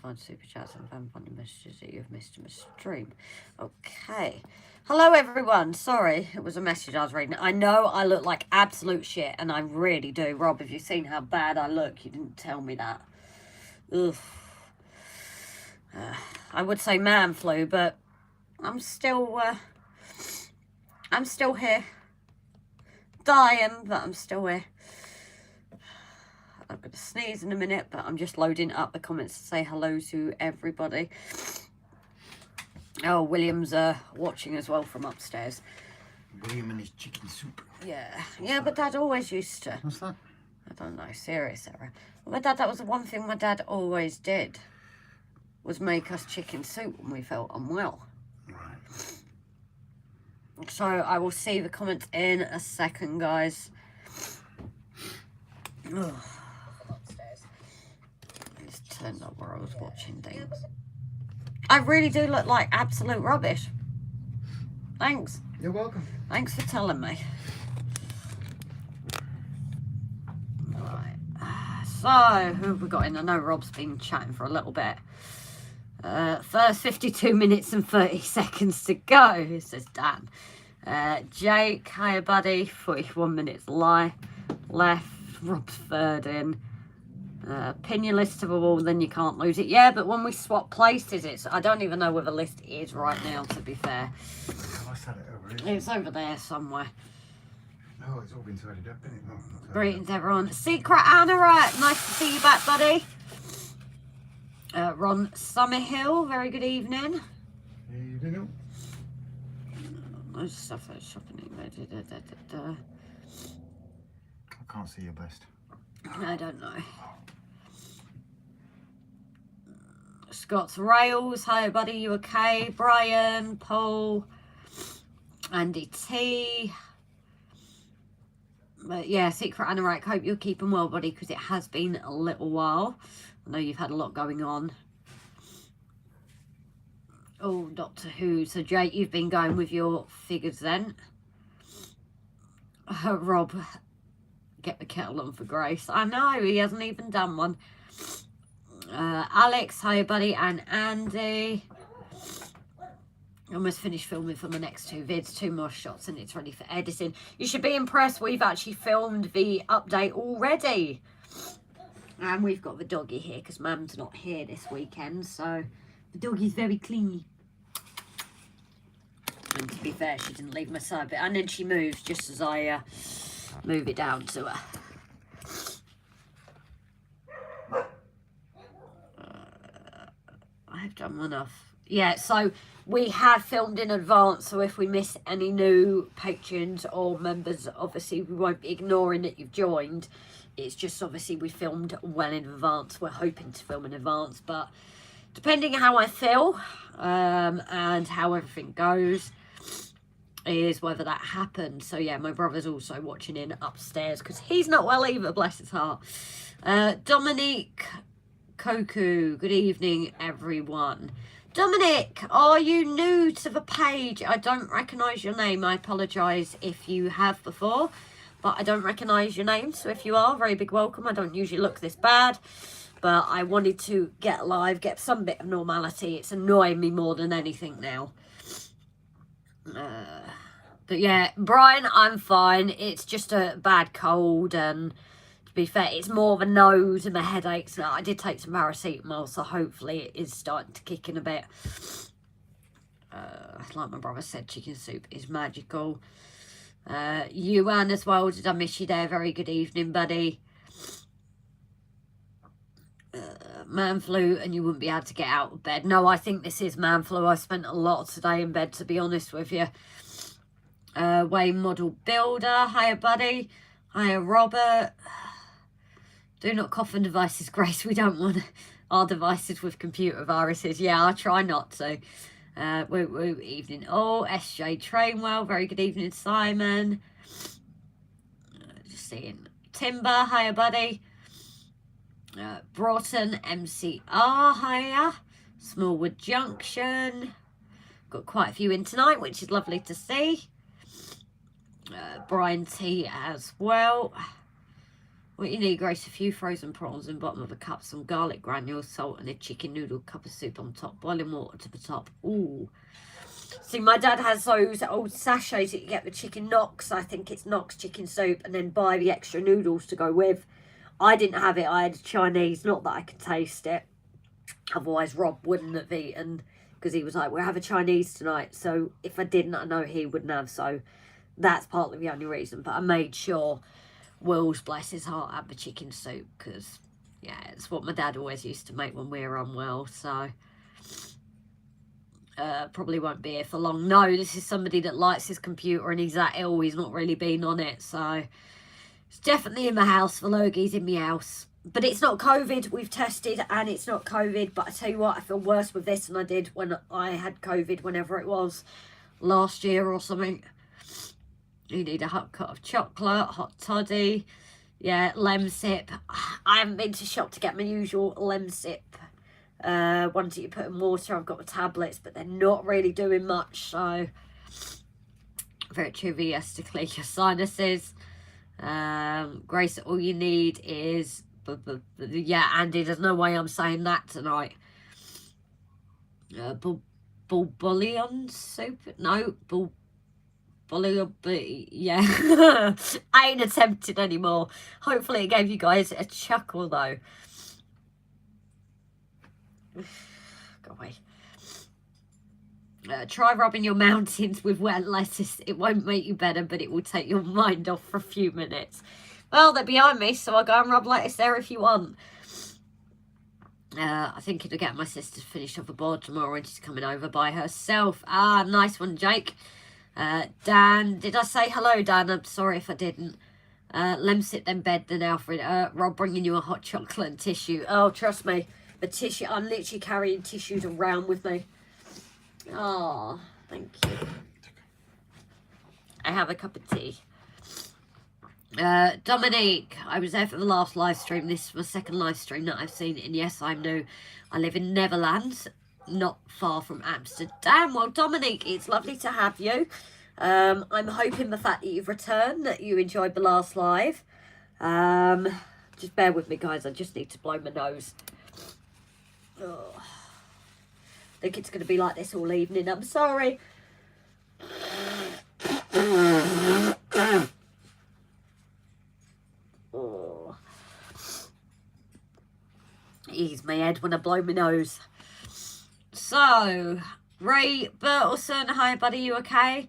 find super chats and fan funny messages that you've missed in the stream. Okay. Hello, everyone. Sorry, it was a message I was reading. I know I look like absolute shit, and I really do. Rob, have you seen how bad I look? You didn't tell me that. Ugh. I would say man flu, but I'm still here. Dying, but I'm still here. I'm going to sneeze in a minute, but I'm just loading up the comments to say hello to everybody. Oh, William's watching as well from upstairs. William and his chicken soup. Yeah. Yeah, but Dad always used to. What's that? I don't know. Serious error. Well, my dad, that was the one thing my dad always did. Was make us chicken soup when we felt unwell. Right. So I will see the comments in a second, guys. Ugh. Just turned up where I was watching things. I really do look like absolute rubbish. Thanks. You're welcome. Thanks for telling me. Right. So, who have we got in? I know Rob's been chatting for a little bit. First 52 minutes and 30 seconds to go, says Dan. Jake, hiya buddy, 41 minutes left. Rob's third in. Pin your list to the wall, then you can't lose it. Yeah, but when we swap places, I don't even know where the list is right now, to be fair. I said it over here. It's over there somewhere. Oh, it's all been tidied up, isn't it? No, Greetings, everyone. Secret Anorak, nice to see you back, buddy. Ron Summerhill, very good evening. Evening. There's stuff that's shopping. I can't see your best. I don't know. Scott's Rails, hi buddy, you okay? Brian, Paul, Andy T. But yeah, Secret Anorak, hope you're keeping well, buddy, because it has been a little while. I know you've had a lot going on. Oh, Doctor Who. So, Jake, you've been going with your figures then. Rob, get the kettle on for Grace. I know, he hasn't even done one. Alex, hi buddy, and Andy. Almost finished filming for the next 2 vids, 2 more shots and it's ready for editing. You should be impressed, we've actually filmed the update already. And we've got the doggy here because Mum's not here this weekend, so the doggy's very clingy. And to be fair, she didn't leave my side bit, and then she moves just as I move it down to her. I've done enough. Yeah, so we have filmed in advance, so if we miss any new patrons or members, obviously we won't be ignoring that you've joined. It's just obviously we filmed well in advance. We're hoping to film in advance, but depending how I feel and how everything goes is whether that happens. So yeah, my brother's also watching in upstairs because he's not well either, bless his heart. Dominique Koku, good evening everyone. Dominic, are you new to the page? I don't recognise your name. I apologise if you have before, but I don't recognise your name. So if you are, very big welcome. I don't usually look this bad, but I wanted to get live, get some bit of normality. It's annoying me more than anything now. But yeah, Brian, I'm fine. It's just a bad cold, and to be fair, it's more of a nose and the headaches. I did take some paracetamol, so hopefully it is starting to kick in a bit. Like my brother said, chicken soup is magical. Yuan as well, did I miss you there? Very good evening, buddy. Man flu, and you wouldn't be able to get out of bed. No, I think this is man flu. I spent a lot today in bed, to be honest with you. Wayne Model Builder, hiya buddy. Hiya Robert. Do not cough on devices, Grace. We don't want our devices with computer viruses. Yeah, I'll try not to. Woo woo, evening all. SJ Trainwell, very good evening, Simon. Just seeing Timber, hiya buddy. Broughton MCR, hiya. Smallwood Junction. Got quite a few in tonight, which is lovely to see. Brian T as well. What you need, Grace, a few frozen prawns in the bottom of a cup, some garlic granules, salt, and a chicken noodle cup of soup on top. Boiling water to the top. Ooh. See, my dad has those old sachets that you get with chicken knocks. I think it's Knox chicken soup, and then buy the extra noodles to go with. I didn't have it. I had Chinese. Not that I could taste it. Otherwise, Rob wouldn't have eaten, because he was like, we'll have a Chinese tonight. So if I didn't, I know he wouldn't have. So that's partly the only reason. But I made sure Will's, bless his heart, had the chicken soup, because, yeah, it's what my dad always used to make when we were unwell. So probably won't be here for long. No, this is somebody that likes his computer and he's that ill. He's not really been on it. So it's definitely in my house. The Logie's in my house. But it's not COVID. We've tested and it's not COVID. But I tell you what, I feel worse with this than I did when I had COVID, whenever it was, last year or something. You need a hot cut of chocolate, hot toddy, yeah, Lemsip. I haven't been to shop to get my usual Lemsip ones that you put in water. I've got the tablets, but they're not really doing much. So, Virtue yes to clear your sinuses. Grace, all you need is, yeah, Andy, there's no way I'm saying that tonight. Bouillon soup? No, yeah. I ain't attempted anymore. Hopefully it gave you guys a chuckle though. Go away. Try rubbing your mountains with wet lettuce. It won't make you better, but it will take your mind off for a few minutes. Well, they're behind me, so I'll go and rub lettuce there if you want. I think it'll get my sister to finish off a board tomorrow when she's coming over by herself. Ah, nice one, Jake. Dan, did I say hello, Dan? I'm sorry if I didn't. Lemsip, then bed, then Alfred. Rob bringing you a hot chocolate and tissue. Oh, trust me, the tissue, I'm literally carrying tissues around with me. Oh, thank you. I have a cup of tea. Dominique, I was there for the last live stream. This is my second live stream that I've seen, and yes, I'm new. I live in Netherlands, not far from Amsterdam. Well, Dominique, it's lovely to have you. I'm hoping the fact that you've returned, that you enjoyed the last live. Just bear with me, guys. I just need to blow my nose. Oh. I think it's going to be like this all evening. I'm sorry. Oh. Ease my head when I blow my nose. So, Ray Bertelson, hi buddy, you okay?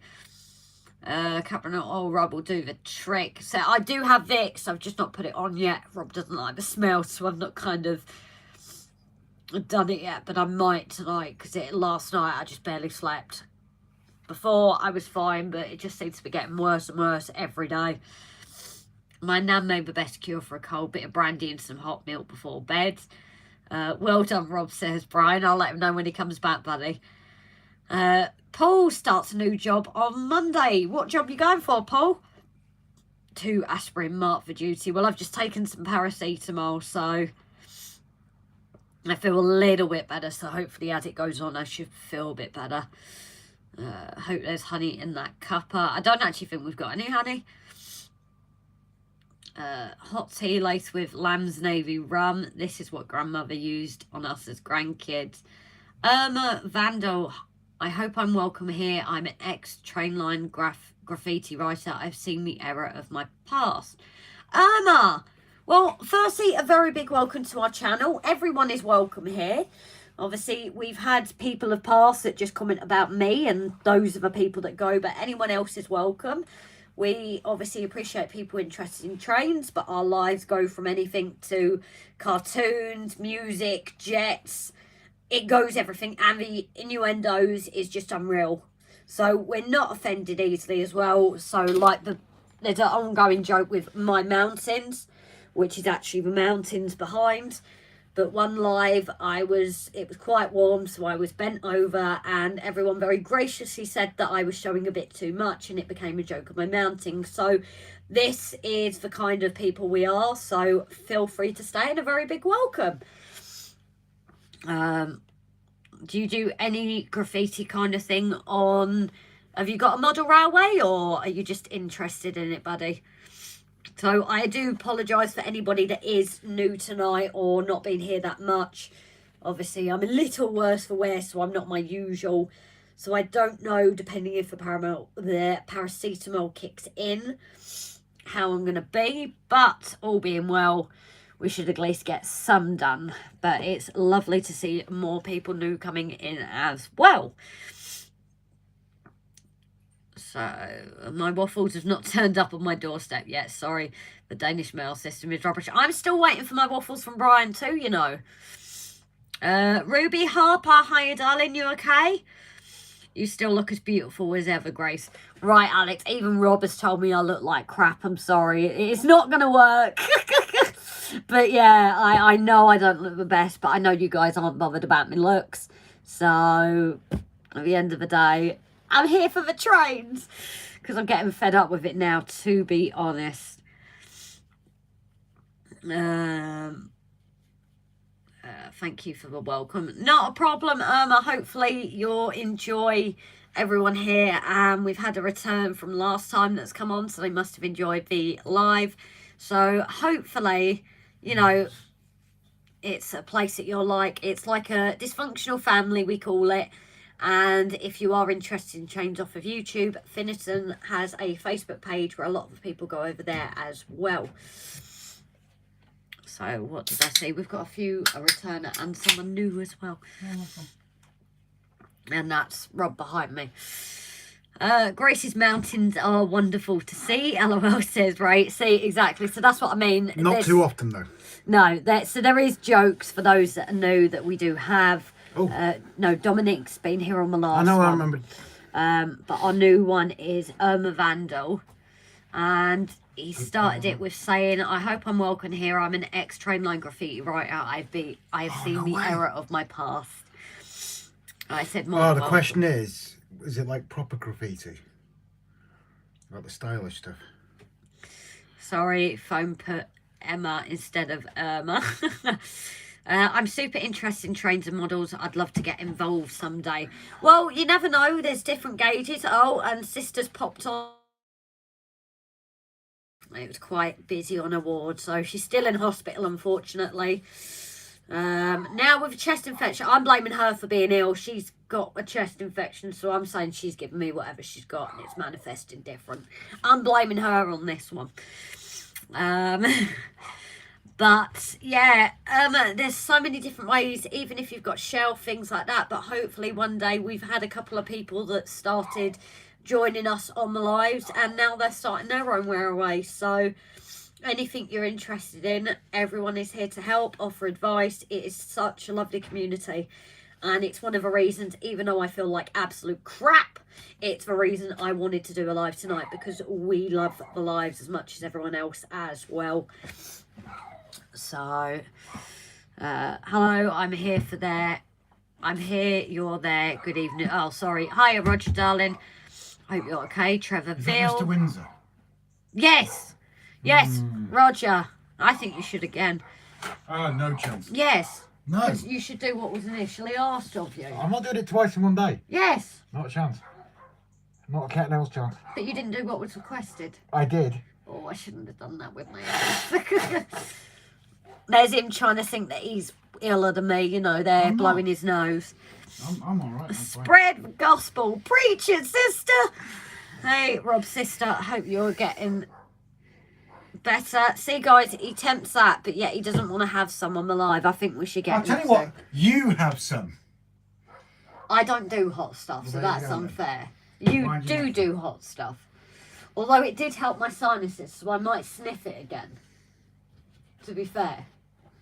Captain oil, Rob will do the trick. So I do have Vicks, I've just not put it on yet. Rob doesn't like the smell, so I've not kind of done it yet, but I might tonight, because last night I just barely slept. Before I was fine, but it just seems to be getting worse and worse every day. My nan made the best cure for a cold, bit of brandy and some hot milk before bed. Well done, Rob, says Brian. I'll let him know when he comes back, buddy. Paul starts a new job on Monday. What job are you going for, Paul? 2 aspirin, marked for duty. Well, I've just taken some paracetamol, so I feel a little bit better. So hopefully as it goes on, I should feel a bit better. Hope there's honey in that cuppa. I don't actually think we've got any honey. Hot tea laced with Lamb's Navy rum. This is what grandmother used on us as grandkids. Irma Vandal, I hope I'm welcome here. I'm an ex-trainline graffiti writer. I've seen the error of my past. Irma, well, firstly, a very big welcome to our channel. Everyone is welcome here. Obviously, we've had people of past that just comment about me, and those are the people that go, but anyone else is welcome. We obviously appreciate people interested in trains, but our lives go from anything to cartoons, music, jets. It goes everything, and the innuendos is just unreal. So we're not offended easily as well. So like there's an ongoing joke with my mountains, which is actually the mountains behind. But one live, it was quite warm, so I was bent over, and everyone very graciously said that I was showing a bit too much, and it became a joke of my mounting. So this is the kind of people we are, so feel free to stay, and a very big welcome. Do you do any graffiti kind of thing on... Have you got a model railway, or are you just interested in it, buddy? So I do apologise for anybody that is new tonight or not been here that much. Obviously, I'm a little worse for wear, so I'm not my usual. So I don't know, depending if the paracetamol kicks in, how I'm going to be. But all being well, we should at least get some done. But it's lovely to see more people new coming in as well. So, my waffles have not turned up on my doorstep yet. Sorry, the Danish mail system is rubbish. I'm still waiting for my waffles from Brian too, you know. Ruby Harper, hiya darling, you okay? You still look as beautiful as ever, Grace. Right, Alex, even Rob has told me I look like crap. I'm sorry. It's not going to work. But yeah, I know I don't look the best, but I know you guys aren't bothered about my looks. So, at the end of the day, I'm here for the trains. Because I'm getting fed up with it now, to be honest. Thank you for the welcome. Not a problem, Irma. Hopefully you'll enjoy everyone here. We've had a return from last time that's come on, so they must have enjoyed the live. So hopefully, you know, it's a place that you're like. It's like a dysfunctional family, we call it. And if you are interested in change off of YouTube, Finneton has a Facebook page where a lot of people go over there as well. So, what did I say? We've got a returner and someone new as well. And that's Rob behind me. Grace's mountains are wonderful to see. LOL says, right? See, exactly. So that's what I mean. Not too often, though. No, so there is jokes for those that know that we do have. Oh. No, Dominic's been here on the last I know, one. I remember. But our new one is Irma Vandal. And he started it with saying, I hope I'm welcome here. I'm an ex-Trainline graffiti writer. I have seen the error of my past. I said more. Oh, the question is it like proper graffiti? Like the stylish stuff? Sorry, phone put Emma instead of Irma. I'm super interested in trains and models. I'd love to get involved someday. Well, you never know. There's different gauges. Oh, and Sister's popped on. It was quite busy on a ward, so she's still in hospital, unfortunately. Now with a chest infection, I'm blaming her for being ill. She's got a chest infection, so I'm saying she's giving me whatever she's got, and it's manifesting different. I'm blaming her on this one. But yeah, there's so many different ways, even if you've got shelf, things like that. But hopefully one day, we've had a couple of people that started joining us on the lives, and now they're starting their own wear away. So anything you're interested in, everyone is here to help, offer advice. It is such a lovely community, and it's one of the reasons, even though I feel like absolute crap, it's the reason I wanted to do a live tonight, because we love the lives as much as everyone else as well. So hello, I'm here for there. I'm here, you're there. Good evening. Oh, sorry. Hiya, Roger, darling. Hope you're okay. Trevor VEAIL. Mr. Windsor? Yes. Yes, Roger. I think you should again. No chance. Yes. No. You should do what was initially asked of you. I'm not doing it twice in one day. Yes. Not a chance. Not a cat and owl's chance. But you didn't do what was requested. I did. Oh, I shouldn't have done that with my ass. There's him trying to think that he's iller than me, you know, there blowing his nose. I'm all right. Spread the gospel. Preach it, sister. Hey, Rob's sister. I hope you're getting better. See, guys, he tempts that, but yet he doesn't want to have some on the live. I think we should get I'll tell you what, you have some. I don't do hot stuff, so Well, that's then. unfair. You do hot stuff. Although it did help my sinuses, so I might sniff it again. To be fair.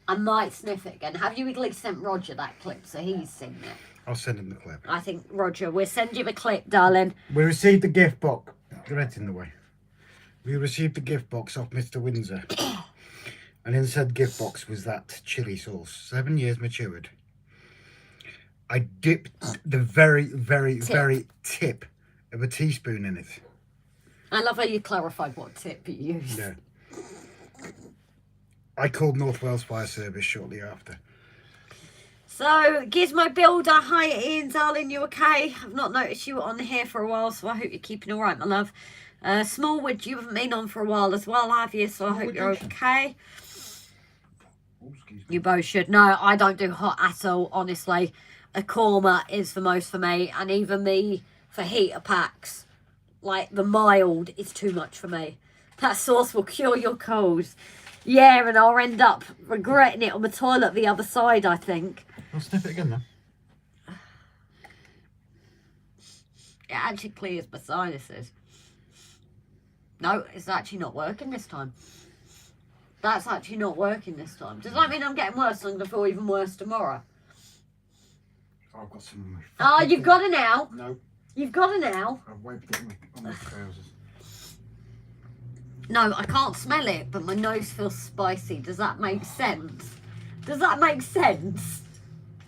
I might sniff it again. Have you at least sent Roger that clip so he's seen it? I'll send him the clip. I think, Roger, we'll send you the clip, darling. We received the gift box. The red's in the way. We received the gift box off Mr. Windsor. And in said gift box was that chili sauce. 7 years matured. I dipped the very tip of a teaspoon in it. I love how you clarified what tip you used. Yeah. I called North Wales Fire Service shortly after. So, Gizmo Builder, hi Ian, darling, you okay? I've not noticed you on here for a while, so I hope you're keeping all right, my love. Smallwood, you haven't been on for a while as well, have you? So I hope you're okay. Oh, excuse me. You both should. No, I don't do hot at all, honestly. A korma is the most for me, and even me for heater packs. Like, the mild is too much for me. That sauce will cure your colds. Yeah, and I'll end up regretting it on the toilet the other side, I think. I'll sniff it again then. It actually clears my sinuses. No, it's actually not working this time. That's actually not working this time. Does that mean I'm getting worse and I'm going to feel even worse tomorrow? I've got some... Oh, you've got it now. No. You've got it now. I've wiped it on my trousers. No, I can't smell it, but my nose feels spicy. Does that make sense? Does that make sense?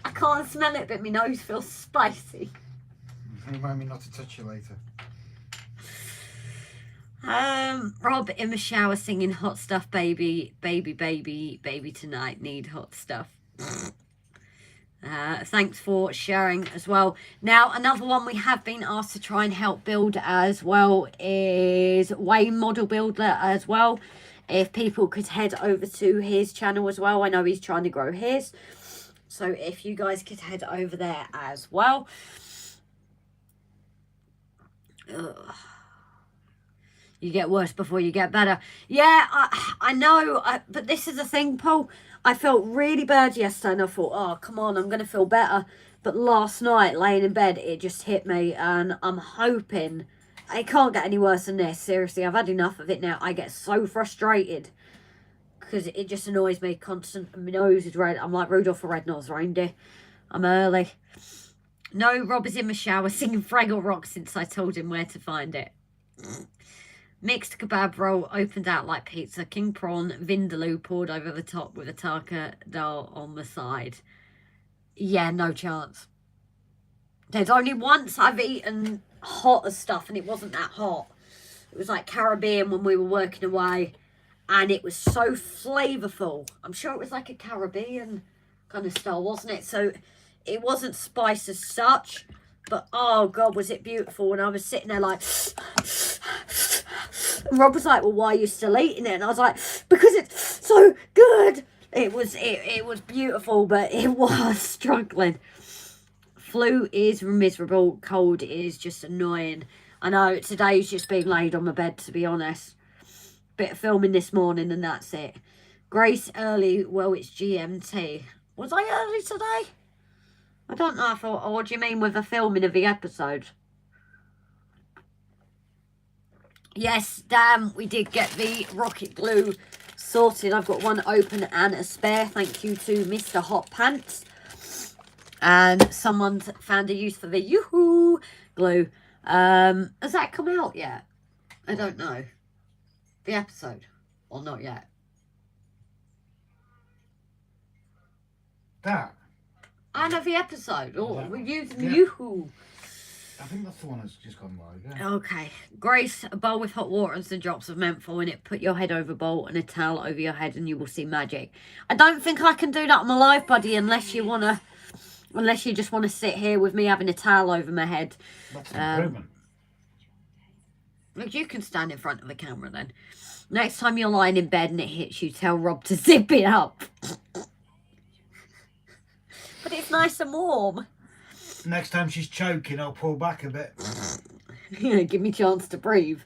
I can't smell it, but my nose feels spicy. Remind me not to touch you later. Rob in the shower singing hot stuff, baby, baby, baby, baby tonight, need hot stuff. Thanks for sharing as well. Now, another one we have been asked to try and help build as well is Wayne Model Builder as well. If people could head over to his channel as well. I know he's trying to grow his. So if you guys could head over there as well. Ugh. You get worse before you get better. Yeah, I know, but this is the thing, Paul. I felt really bad yesterday and I thought, oh, come on, I'm going to feel better. But last night, laying in bed, it just hit me and I'm hoping it can't get any worse than this. Seriously, I've had enough of it now. I get so frustrated because it just annoys me constant. And my nose is red. I'm like Rudolph the Red-Nosed Reindeer. I'm early. No, Rob is in the shower singing Fraggle Rock since I told him where to find it. Mixed kebab roll opened out like pizza. King prawn vindaloo poured over the top with a tarka dal on the side. Yeah, no chance. There's only once I've eaten hotter stuff and it wasn't that hot. It was like Caribbean when we were working away and it was so flavourful. I'm sure it was like a Caribbean kind of style, wasn't it? So it wasn't spice as such, but oh God, was it beautiful. And I was sitting there like... And Rob was like, well, why are you still eating it? And I was like, because it's so good. It was beautiful, but it was struggling. Flu is miserable. Cold is just annoying. I know, today's just been laid on my bed, to be honest. Bit of filming this morning and that's it. Grace early, well, it's GMT. Was I early today? I don't know. I thought, oh, what do you mean with the filming of the episode? Yes, damn, we did get the rocket glue sorted. I've got one open and a spare. Thank you to Mr. Hot Pants. And someone's found a use for the Yoo-hoo glue. Has that come out yet? I don't know. The episode. Or not yet. That? I know the episode. Or we're using yeah. Yoo-hoo. I think that's the one that's just gone live, yeah. Okay. Grace, a bowl with hot water and some drops of menthol in it. Put your head over a bowl and a towel over your head and you will see magic. I don't think I can do that on my live, buddy, unless you want to... Unless you just want to sit here with me having a towel over my head. That's an improvement. Look, you can stand in front of the camera then. Next time you're lying in bed and it hits you, tell Rob to zip it up. But it's nice and warm. Next time she's choking, I'll pull back a bit. Give me a chance to breathe.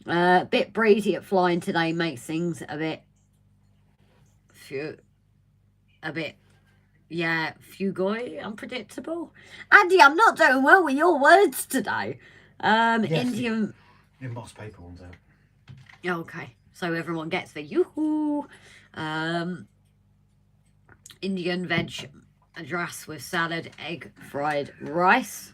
Bit breezy at flying today makes things a bit... Yeah, fugoi, unpredictable. Andy, I'm not doing well with your words today. Yes, Indian... The embossed paper ones out. Okay, so everyone gets the yoo-hoo. Indian veg address with salad, egg, fried rice.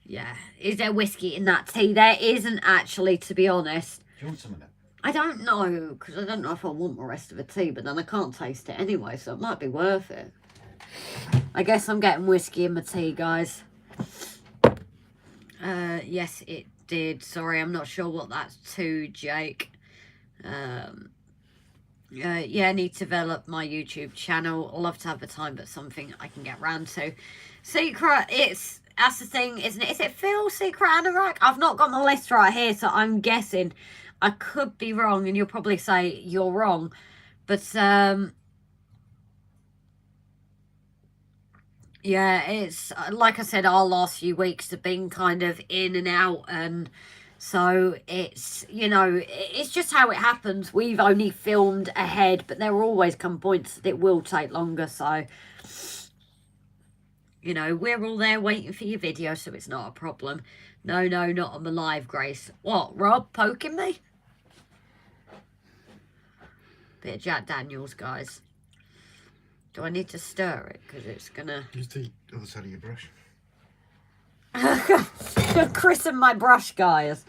Yeah. Is there whiskey in that tea? There isn't actually, to be honest. Do you want some of that? I don't know, because I don't know if I want the rest of the tea, but then I can't taste it anyway, so it might be worth it. I guess I'm getting whiskey in my tea, guys. Yes, it did. Sorry, I'm not sure what that's to, Jake. Yeah, I need to develop my YouTube channel. I'd love to have the time, but something I can get round to. Secret, that's the thing, isn't it? Is it Phil, Secret Anorak? I've not got my list right here, so I'm guessing. I could be wrong, and you'll probably say you're wrong. But, yeah, it's, like I said, our last few weeks have been kind of in and out, and so it's, you know, it's just how it happens. We've only filmed ahead, but there will always come points that it will take longer, so... You know, we're all there waiting for your video, so it's not a problem. No, no, not on the live, Grace. What, Rob? Poking me? Bit of Jack Daniels, guys. Do I need to stir it? Because it's going to... Use the other side of your brush. Christen my brush, guys.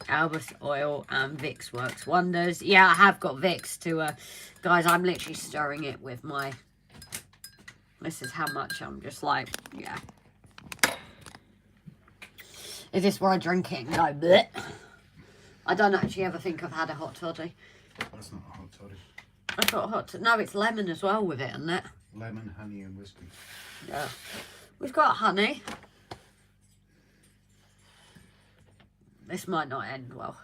Albus oil and Vicks works wonders. Yeah, I have got Vicks to... Guys, I'm literally stirring it with my... This is how much I'm just like, yeah. Is this where I drink it and go, bleh? I don't actually ever think I've had a hot toddy. That's not a hot toddy. I thought hot toddy. No, it's lemon as well with it, isn't it? Lemon, honey and whiskey. Yeah. We've got honey. This might not end well.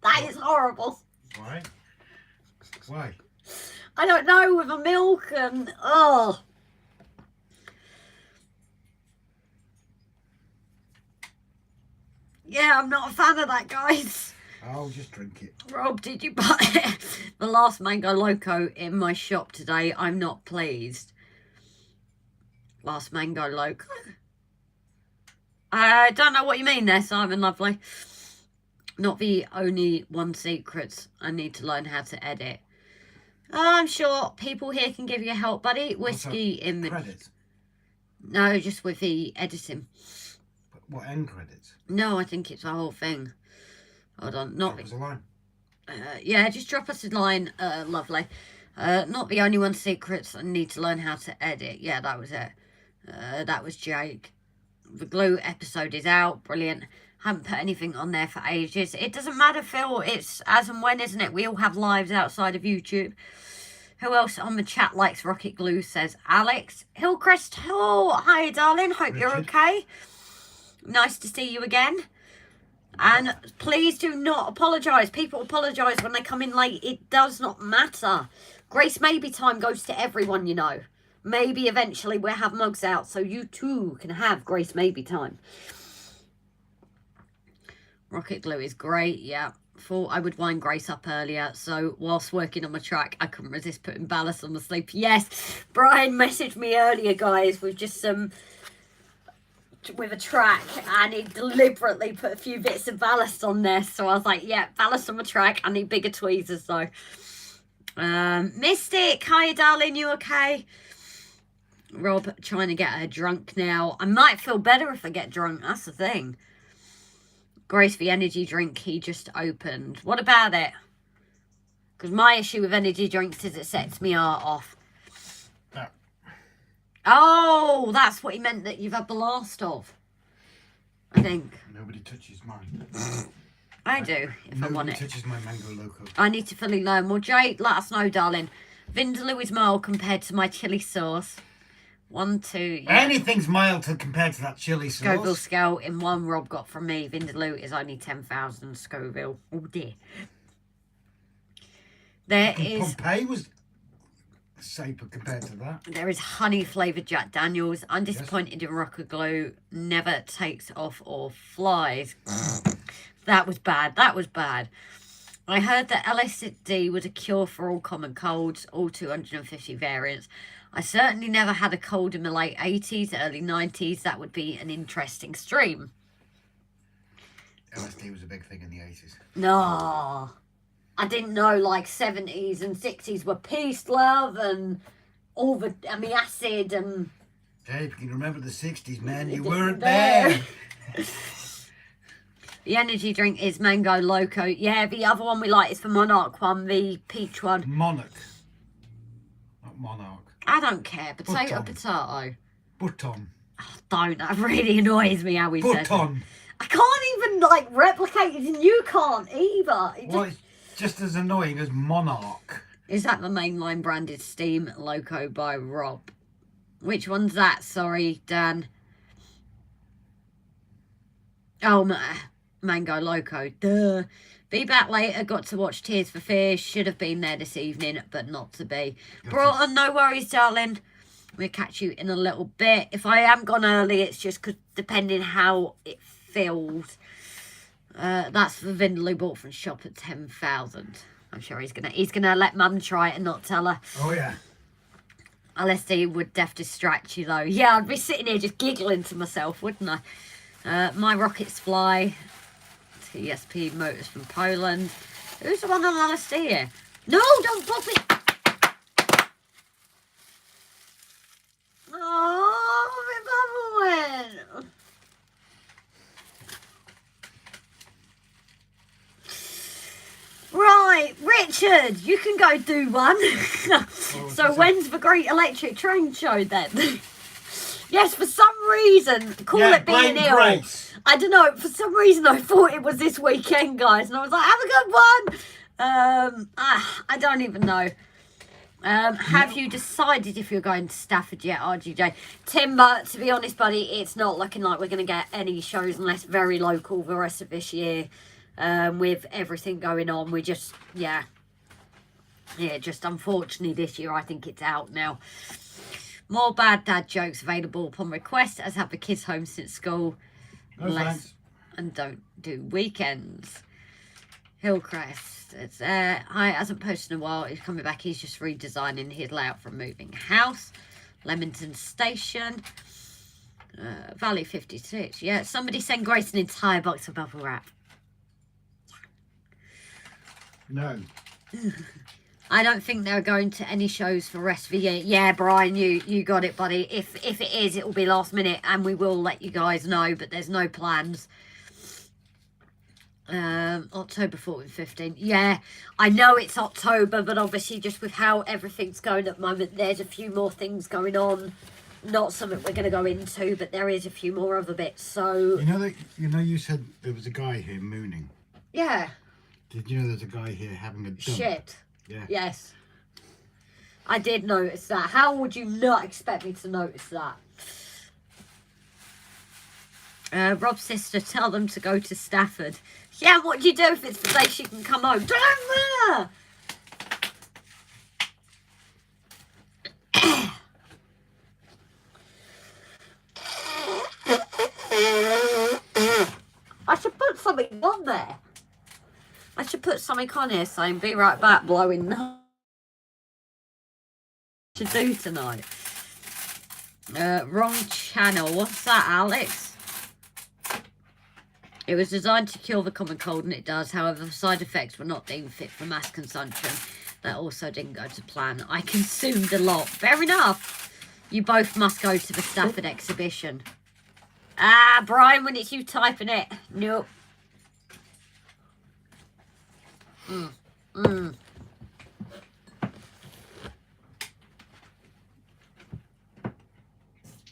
That is horrible. Why? Why? I don't know, with the milk and... Oh. Yeah, I'm not a fan of that, guys. I'll just drink it. Rob, did you buy the last Mango Loco in my shop today? I'm not pleased. Last Mango Loco. I don't know what you mean there, Simon Lovely. Not the only one secrets. I need to learn how to edit. I'm sure people here can give you help, buddy. Whiskey in the... Credits? No, just with the editing. What, end credits? No, I think it's the whole thing. Hold on. Not... That was a line. Yeah, just drop us a line, lovely. Not the only one secrets. I need to learn how to edit. Yeah, that was it. That was Jake. The glue episode is out. Brilliant. Haven't put anything on there for ages. It doesn't matter, Phil. It's as and when, isn't it? We all have lives outside of YouTube. Who else on the chat likes Rocket Glue, says Alex. Hillcrest. Oh, hi, darling. Hope you're okay. Nice to see you again. And please do not apologise. People apologise when they come in late. It does not matter. Grace Maybe time goes to everyone, you know. Maybe eventually we'll have mugs out so you too can have Grace Maybe time. Rocket Glue is great, yeah. Thought I would wind Grace up earlier, so whilst working on my track, I couldn't resist putting ballast on the sleep. Yes, Brian messaged me earlier, guys, with just some... with a track, and he deliberately put a few bits of ballast on there, so I was like, yeah, ballast on my track. I need bigger tweezers though. Mystic, hi darling, you okay? Rob trying to get her drunk now. I might feel better if I get drunk, that's the thing. Grace, the energy drink he just opened, what about it? Because my issue with energy drinks is it sets me off. Oh, that's what he meant, that you've had the last of. I think. Nobody touches mine. I do, if I want it. Nobody touches my Mango Loco. I need to fully learn. Well, Jake, let us know, darling. Vindaloo is mild compared to my chilli sauce. 1, 2, yeah. Anything's mild compared to that chili sauce. Scoville scale in one Rob got from me. Vindaloo is only 10,000 Scoville. Oh, dear. There is... Pompeii was... saper compared to that. There is honey flavoured Jack Daniels. I'm disappointed in Rocket Glue. Never takes off or flies. That was bad. That was bad. I heard that LSD was a cure for all common colds, all 250 variants. I certainly never had a cold in the late 80s, early 90s. That would be an interesting stream. LSD was a big thing in the 80s. No. I didn't know like 70s and 60s were peace, love, and all the, I mean, acid and... Hey, if you can remember the 60s, man, you weren't there. The energy drink is Mango Loco. Yeah, the other one we like is the Monarch one, the peach one. Monarch. Not Monarch. I don't care. Potato, Button. potato. Button. Oh, don't. That really annoys me how we said it. Button. I can't even like replicate it, and you can't either. Well, it's just as annoying as Monarch. Is that the mainline branded Steam Loco by Rob? Which one's that? Sorry, Dan. Oh, Mango Loco. Duh. Be back later. Got to watch Tears for Fears. Should have been there this evening, but not to be. Brought on, no worries, darling. We'll catch you in a little bit. If I am gone early, it's just because depending how it feels. That's the Vindaloo he bought from shop at 10,000. I'm sure he's gonna let Mum try it and not tell her. Oh yeah. LSD would distract you though. Yeah, I'd be sitting here just giggling to myself, wouldn't I? My rockets fly. TSP Motors from Poland. Who's the one on LSD here? No, don't pop it. Oh, my bubble went. Right, Richard, you can go do one. So when's the Great Electric Train Show then? Yes, for some reason, call it being ill. Grace. I don't know, for some reason I thought it was this weekend, guys. And I was like, have a good one. I don't even know. Have you decided if you're going to Stafford yet, RGJ? Timber, to be honest, buddy, it's not looking like we're going to get any shows unless very local the rest of this year. With everything going on, we just, yeah, just unfortunately this year I think it's out now. More bad dad jokes available upon request, as have the kids home since school. No thanks. And don't do weekends. Hillcrest, it's hi, hasn't posted in a while. He's coming back. He's just redesigning his layout for moving house. Leamington Station. Valley 56. Yeah, somebody send Grace an entire box of bubble wrap. No. I don't think they're going to any shows for the rest of the year. Yeah, Brian, you got it, buddy. If it is, it will be last minute, and we will let you guys know, but there's no plans. October 14, 15. Yeah, I know it's October, but obviously just with how everything's going at the moment, there's a few more things going on. Not something we're going to go into, but there is a few more other bits. So you said there was a guy here mooning. Yeah. Did you know there's a guy here having a dump? Shit. Yeah. Yes. I did notice that. How would you not expect me to notice that? Rob's sister, tell them to go to Stafford. Yeah, what do you do if it's the day she can come home? Don't I should put something on there. I should put something on here saying, be right back, blowing to do tonight. Wrong channel. What's that, Alex? It was designed to cure the common cold, and it does. However, the side effects were not deemed fit for mass consumption. That also didn't go to plan. I consumed a lot. Fair enough. You both must go to the Stafford exhibition. Ah, Brian, when it's you typing it. Nope.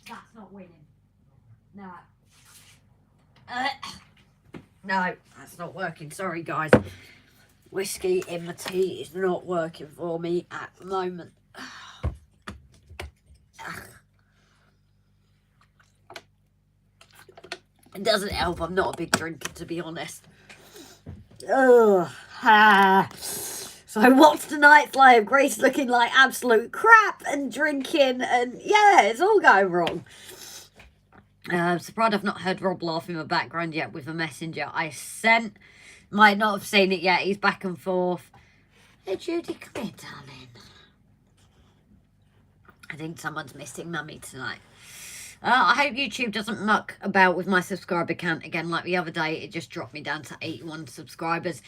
That's not winning. No. No, that's not working. Sorry, guys. Whiskey in the tea is not working for me at the moment. It doesn't help. I'm not a big drinker, to be honest. Ugh. So what's tonight's live? Grace looking like absolute crap and drinking, and yeah, it's all going wrong. I'm surprised I've not heard Rob laugh in the background yet with a messenger I sent. Might not have seen it yet. He's back and forth. Hey Judy, come here, darling. I think someone's missing Mummy tonight. I hope YouTube doesn't muck about with my subscriber count again like the other day. It just dropped me down to 81 subscribers.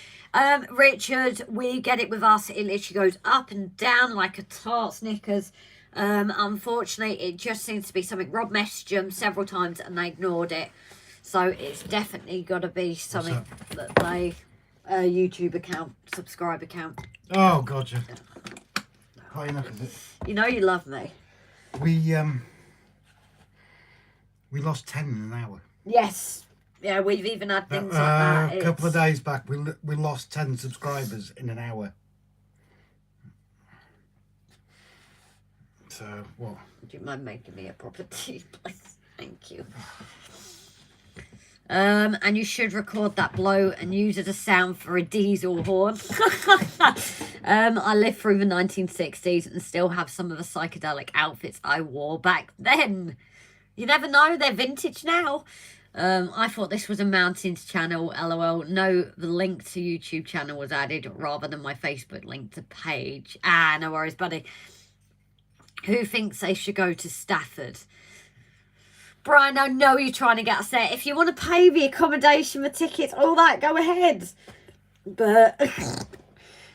Richard, we get it with us. It literally goes up and down like a tart Snickers. Unfortunately, it just seems to be something. Rob messaged them several times and they ignored it. So it's definitely got to be something that they... YouTube account, subscriber count. Oh, gotcha. Quite enough, is it? You know you love me. We lost 10 in an hour. Yes. Yeah, we've even had things like that. A couple of days back, we lost 10 subscribers in an hour. So, what? Do you mind making me a proper tea, please? Thank you. And you should record that blow and use it as a sound for a diesel horn. I lived through the 1960s and still have some of the psychedelic outfits I wore back then. You never know, they're vintage now. I thought this was a mountains channel, lol. No, the link to YouTube channel was added rather than my Facebook link to page. Ah, no worries, buddy. Who thinks they should go to Stafford? Brian, I know you're trying to get us there. If you want to pay the accommodation, the tickets, all that, go ahead. But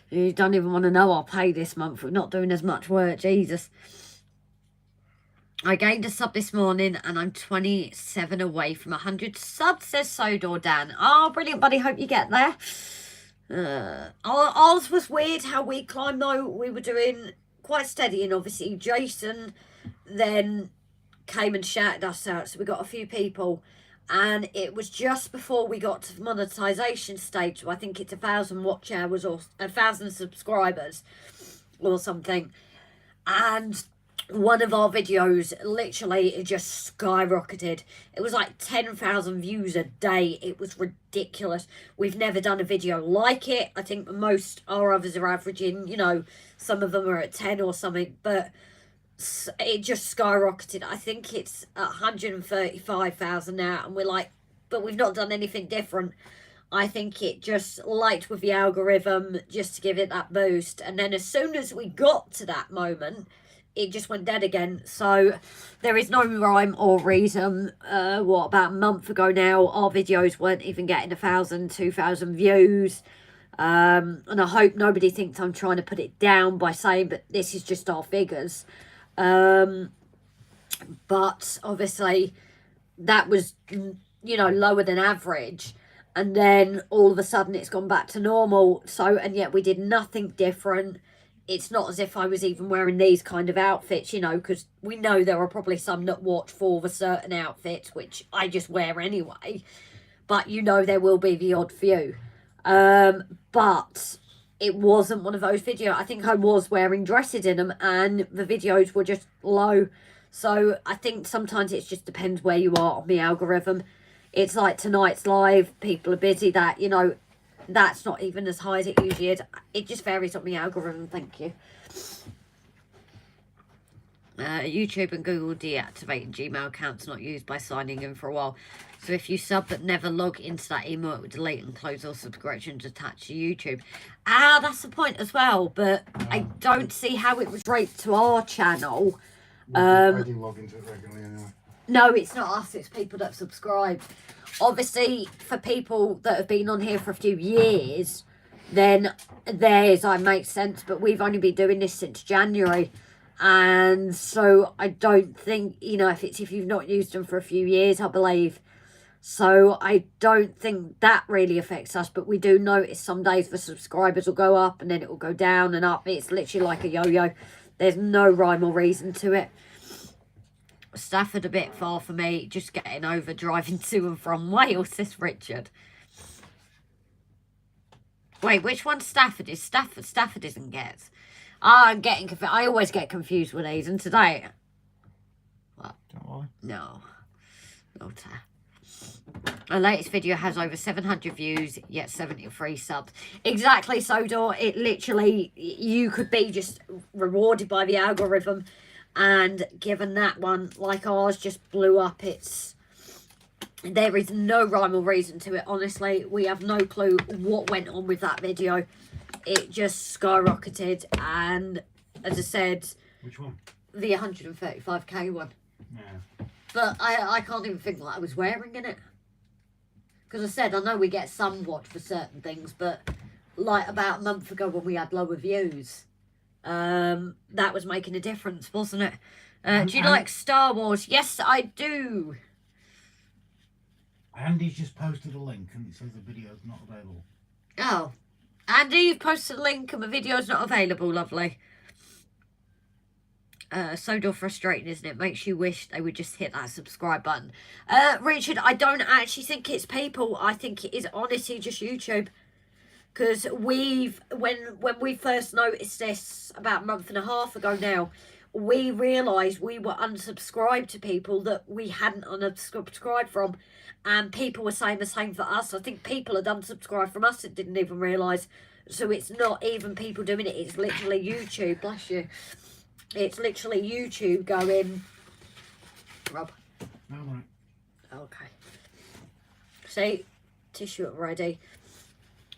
you don't even want to know I'll pay this month. We're not doing as much work, Jesus. I gained a sub this morning and I'm 27 away from 100 subs, says Sodor Dan. Oh, brilliant, buddy. Hope you get there. Ours was weird how we climbed, though. We were doing quite steady, and obviously Jason then came and shouted us out, so we got a few people, and it was just before we got to the monetization stage, so I think it's 1,000 watch hours or 1,000 subscribers or something, and one of our videos literally it just skyrocketed. It was like 10,000 views a day. It was ridiculous. We've never done a video like it. I think most our others are averaging, you know, some of them are at 10 or something, but it just skyrocketed. I think it's 135,000 now, and we're like, but we've not done anything different. I think it just liked with the algorithm just to give it that boost, and then as soon as we got to that moment, it just went dead again. So there is no rhyme or reason. What, about a month ago now, our videos weren't even getting 1,000, 2,000 views. And I hope nobody thinks I'm trying to put it down by saying, but this is just our figures. But obviously that was, you know, lower than average, and then all of a sudden it's gone back to normal. So, and yet we did nothing different. It's not as if I was even wearing these kind of outfits, you know, because we know there are probably some that watch for the certain outfits, which I just wear anyway, but you know there will be the odd few. But it wasn't one of those videos. I think I was wearing dresses in them and the videos were just low. So I think sometimes it just depends where you are on the algorithm. It's like tonight's live, people are busy, that, you know, that's not even as high as it usually is. It just varies on the algorithm. Thank you. YouTube and Google deactivating Gmail accounts not used by signing in for a while. So if you sub but never log into that email, it will delete and close all subscriptions attached to YouTube. Ah, that's the point as well. But I don't see how it was right to our channel. I do log into it regularly anyway. No, it's not us. It's people that subscribe. Obviously, for people that have been on here for a few years, then theirs makes sense. But we've only been doing this since January. And so I don't think, you know, if you've not used them for a few years, I believe. So I don't think that really affects us. But we do notice some days the subscribers will go up and then it will go down and up. It's literally like a yo-yo. There's no rhyme or reason to it. Stafford a bit far for me. Just getting over driving to and from Wales, says Richard. Wait, which one's Stafford? Is Stafford? Stafford isn't Getz. I'm getting confused. I always get confused with these. And today... What? Don't worry. No. Not our latest video has over 700 views, yet 73 subs. Exactly, Sodor. It literally... You could be just rewarded by the algorithm. And given that one, like ours, just blew up. There is no rhyme or reason to it, honestly. We have no clue what went on with that video. It just skyrocketed, and as I said... Which one? The 135k one. Yeah. But I can't even think what I was wearing in it. Because I said, I know we get some watch for certain things, but like about a month ago when we had lower views... that was making a difference, wasn't it? Do you like Star Wars? Yes, I do. Andy's just posted a link and it says the video's not available. Oh, Andy, you've posted a link and the video's not available. Lovely. So frustrating, isn't it? Makes you wish they would just hit that subscribe button. Richard, I don't actually think it's people. I think it is honestly just YouTube. Because when we first noticed this about a month and a half ago now, we realised we were unsubscribed to people that we hadn't unsubscribed from. And people were saying the same for us. I think people had unsubscribed from us that didn't even realise. So it's not even people doing it. It's literally YouTube. Bless you. It's literally YouTube going... Rob. No, right. Okay. See? Tissue ready.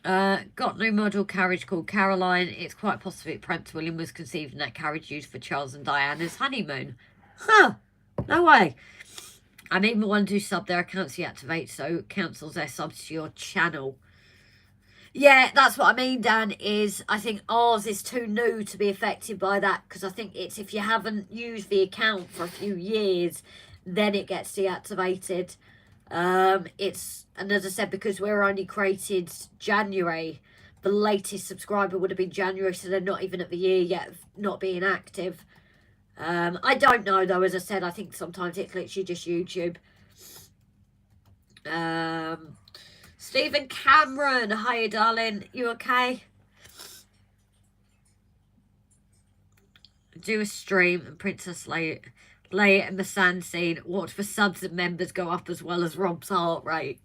Got new model carriage called Caroline. It's quite possible Prince William was conceived in that carriage used for Charles and Diana's honeymoon. Huh. No way. I'm even one to sub their accounts deactivate, so cancels their subs to your channel. Yeah, that's what I mean, Dan, is I think ours is too new to be affected by that, because I think it's if you haven't used the account for a few years, then it gets deactivated. It's, and as I said, because we're only created January, the latest subscriber would have been January, so they're not even at the year yet of not being active. I don't know though, as I said, I think sometimes it's literally just YouTube. Stephen Cameron, hiya darling, you okay? Do a stream and Princess Leia in the sand scene. Watch for subs and members go up as well as Rob's heart rate.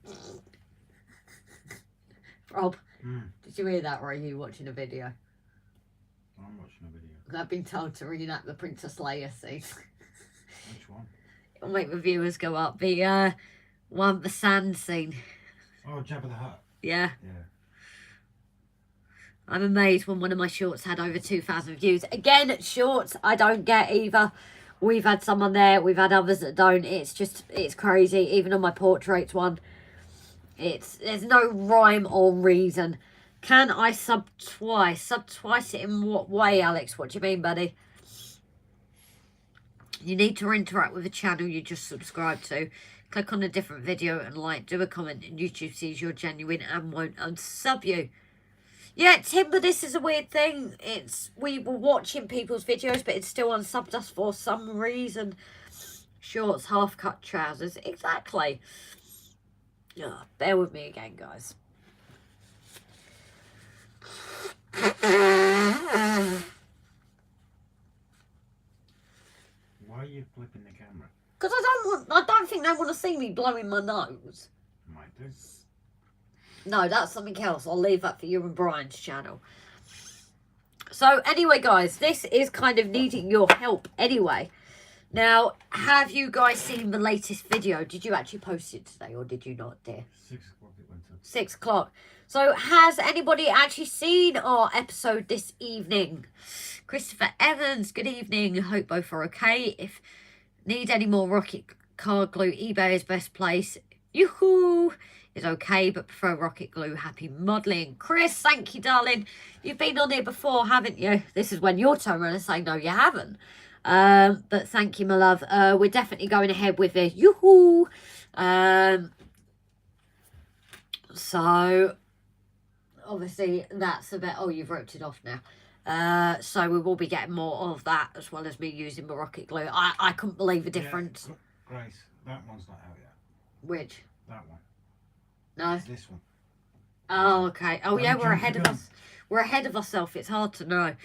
Rob, did you hear that, or are you watching a video? I'm watching a video. I've been told to reenact the Princess Leia scene. Which one? It'll make the viewers go up. The one, the sand scene. Oh, Jabba the Hutt. Yeah. Yeah. I'm amazed when one of my shorts had over 2,000 views. Again, shorts I don't get either. We've had some on there. We've had others that don't. It's just, it's crazy. Even on my portraits one. There's no rhyme or reason. Can I sub twice? Sub twice in what way, Alex? What do you mean, buddy? You need to interact with the channel you just subscribed to. Click on a different video and like, do a comment, and YouTube sees you're genuine and won't unsub you. Yeah, Timber, this is a weird thing. We were watching people's videos, but it's still unsubbed us for some reason. Shorts, half-cut trousers. Exactly. Oh, bear with me again, guys. Why are you flipping the camera? Because I don't think they want to see me blowing my nose. Might do. No, that's something else. I'll leave that for you and Brian's channel. So anyway, guys, this is kind of needing your help anyway. Now, have you guys seen the latest video? Did you actually post it today or did you not, dear? 6 o'clock it went up. 6 o'clock. So has anybody actually seen our episode this evening? Christopher Evans, good evening. Hope both are okay. If need any more rocket card glue, eBay is best place. Yoo-hoo! Is okay, but prefer rocket glue. Happy modelling. Chris, thank you, darling. You've been on here before, haven't you? This is when your turn around and say, no, you haven't. But thank you, my love. We're definitely going ahead with it. Yoo-hoo! So, obviously, that's a bit... Oh, you've ripped it off now. So we will be getting more of that, as well as me using my rocket glue. I couldn't believe the difference. Yeah, Grace, that one's not out yet. Which? That one. No. It's this one. Oh, okay. Oh, yeah, we're ahead of gun. us. We're ahead of ourselves. It's hard to know.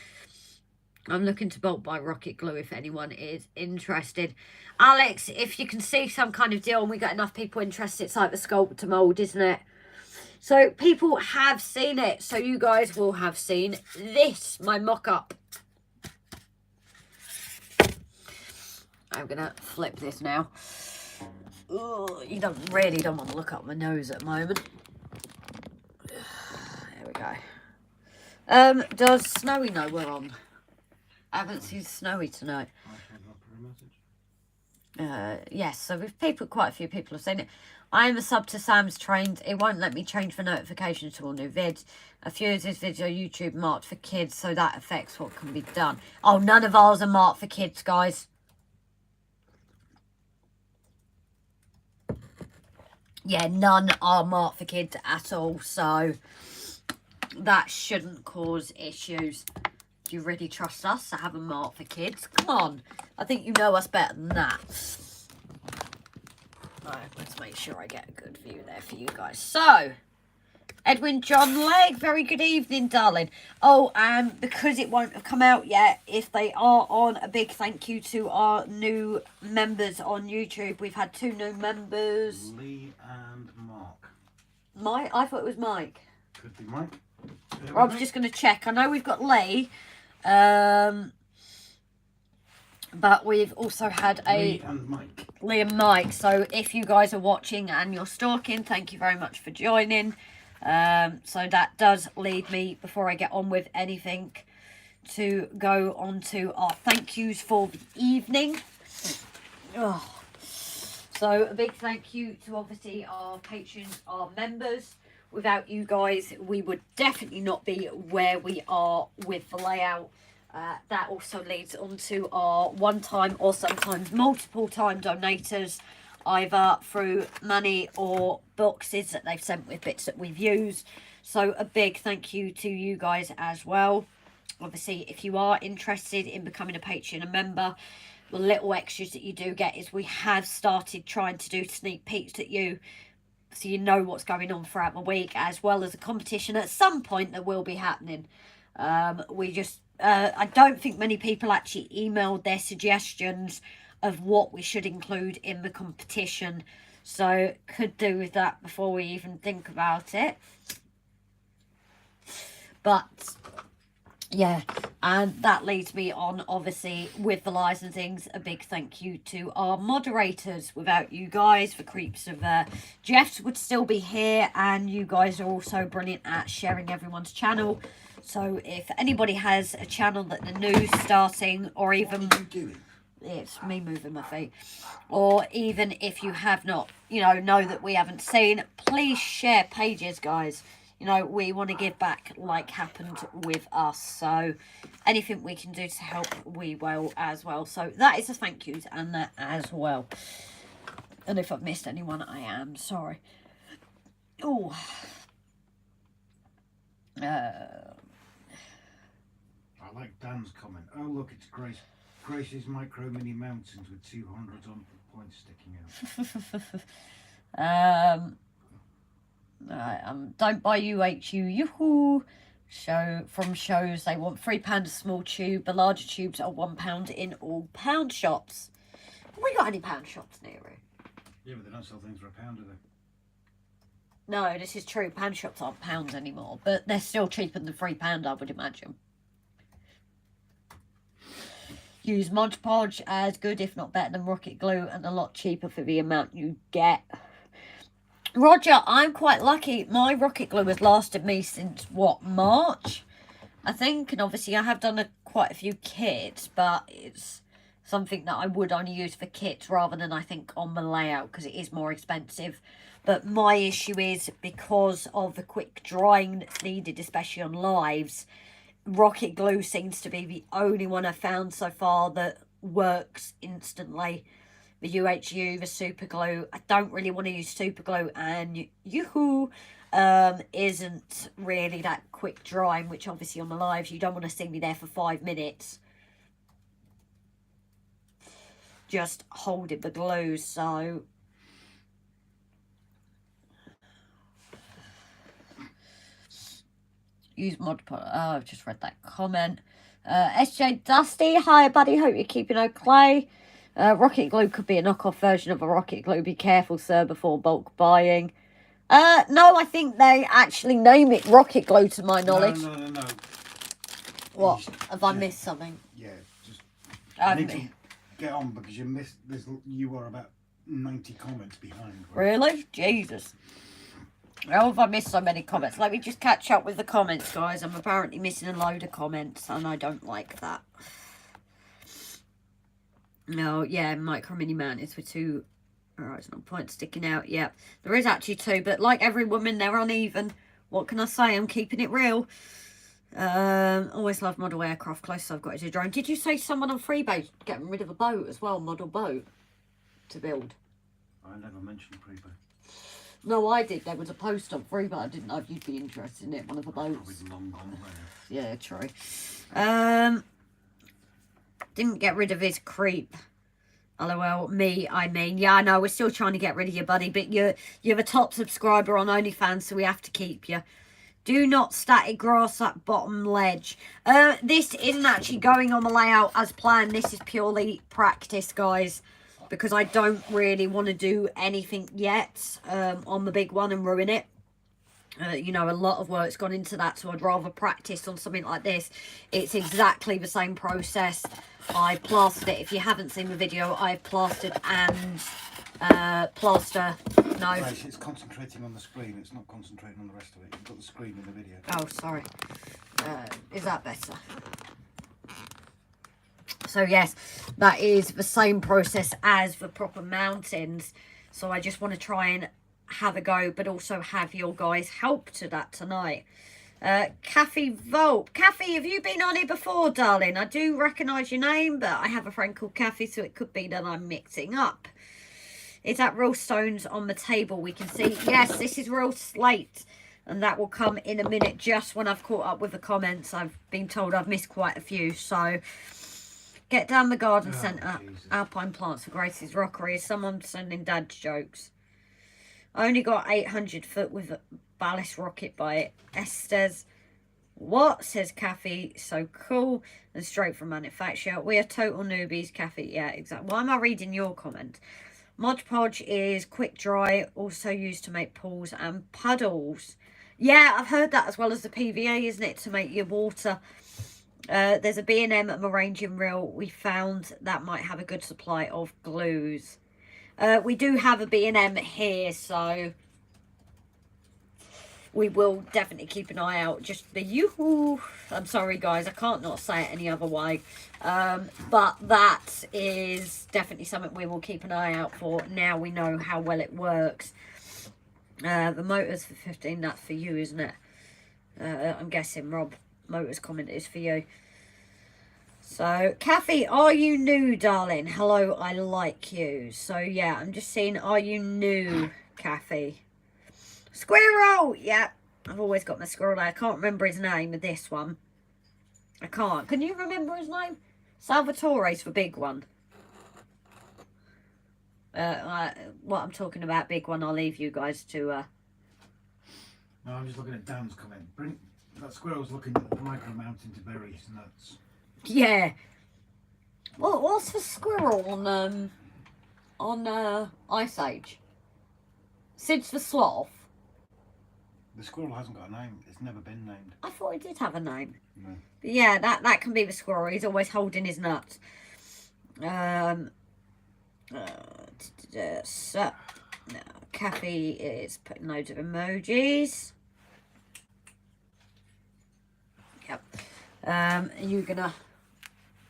I'm looking to bulk buy rocket glue if anyone is interested. Alex, if you can see some kind of deal and we got enough people interested, it's like the sculptor mould, isn't it? So people have seen it. So you guys will have seen this, my mock-up. I'm going to flip this now. Ooh, you really don't want to look up my nose at the moment. There we go. Does Snowy know we're on? I haven't seen Snowy tonight. Yes, so we've quite a few people have seen it. I am a sub to Sam's Trained. It won't let me change for notifications to all new vids. A few of his videos are YouTube marked for kids, so that affects what can be done. Oh, none of ours are marked for kids, guys. Yeah, none are marked for kids at all, so that shouldn't cause issues. if you really trust us to have a mark for kids. Come on. I think you know us better than that. Right, let's make sure I get a good view there for you guys. So, Edwin John Legg, very good evening, darling. Oh, and because it won't have come out yet, if they are on, a big thank you to our new members on YouTube. We've had 2 new members. Lee and Mark. Mike? I thought it was Mike. Could be Mike. Rob's just going to check. I know we've got Lee. But we've also had Lee and Mike. Lee and Mike. So if you guys are watching and you're stalking, thank you very much for joining. So that does lead me, before I get on with anything, to go on to our thank yous for the evening. Oh. So a big thank you to obviously our patrons, our members. Without you guys, we would definitely not be where we are with the layout. That also leads on to our one-time or sometimes multiple-time donators, either through money or boxes that they've sent with bits that we've used. So a big thank you to you guys as well. Obviously, if you are interested in becoming a patron and member, the little extras that you do get is we have started trying to do sneak peeks at you, so you know what's going on throughout the week, as well as a competition at some point that will be happening. I don't think many people actually emailed their suggestions of what we should include in the competition. So could do with that before we even think about it. But yeah, and that leads me on, obviously, with the licensings. A big thank you to our moderators. Without you guys, the creeps of Jeff's would still be here, and you guys are also brilliant at sharing everyone's channel. So if anybody has a channel that they're new starting, or even... What are you doing? It's me moving my feet. Or even if you have not, know that we haven't seen, please share pages, guys. We want to give back like happened with us. So anything we can do to help, we will as well. So that is a thank yous and that as well. And if I've missed anyone, I am sorry. Oh. I like Dan's comment. Oh, look, it's Grace's micro mini mountains with 200 on points sticking out. Don't buy UHU. Yoo-hoo. From shows, they want £3 a small tube. The larger tubes are £1 in all pound shops. Have we got any pound shops near here? Yeah, but they don't sell things for £1, do they? No, this is true. Pound shops aren't pounds anymore, but they're still cheaper than £3, I would imagine. Use Mod Podge as good, if not better than Rocket Glue, and a lot cheaper for the amount you get. Roger, I'm quite lucky. My Rocket Glue has lasted me since, what, March? I think, and obviously I have done quite a few kits, but it's something that I would only use for kits rather than, I think, on the layout, because it is more expensive. But my issue is, because of the quick drying that's needed, especially on lives, Rocket Glue seems to be the only one I've found so far that works instantly. The UHU, the super glue, I don't really want to use super glue, and Yoo-hoo isn't really that quick drying, which obviously on the lives you don't want to see me there for 5 minutes just holding the glue. So use Mod Podge. Oh, I've just read that comment. SJ Dusty, hi buddy, hope you're keeping okay. Rocket Glue could be a knockoff version of a Rocket Glue. Be careful, sir, before bulk buying. No, I think they actually name it Rocket Glue, to my knowledge. No. What? Have I missed something? Yeah, just I need to get on, because you missed this. You are about 90 comments behind. Right? Really? Jesus. How have I missed so many comments? Let me just catch up with the comments, guys. I'm apparently missing a load of comments, and I don't like that. No, yeah, micro mini mountains with 2 horizontal points sticking out. Yeah, there is actually 2, but like every woman, they're uneven. What can I say? I'm keeping it real. Always love model aircraft. Closest I've got is a drone. Did you say someone on Freebase getting rid of a boat as well, model boat to build? I never mentioned Freebase. No, I did. There was a post on free, but I didn't know if you'd be interested in it. One of the boats. Probably long gone there. Yeah, true. Didn't get rid of his creep. LOL, me, I mean. Yeah, I know, we're still trying to get rid of you, buddy, but you're a top subscriber on OnlyFans, so we have to keep you. Do not static grass that bottom ledge. This isn't actually going on the layout as planned. This is purely practice, guys, because I don't really want to do anything yet on the big one and ruin it. You know, a lot of work's gone into that, so I'd rather practice on something like this. It's exactly the same process. I plastered it. If you haven't seen the video, I've plastered and plaster. No. Right, it's concentrating on the screen. It's not concentrating on the rest of it. You've got the screen in the video. Oh, sorry. Is that better? So, yes, that is the same process as the proper mountains. So, I just want to try and have a go, but also have your guys help to that tonight. Kathy Volp. Kathy, have you been on here before, darling? I do recognise your name, but I have a friend called Kathy, so it could be that I'm mixing up. Is that real stones on the table we can see? Yes, this is real slate, and that will come in a minute, just when I've caught up with the comments. I've been told I've missed quite a few, so get down the garden centre. Alpine plants for Gracie's Rockery. Is someone sending dad's jokes? I only got 800 foot with a ballast rocket by it. Estes. What? Says Kathy. So cool. And straight from manufacturer. We are total newbies, Kathy. Yeah, exactly. Why am I reading your comment? Mod Podge is quick dry. Also used to make pools and puddles. Yeah, I've heard that, as well as the PVA, isn't it? To make your water. There's a B&M at Morangian Reel. We found that might have a good supply of glues. We do have a B&M here, so we will definitely keep an eye out. Just the yoo-hoo. I'm sorry, guys. I can't not say it any other way. But that is definitely something we will keep an eye out for. Now we know how well it works. The motors for 15, that's for you, isn't it? I'm guessing, Rob. Motors comment is for you. So, Kathy, are you new, darling? Hello, I like you. So, yeah, I'm just seeing, are you new, Kathy? Squirrel! Yeah, I've always got my squirrel there. I can't remember his name with this one. I can't. Can you remember his name? Salvatore's the big one. What I'm talking about, big one, I'll leave you guys to... No, I'm just looking at Dan's comment. That squirrel's looking at the micro mountain to bury his nuts. Yeah. Well, what's the squirrel on Ice Age? Sid's the sloth. The squirrel hasn't got a name. It's never been named. I thought he did have a name. No. But yeah, that can be the squirrel. He's always holding his nuts. So, no, Kathy is putting loads of emojis. Yep. Are you gonna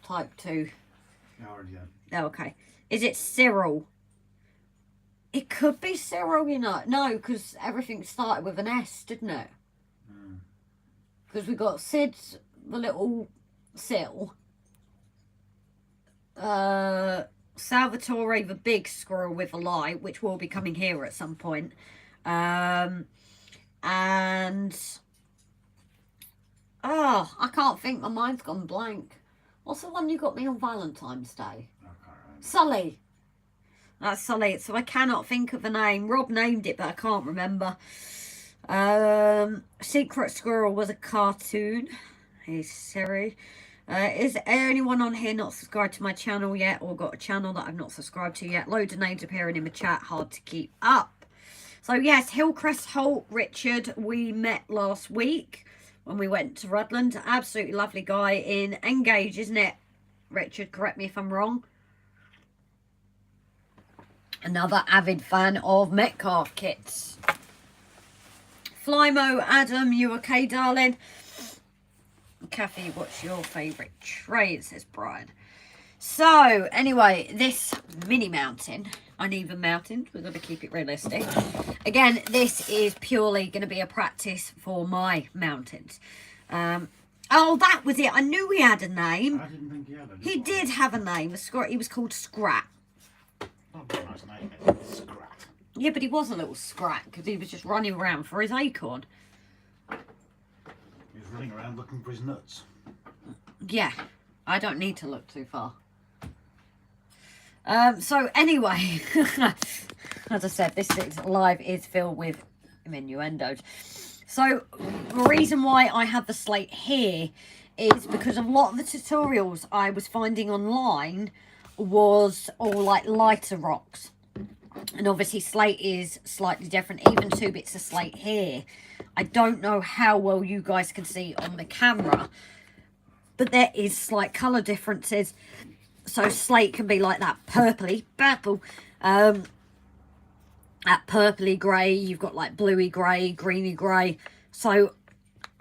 type 2? I already have. Oh, okay. Is it Cyril? It could be Cyril, you know. No, because everything started with an S, didn't it? Because we got Sid, the little Sill. Salvatore, the big squirrel with a light, which will be coming here at some point. And... oh, I can't think. My mind's gone blank. What's the one you got me on Valentine's Day? I can't remember. Sully. That's Sully. So I cannot think of a name. Rob named it, but I can't remember. Secret Squirrel was a cartoon. Hey, Siri. Is anyone on here not subscribed to my channel yet, or got a channel that I've not subscribed to yet? Loads of names appearing in the chat. Hard to keep up. So, yes, Hillcrest Holt, Richard, we met last week when we went to Rutland. Absolutely lovely guy in Engage, isn't it? Richard, correct me if I'm wrong. Another avid fan of Metcalf kits. Flymo, Adam, you okay, darling? Kathy, what's your favourite trade, says Brian. So, anyway, this mini mountain, uneven mountains, we're going to keep it realistic. Again, this is purely going to be a practice for my mountains. Oh, that was it. I knew he had a name. I didn't think he had a name. He did have a name. He was called Scrat. Not a very nice name, is it? Scrat. Yeah, but he was a little scrat because he was just running around for his acorn. He was running around looking for his nuts. Yeah, I don't need to look too far. So anyway, as I said, this live is filled with innuendos. So the reason why I have the slate here is because a lot of the tutorials I was finding online was all like lighter rocks. And obviously slate is slightly different. Even 2 bits of slate here. I don't know how well you guys can see on the camera, but there is slight colour differences. So slate can be like that purpley purple, that purpley grey. You've got like bluey grey, greeny grey. So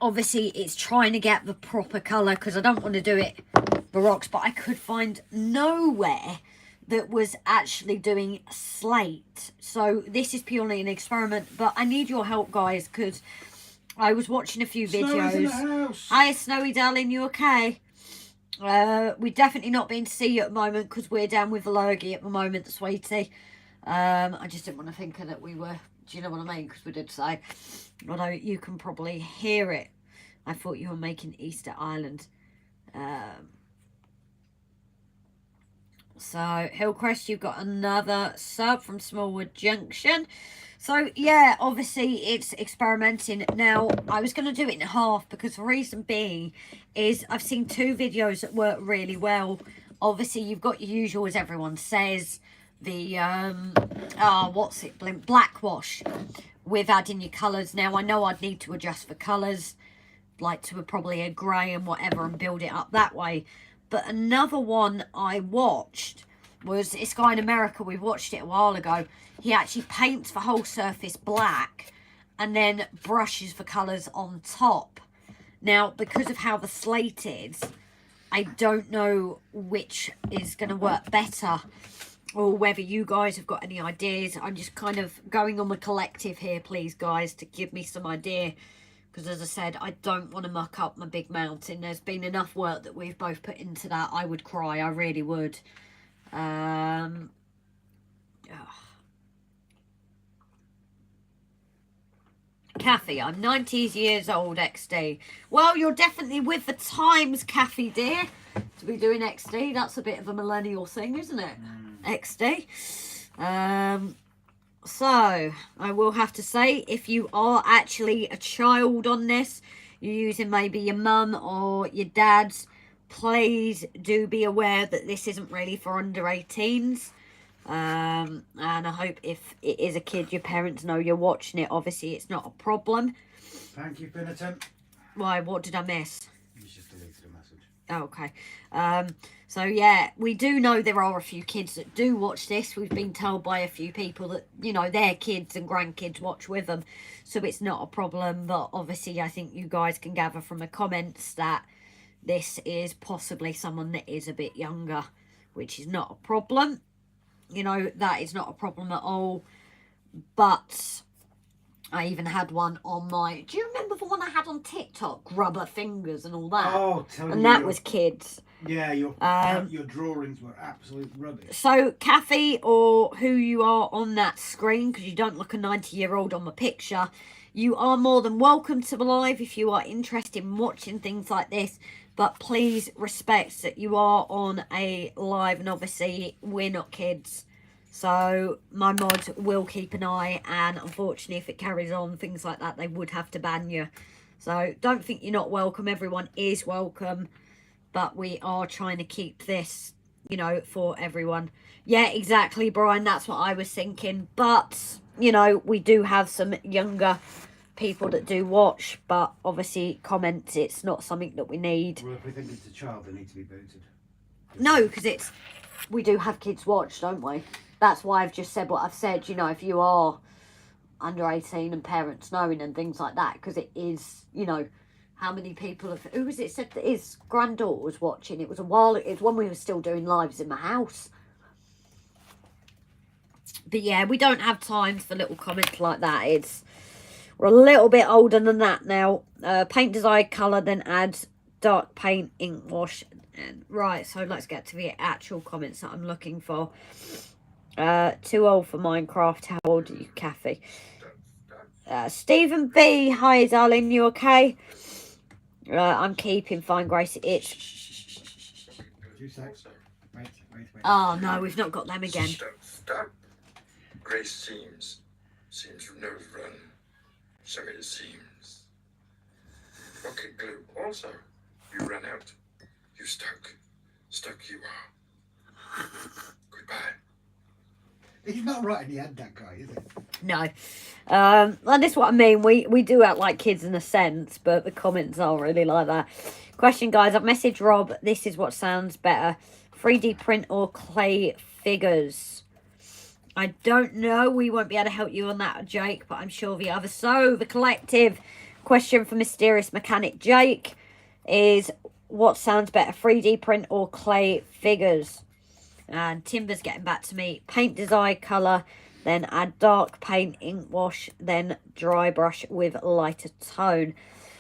obviously it's trying to get the proper colour, because I don't want to do it for rocks, but I could find nowhere that was actually doing slate. So this is purely an experiment, but I need your help, guys, because I was watching a few videos. Snowy's in the house. Hi Snowy darling, you okay? We're definitely not being to see you at the moment because we're down with allergy at the moment, sweetie. I just didn't want to think that we were, do you know what I mean? Because we did say, although you can probably hear it. I thought you were making Easter Island. So, Hillcrest, you've got another sub from Smallwood Junction. So, yeah, obviously it's experimenting. Now, I was going to do it in half because the reason being is I've seen 2 videos that work really well. Obviously, you've got your usual, as everyone says, the, black wash with adding your colours. Now, I know I'd need to adjust for colours, like to probably a grey and whatever, and build it up that way. But another one I watched was this guy in America. We watched it a while ago. He actually paints the whole surface black and then brushes the colours on top. Now, because of how the slate is, I don't know which is going to work better or whether you guys have got any ideas. I'm just kind of going on the collective here, please, guys, to give me some idea. Because, as I said, I don't want to muck up my big mountain. There's been enough work that we've both put into that. I would cry. I really would. Kathy, I'm 90 years old, XD. Well, you're definitely with the times, Kathy, dear. To be doing XD, that's a bit of a millennial thing, isn't it? XD. So, I will have to say, if you are actually a child on this, you're using maybe your mum or your dad's, please do be aware that this isn't really for under 18s. And I hope if it is a kid, your parents know you're watching it. Obviously, it's not a problem. Thank you, Penitent. Why, what did I miss? You just deleted a message. Oh, okay. So yeah, we do know there are a few kids that do watch this. We've been told by a few people that, you know, their kids and grandkids watch with them. So it's not a problem. But obviously, I think you guys can gather from the comments that this is possibly someone that is a bit younger, which is not a problem. You know, that is not a problem at all. But I even had one on my... Do you remember the one I had on TikTok? Rubber fingers and all that. Oh, and that was kids. Yeah, your drawings were absolute rubbish. So, Kathy, or who you are on that screen, because you don't look a 90-year-old on the picture, you are more than welcome to the live if you are interested in watching things like this. But please respect that you are on a live, and obviously we're not kids. So my mod will keep an eye, and unfortunately if it carries on, things like that, they would have to ban you. So don't think you're not welcome. Everyone is welcome. But we are trying to keep this, you know, for everyone. Yeah, exactly, Brian. That's what I was thinking. But, you know, we do have some younger people that do watch, but obviously comments, it's not something that we need. Well, if we think it's a child, they need to be booted. No, because we do have kids watch, don't we? That's why I've just said what I've said. You know, if you are under 18 and parents knowing and things like that, because it is, you know, how many people have... Who was it said that his granddaughter was watching? It was a while... It's when we were still doing lives in my house. But yeah, we don't have time for little comments like that. We're a little bit older than that now. Paint desired colour, then add dark paint, ink wash. And right, so let's get to the actual comments that I'm looking for. Too old for Minecraft. How old are you, Kathy? Stephen B. Hi, darling. You okay? I'm keeping fine, Grace. It's... 2 seconds. Wait. Oh, no, we've not got them again. Stop. Grace seems nerve run. So it seems. Rocket glue also. You ran out. You stuck. Stuck you are. Goodbye. He's not right in the head, that guy, is it? No. And this is what I mean. We do act like kids in a sense, but the comments aren't really like that. Question, guys. I've messaged Rob. This is what sounds better. 3D print or clay figures? I don't know. We won't be able to help you on that, Jake, but I'm sure the other. So, the collective question for Mysterious Mechanic Jake is, what sounds better, 3D print or clay figures? And Timber's getting back to me. Paint design colour, then add dark paint, ink wash, then dry brush with lighter tone.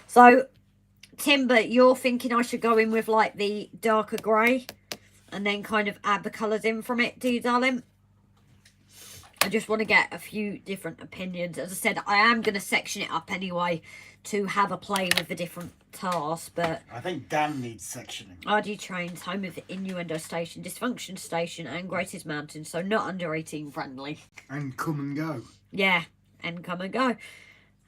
So, Timber, you're thinking I should go in with like the darker grey and then kind of add the colours in from it, do you, darling? I just want to get a few different opinions. As I said, I am going to section it up anyway to have a play with the different tasks, but I think Dan needs sectioning. RG Trains, home of the Innuendo Station, Dysfunction Station, and Greatest Mountain, so not under 18 friendly. And come and go. Yeah, and come and go.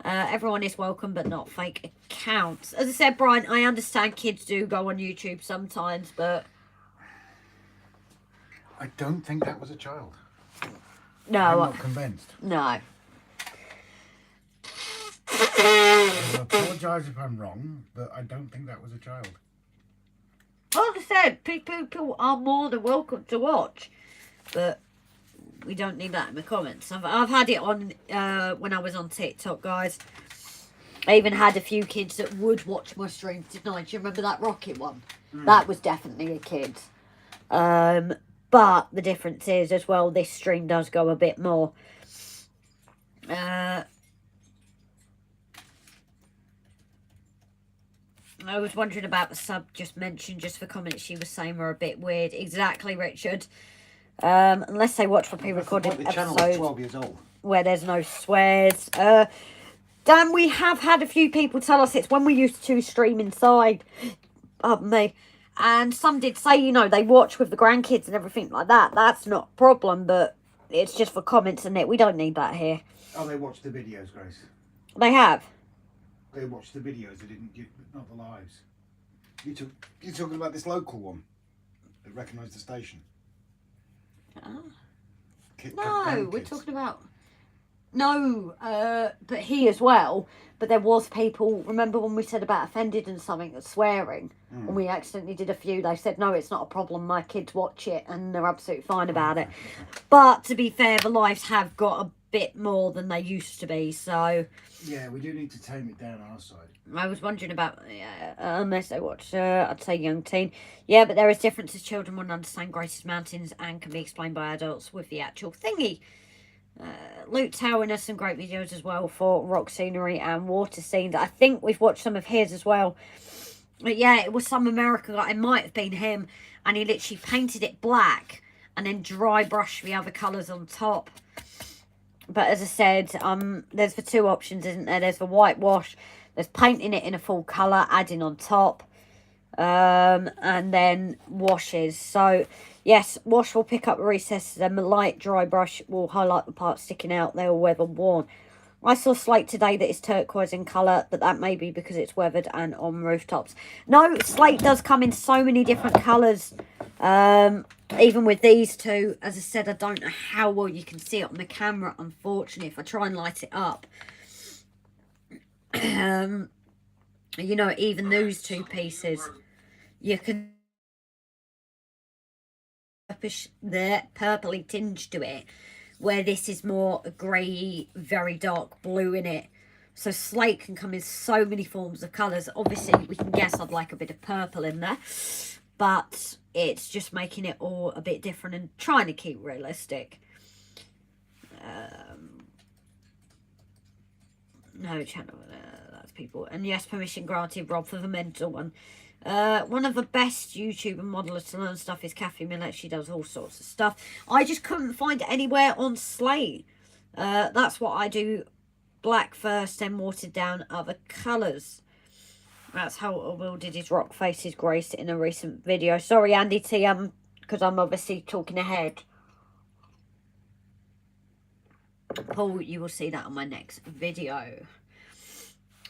Everyone is welcome, but not fake accounts. As I said, Brian, I understand kids do go on YouTube sometimes, but I don't think that was a child. no, I'm not convinced. no. I apologise if I'm wrong, but I don't think that was a child. Like I said, people are more than welcome to watch, but we don't need that in the comments. I've had it on when I was on TikTok, guys. I even had a few kids that would watch my streams tonight. Do you remember that rocket one? That was definitely a kid. But the difference is as well, this stream does go a bit more. I was wondering about the sub just mentioned, just for comments she was saying were a bit weird. Exactly, Richard. Unless they watch for pre-recorded episodes 12 years old. where there's no swears. Dan, we have had a few people tell us it's when we used to stream inside. Pardon me. And some did say, you know, they watch with the grandkids and everything like that. That's not a problem, but it's just for comments and it. We don't need that here. Oh, they watched the videos, Grace. They have. They watched the videos, they didn't get, not the lives. You're talking about this local one that recognised the station. No, we're talking about... No, but he as well. But there was people, remember when we said about offended and something, swearing, and we accidentally did a few, they said, no, it's not a problem, my kids watch it, and they're absolutely fine about it. But, to be fair, the lives have got a bit more than they used to be, so... Yeah, we do need to tame it down our side. I was wondering about, unless they watch, I'd say young teen. Yeah, but there is differences. Children wouldn't understand Greatest Mountains and can be explained by adults with the actual thingy. Luke Tower has some great videos as well for rock scenery and water scenes. I think we've watched some of his as well. But yeah, it was some American guy. It might have been him. And he literally painted it black and then dry brushed the other colours on top. But as I said, there's the two options, isn't there? There's the whitewash. There's painting it in a full colour, adding on top. And then washes. So, yes, wash will pick up the recesses and the light dry brush will highlight the parts sticking out. They are weather worn. I saw slate today that is turquoise in colour, but that may be because it's weathered and on rooftops. No, slate does come in so many different colours. Even with these two, as I said, I don't know how well you can see it on the camera, unfortunately, if I try and light it up. You know, even those two pieces, you can the purpley tinge to it, where this is more a grey, very dark blue in it. So slate can come in so many forms of colours. Obviously, we can guess I'd like a bit of purple in there, but it's just making it all a bit different and trying to keep realistic. No channel, that's people. And yes, permission granted, Rob, for the mental one. One of the best YouTuber modelers to learn stuff is Kathy Millett. She does all sorts of stuff. I just couldn't find it anywhere on Slate. That's what I do. Black first, then watered down other colours. That's how Will did his rock faces grace in a recent video. Sorry, Andy T, because I'm obviously talking ahead. Paul, you will see that on my next video.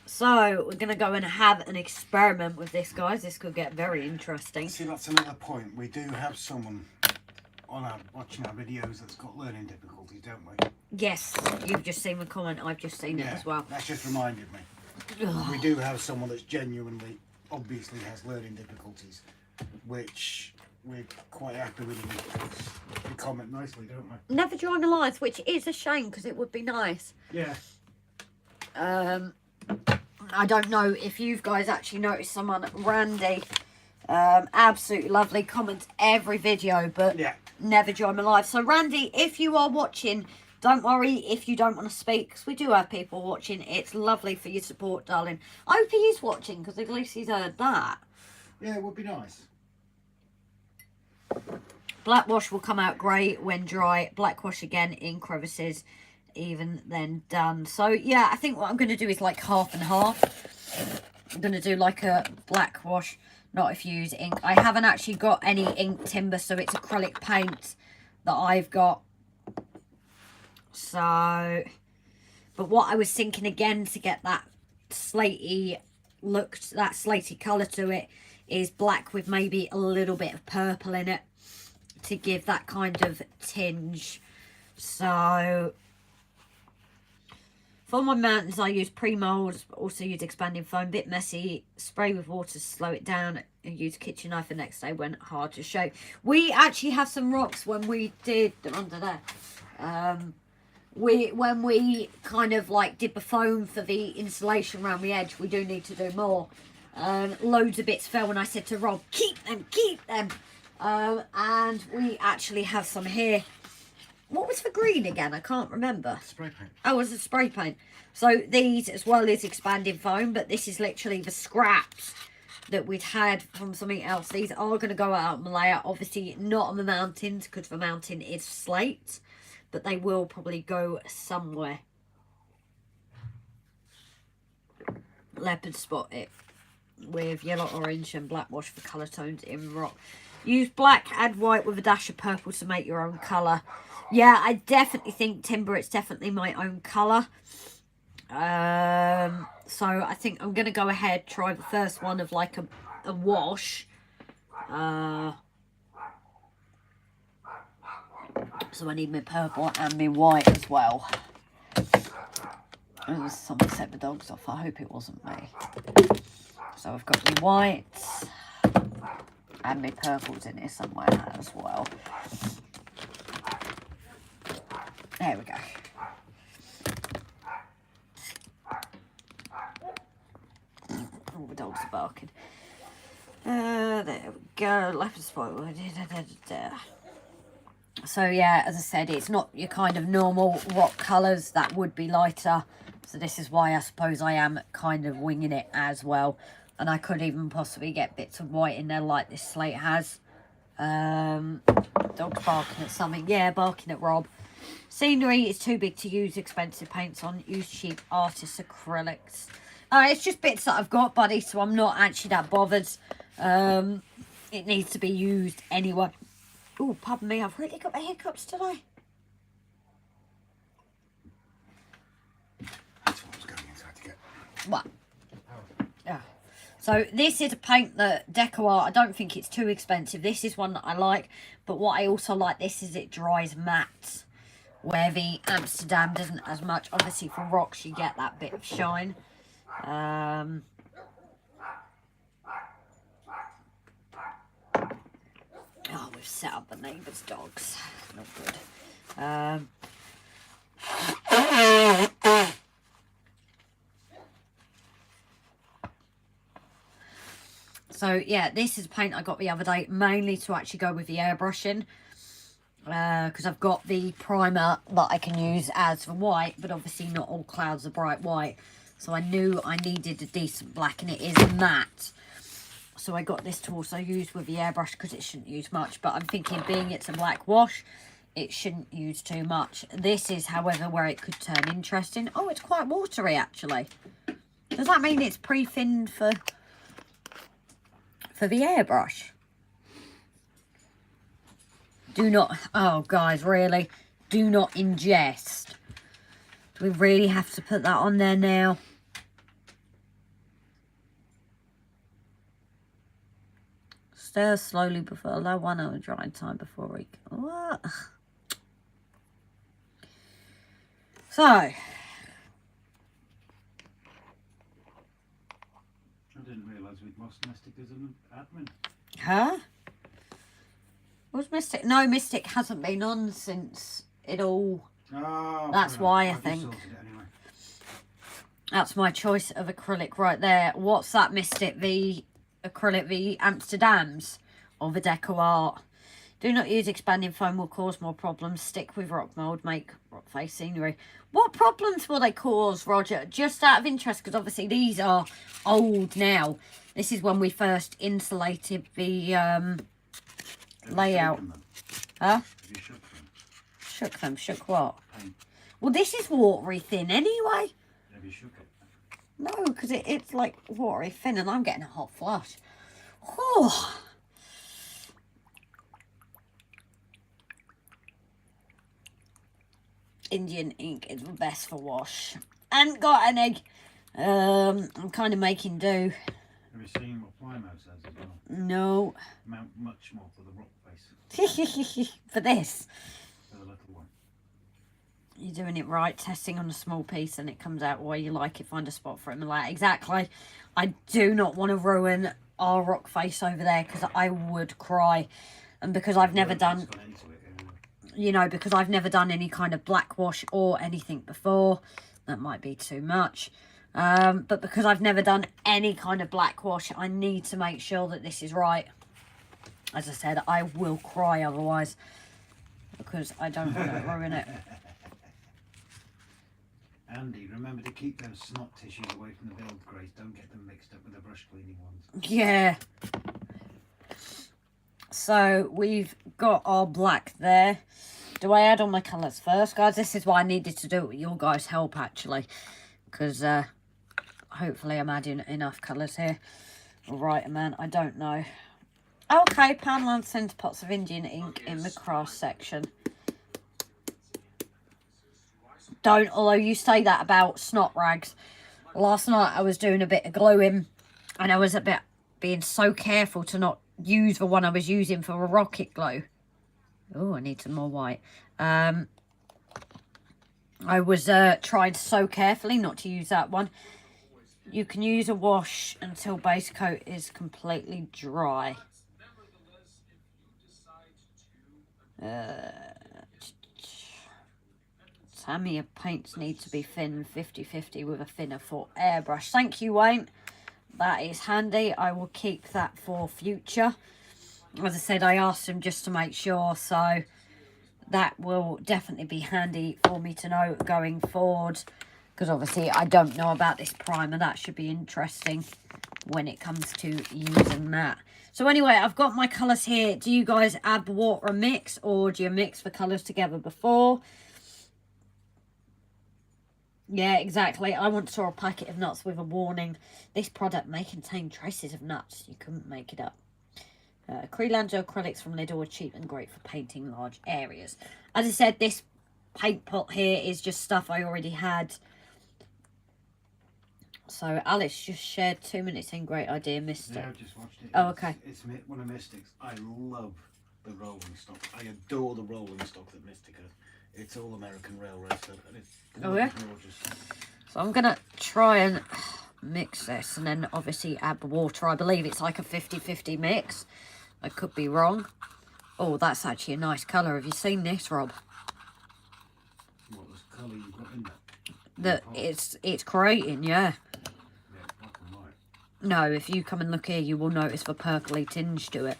So, we're going to go and have an experiment with this, guys. This could get very interesting. See, that's another point. We do have someone on watching our videos that's got learning difficulties, don't we? Yes, you've just seen the comment. I've just seen it as well. That's just reminded me. We do have someone that's genuinely, obviously has learning difficulties, which we're quite happy with them. We comment nicely, don't we? Never join a live, which is a shame because it would be nice. Yeah. I don't know if you guys actually noticed someone, Randy, absolutely lovely, comments every video, but never join my live. So Randy, if you are watching, don't worry if you don't want to speak, because we do have people watching. It's lovely for your support, darling. I hope he is watching, because at least he's heard that. Yeah, it would be nice. Black wash will come out grey when dry. Black wash again in crevices, even then done. So yeah, I think what I'm going to do is like half and half. I'm going to do like a black wash, not if you use ink. I haven't actually got any ink timber, so it's acrylic paint that I've got. So, but what I was thinking again to get that slatey look, that slatey colour to it, is black with maybe a little bit of purple in it to give that kind of tinge. So, for my mountains I use pre-molds, but also use expanding foam. Bit messy, spray with water to slow it down, and use kitchen knife the next day when hard to shape. We actually have some rocks when we did, they're under there. When we kind of like did the foam for the insulation around the edge, we do need to do more. Loads of bits fell when I said to Rob, keep them, keep them. And we actually have some here. What was the green again? I can't remember. Spray paint. Oh, it was a spray paint. So these as well is expanding foam, but this is literally the scraps that we'd had from something else. These are going to go out on Malaya. Obviously not on the mountains, because the mountain is slate. But they will probably go somewhere. Leopard spot it with yellow, orange and black wash for colour tones in rock. Use black, add white with a dash of purple to make your own colour. Yeah, I definitely think timber, it's definitely my own colour. So I think I'm going to go ahead, try the first one of like a wash. So I need my purple and my white as well. Oh, someone set the dogs off. I hope it wasn't me. So I've got my whites and my purples in here somewhere as well. There we go. Oh, the dogs are barking. There we go. Leopard spot. So yeah, as I said, it's not your kind of normal rock colours. That would be lighter. So this is why I suppose I am kind of winging it as well. And I could even possibly get bits of white in there like this slate has. Dog's barking at something. Yeah, barking at Rob. Scenery is too big to use expensive paints on. Use cheap artist acrylics. It's just bits that I've got, buddy, so I'm not actually that bothered. It needs to be used anyway. Oh, pardon me, I've really got the hiccups today. That's what I was going inside to get. What? Oh. Yeah. So this is a paint that Deco Art, I don't think it's too expensive. This is one that I like, but what I also like this is it dries matte, where the Amsterdam doesn't as much. Obviously for rocks you get that bit of shine. Oh, we've set up the neighbour's dogs. Not good. So, yeah, this is paint I got the other day, mainly to actually go with the airbrushing. Because I've got the primer that I can use as the white, but obviously not all clouds are bright white. So I knew I needed a decent black, and it is matte. So I got this to also use with the airbrush because it shouldn't use much. But I'm thinking, being it's a black wash, it shouldn't use too much. This is, however, where it could turn interesting. Oh, it's quite watery, actually. Does that mean it's pre-thinned for the airbrush? Do not... Oh, guys, really? Do not ingest. Do we really have to put that on there now? Stir slowly before, allow 1 hour drying time before we... What? So. I didn't realise we'd lost Mystic as an admin. Huh? Was Mystic? No, Mystic hasn't been on since it all... Oh, that's why I think. Anyway. That's my choice of acrylic right there. What's that, Mystic? The acrylic, the Amsterdams or the Deco Art. Do not use expanding foam, will cause more problems. Stick with rock mould, make rock face scenery. What problems will they cause, Roger? Just out of interest, because obviously these are old now. This is when we first insulated the layout. Huh? Have you shook them? Shook them? Shook what? Paint. Well, this is watery thin anyway. Have you shook it? No, because it's like watery thin, and I'm getting a hot flush. Oh. Indian ink is the best for wash. Ain't got any. I'm kind of making do. Have you seen what Plymouth says as well? No. Much more for the rock face. For this. For the little one. You're doing it right, testing on a small piece, and it comes out where you like it. Find a spot for it and like exactly. I do not want to ruin our rock face over there because I would cry, and because I've never done, you know, because I've never done any kind of black wash or anything before. That might be too much. But because I've never done any kind of black wash, I need to make sure that this is right. As I said, I will cry otherwise because I don't want to ruin it. Andy, remember to keep those snot tissues away from the build grays. Don't get them mixed up with the brush cleaning ones. Yeah. So we've got our black there. Do I add on my colours first, guys? This is why I needed to do it with your guys' help, actually. Because hopefully I'm adding enough colours here. Right, man, I don't know. Okay, Poundland sends pots of Indian ink in the craft section. Don't, although you say that about snot rags. Last night I was doing a bit of gluing, and I was being so careful to not use the one I was using for a rocket glue. Oh, I need some more white. I was trying so carefully not to use that one. You can use a wash until base coat is completely dry. Tamiya paints need to be thin 50-50 with a thinner for airbrush. Thank you, Wayne. That is handy. I will keep that for future. As I said, I asked him just to make sure, so that will definitely be handy for me to know going forward. Because obviously I don't know about this primer. That should be interesting when it comes to using that. So anyway, I've got my colours here. Do you guys add the water and mix, or do you mix the colours together before? Yeah, exactly. I once saw a packet of nuts with a warning. This product may contain traces of nuts. You couldn't make it up. Creelange acrylics from Lidl are cheap and great for painting large areas. As I said, this paint pot here is just stuff I already had. So Alice just shared 2 minutes in. Great idea, Mister. Yeah, I just watched it. Oh, okay. It's one of Mystic's. I love the rolling stock. I adore the rolling stock that Mystic has. It's all American Railroad stuff, and it's gorgeous. So I'm gonna try and mix this, and then obviously add the water. I believe it's like a 50-50 mix. I could be wrong. Oh, that's actually a nice colour. Have you seen this, Rob? What was the colour you got in there? That it's creating, yeah. Yeah, black and white. No, if you come and look here, you will notice the purpley tinge to it.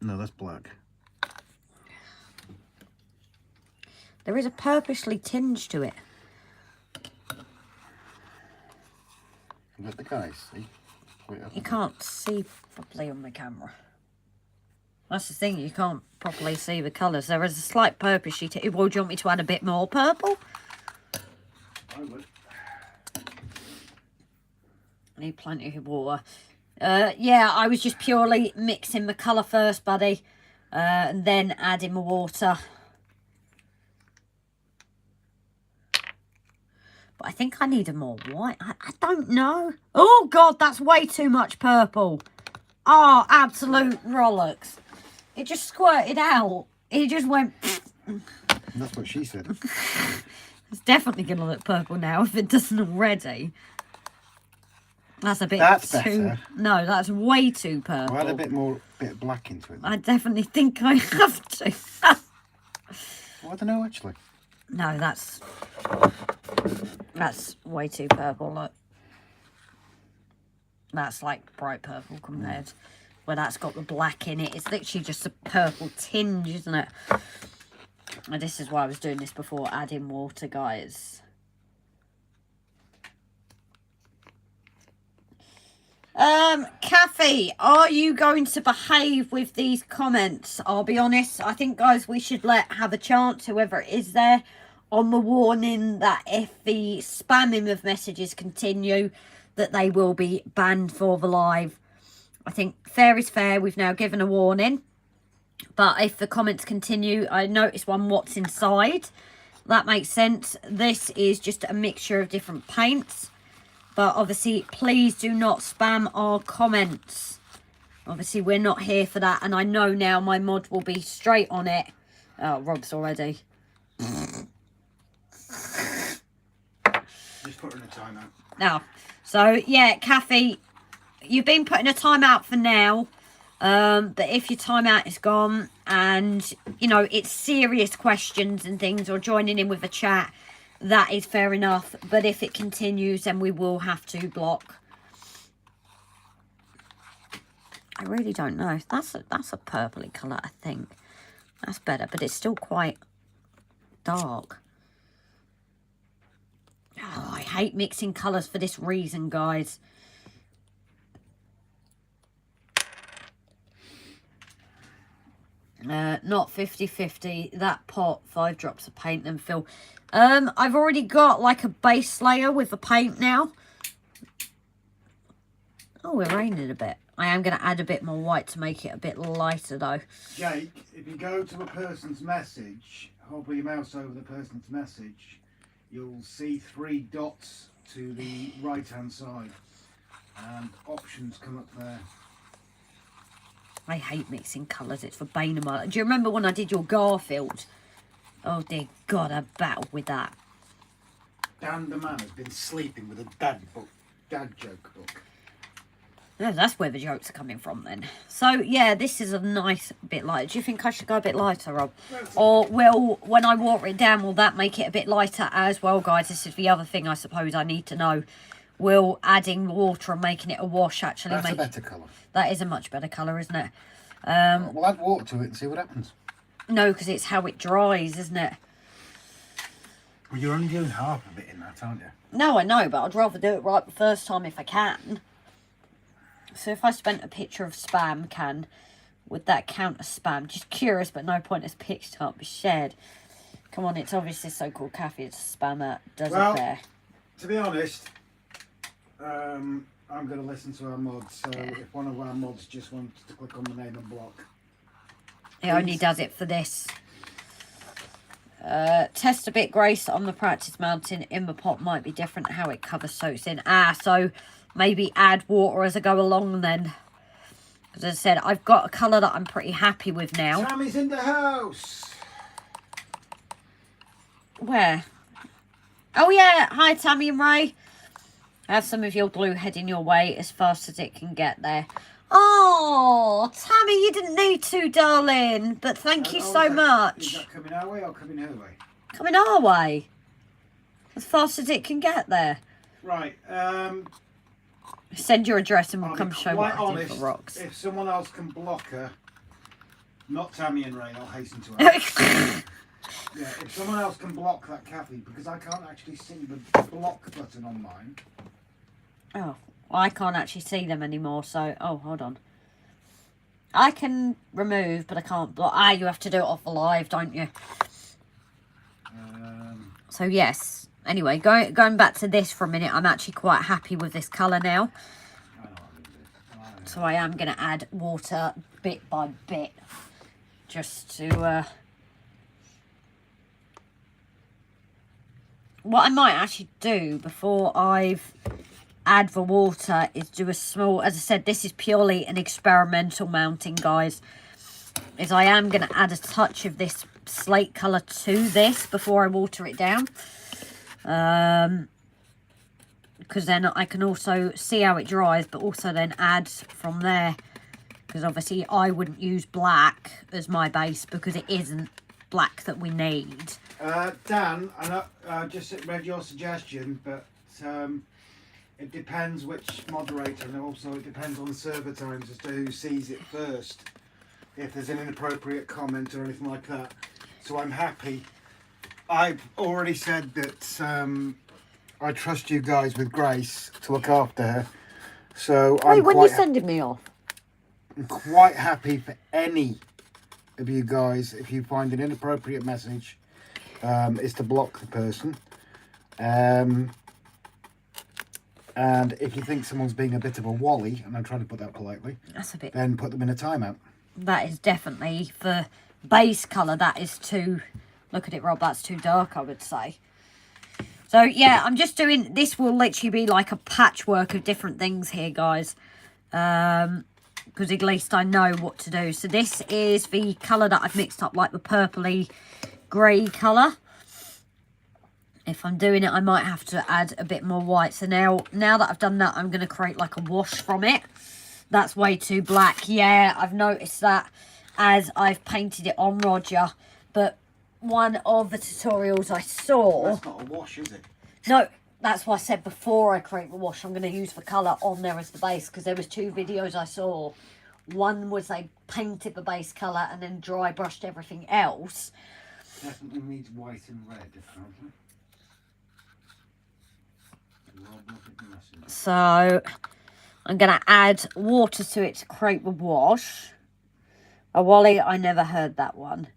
No, that's black. There is a purpley tinge to it. Let the guys see. You can't see properly on the camera. That's the thing, you can't properly see the colours. There is a slight purpley to it. Well, do you want me to add a bit more purple? I would. Need plenty of water. Yeah, I was just purely mixing the colour first, buddy. And then adding the water. But I think I needed more white. I don't know. Oh, God, that's way too much purple. Oh, absolute rollocks. It just squirted out. It just went... That's what she said. It's definitely going to look purple now if it doesn't already. That's a bit too... better. No, that's way too purple. I'll add a bit of black into it. I definitely think I have to. Well, I don't know, actually. No, that's way too purple, look. That's like bright purple compared where that's got the black in it. It's literally just a purple tinge, isn't it? And this is why I was doing this before adding water, guys. Kathy, are you going to behave with these comments? I'll be honest, I think, guys, we should have a chance, whoever it is there, on the warning that if the spamming of messages continue, that they will be banned for the live. I think fair is fair. We've now given a warning. But if the comments continue, I noticed one, what's inside. That makes sense. This is just a mixture of different paints. But obviously, please do not spam our comments. Obviously, we're not here for that. And I know now my mod will be straight on it. Oh, Rob's already. Just put her in a timeout. Now, so yeah, Kathy, you've been put in a timeout for now. But if your timeout is gone and, you know, it's serious questions and things or joining in with a chat, that is fair enough. But if it continues, then we will have to block. I really don't know. That's a purpley colour, I think. That's better, but it's still quite dark. Oh, I hate mixing colours for this reason, guys. Not 50-50. That pot, 5 drops of paint and fill. I've already got like a base layer with the paint now. Oh, we're raining a bit. I am going to add a bit more white to make it a bit lighter though. Jake, if you go to a person's message, hover your mouse over the person's message, you'll see 3 dots to the right hand side and options come up there. I hate mixing colours. It's for bane of my life. Do you remember when I did your Garfield? Oh dear God, I battled with that. Dan the man has been sleeping with a dad joke book. No, that's where the jokes are coming from then. So yeah, this is a nice bit lighter. Do you think I should go a bit lighter, Rob? Or when I water it down, will that make it a bit lighter as well, guys? This is the other thing I suppose I need to know. Will adding water and making it a wash actually That's make... a better colour. That is a much better colour, isn't it? We'll add water to it and see what happens. No, because it's how it dries, isn't it? Well, you're only doing half of it in that, aren't you? No, I know, but I'd rather do it right the first time if I can. So if I spent a picture of spam can, would that count as spam? Just curious, but no point has picked up, shared. Come on, it's obviously so-called Kathy. It's a spammer. Does it there? To be honest, I'm going to listen to our mods. So if one of our mods just wants to click on the name and block, it only does it for this. Test a bit Grace on the practice mountain in the pot might be different how it covers soaks in. So maybe add water as I go along then. As I said, I've got a colour that I'm pretty happy with now. Tammy's in the house. Where? Oh yeah, hi Tammy and Ray. Have some of your glue heading your way as fast as it can get there. Oh, Tammy, you didn't need to, darling. But thank you so much. Is that coming our way or coming her way? Coming our way. As fast as it can get there. Right. Send your address and we'll I'll come be show quite what I do honest, for rocks. If someone else can block her, not Tammy and Ray, I'll hasten to her. Yeah, if someone else can block that Kathy, because I can't actually see the block button on mine. Oh, Well, I can't actually see them anymore, so... Oh, hold on. I can remove, but I can't block. Ah, you have to do it off the live, don't you? So, yes. Anyway, going back to this for a minute, I'm actually quite happy with this colour now. So I am going to add water bit by bit. Just to... What I might actually do before I've add the water is do a small, as I said, this is purely an experimental mounting, guys, is I am going to add a touch of this slate colour to this before I water it down, because then I can also see how it dries, but also then add from there, because obviously I wouldn't use black as my base because it isn't black that we need. Dan, I just read your suggestion, but it depends which moderator, and also it depends on server times as to who sees it first, if there's an inappropriate comment or anything like that. So I'm happy. I've already said that I trust you guys with Grace to look after her. So Wait, when are you sending me off? I'm quite happy for any of you guys, if you find an inappropriate message, is to block the person. And if you think someone's being a bit of a wally, and I'm trying to put that politely, That's a bit... then put them in a timeout. That is definitely, for base colour, that is too... Look at it, Rob, that's too dark, I would say. So, yeah, I'm just doing... This will literally be like a patchwork of different things here, guys. Because at least I know what to do. So this is the colour that I've mixed up, like the purpley grey colour. If I'm doing it, I might have to add a bit more white. So now that I've done that, I'm going to create like a wash from it. That's way too black. Yeah, I've noticed that as I've painted it on Roger. But one of the tutorials I saw... That's not a wash, is it? No, that's what I said before I create the wash. I'm going to use the colour on there as the base, because there was two videos I saw. One was they painted the base colour and then dry brushed everything else. Definitely needs white and red, apparently. So I'm going to add water to it to create the wash. Oh, Wally, I never heard that one.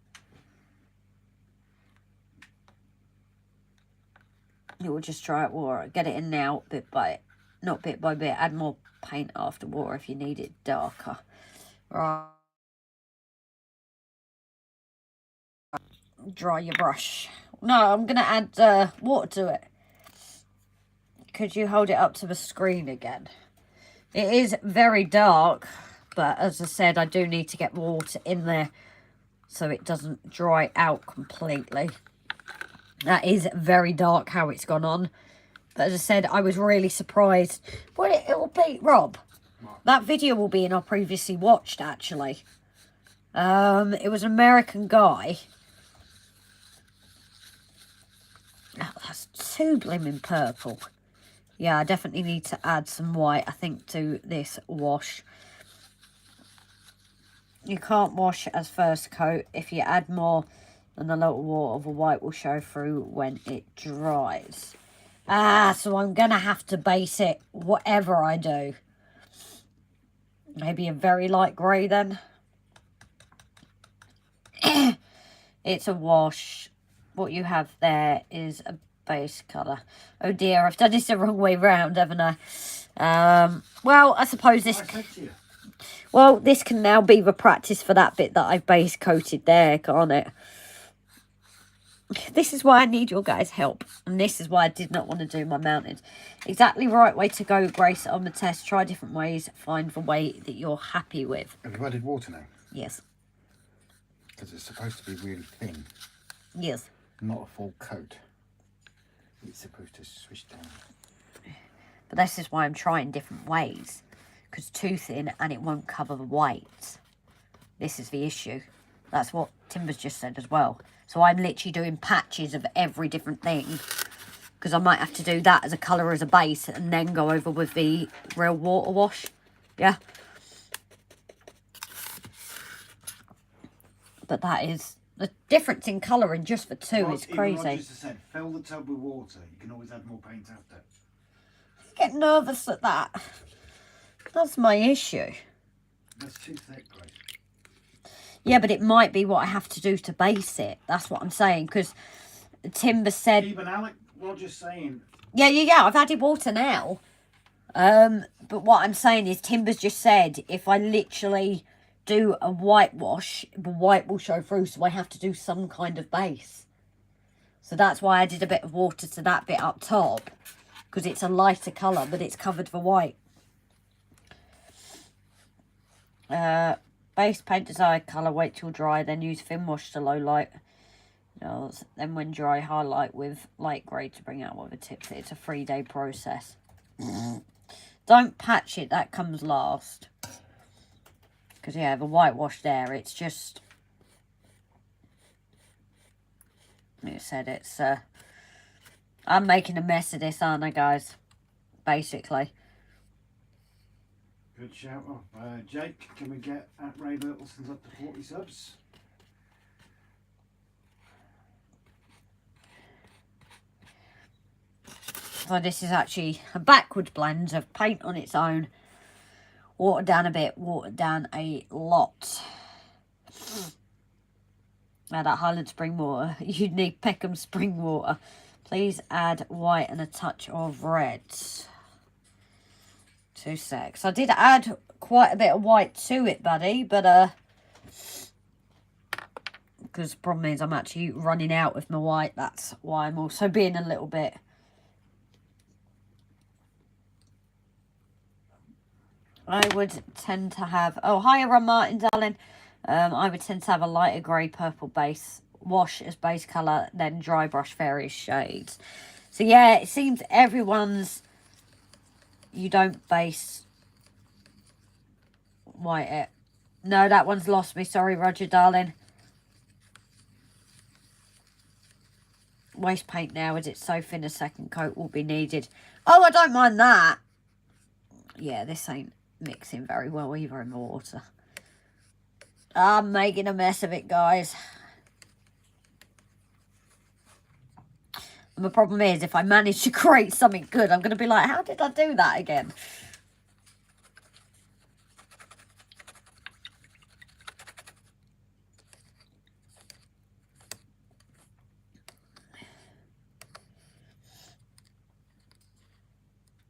You will just try it water. Get it in now, bit by, not bit by bit. Add more paint after water if you need it darker. Right. Dry your brush. No, I'm going to add water to it. Could you hold it up to the screen again? It is very dark, but as I said, I do need to get water in there so it doesn't dry out completely. That is very dark how it's gone on. But as I said, I was really surprised. Well, it will be, Rob, that video will be in our previously watched, actually. It was an American guy. Oh, that's too blimmin' purple. Yeah, I definitely need to add some white, I think, to this wash. You can't wash as first coat. If you add more than a little water, the white will show through when it dries. So I'm going to have to base it whatever I do. Maybe a very light grey then. It's a wash. What you have there is a base colour. Oh dear, I've done this the wrong way round, haven't I? Well, I suppose this... Well, this can now be the practice for that bit that I've base coated there, can't it? This is why I need your guys' help. And this is why I did not want to do my mountains. Exactly the right way to go, Grace, on the test. Try different ways. Find the way that you're happy with. Have you added water now? Yes. Because it's supposed to be really thin. Yes. Not a full coat. It's supposed to swish down. But this is why I'm trying different ways. Because too thin and it won't cover the white. This is the issue. That's what Timber's just said as well. So I'm literally doing patches of every different thing. Because I might have to do that as a colour as a base and then go over with the real water wash. Yeah. But that is... The difference in colouring just for two is crazy. Roger said, fill the tub with water. You can always add more paint after. get nervous at that. That's my issue. That's too thick, Grace. Yeah, but it might be what I have to do to base it. That's what I'm saying. Because Timber said... Even Alec Roger's saying... Yeah, I've added water now. But what I'm saying is Timber's just said if I literally do a whitewash, the white will show through. So I have to do some kind of base. So that's why I did a bit of water to that bit up top. Because it's a lighter colour, but it's covered for white. Base paint desired colour, wait till dry, then use thin wash to low light. Then when dry, highlight with light grey to bring out with a tip. It's a 3-day process. Don't patch it, that comes last. Because yeah, the whitewash there, it's just... It said it's... I'm making a mess of this, aren't I, guys? Basically. Good shout. Jake, can we get at Ray Littleton's up to 40 subs? So this is actually a backward blend of paint on its own. Watered down a bit, watered down a lot. Now that Highland spring water, you'd need Peckham spring water. Please add white and a touch of red. 2 secs. I did add quite a bit of white to it, buddy, but because the problem is I'm actually running out of my white. That's why I'm also being a little bit... I would tend to have... Oh, hiya, Ron Martin, darling. I would tend to have a lighter grey purple base. Wash as base colour, then dry brush various shades. So, yeah, it seems everyone's... You don't base white it. No, that one's lost me. Sorry, Roger, darling. Waste paint now as it's so thin a second coat will be needed. Oh, I don't mind that. Yeah, this ain't mixing very well either in the water. I'm making a mess of it, guys. And the problem is, if I manage to create something good, I'm going to be like, how did I do that again?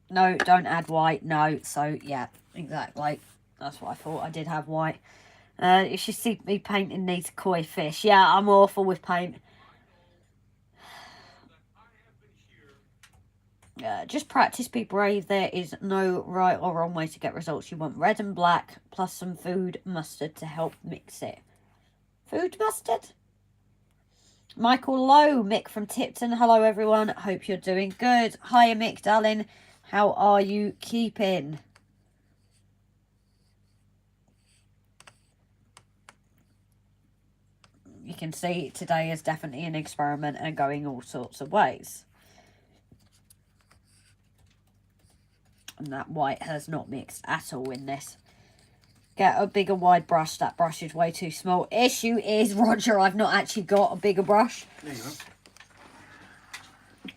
No, don't add white. No. So, yeah, exactly. That's what I thought. I did have white. You should see me painting these koi fish. Yeah, I'm awful with paint. Just practice, be brave. There is no right or wrong way to get results. You want red and black plus some food mustard to help mix it. Food mustard? Michael Lowe, Mick from Tipton. Hello, everyone. Hope you're doing good. Hiya, Mick, darling. How are you keeping? You can see today is definitely an experiment and going all sorts of ways. And that white has not mixed at all in this. Get a bigger wide brush. That brush is way too small. Issue is, Roger, I've not actually got a bigger brush. There you go.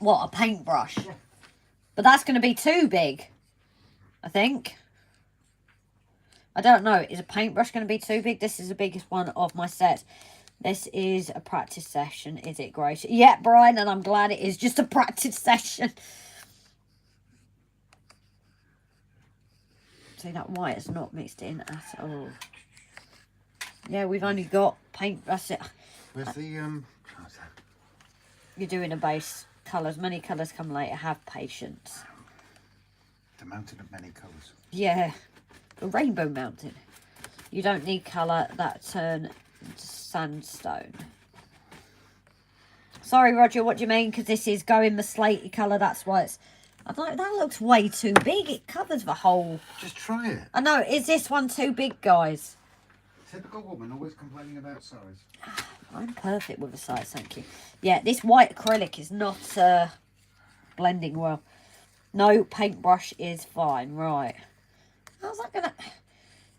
What, a paintbrush? Yeah. But that's going to be too big, I think. I don't know. Is a paintbrush going to be too big? This is the biggest one of my set. This is a practice session. Is it great? Yeah, Brian, and I'm glad it is just a practice session. See, that white is not mixed in at all. Yeah, we've only got paint. That's it. Where's the You're doing a base colours. Many colours come later. Have patience. The mountain of many colours. Yeah, the rainbow mountain. You don't need colour that turn sandstone. Sorry, Roger. What do you mean? Because this is going the slaty colour. That's why it's. I don't. That looks way too big. It covers the whole. Just try it. I know. Is this one too big, guys? Typical woman, always complaining about size. I'm perfect with the size, thank you. Yeah, this white acrylic is not blending well. No, paintbrush is fine. Right. How's that gonna...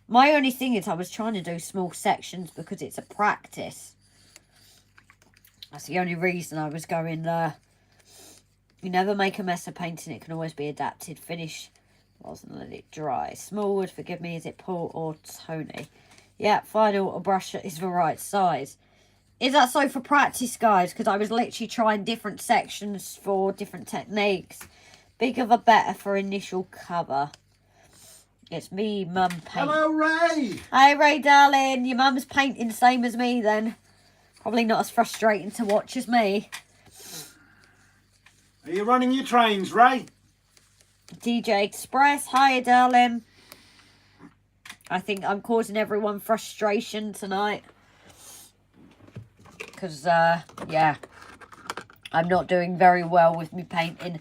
My only thing is I was trying to do small sections because it's a practice. That's the only reason I was going You never make a mess of painting. It can always be adapted. Finish and let it dry. Small wood, forgive me, is it Paul or Tony? Yeah, final a brush that is the right size. Is that so for practice, guys? Because I was literally trying different sections for different techniques. Bigger the better for initial cover. It's me, mum paint. Hello, Ray. Hey, Ray, darling. Your mum's painting same as me then. Probably not as frustrating to watch as me. Are you running your trains, Ray? DJ Express. Hiya, darling. I think I'm causing everyone frustration tonight. Because, yeah, I'm not doing very well with me painting.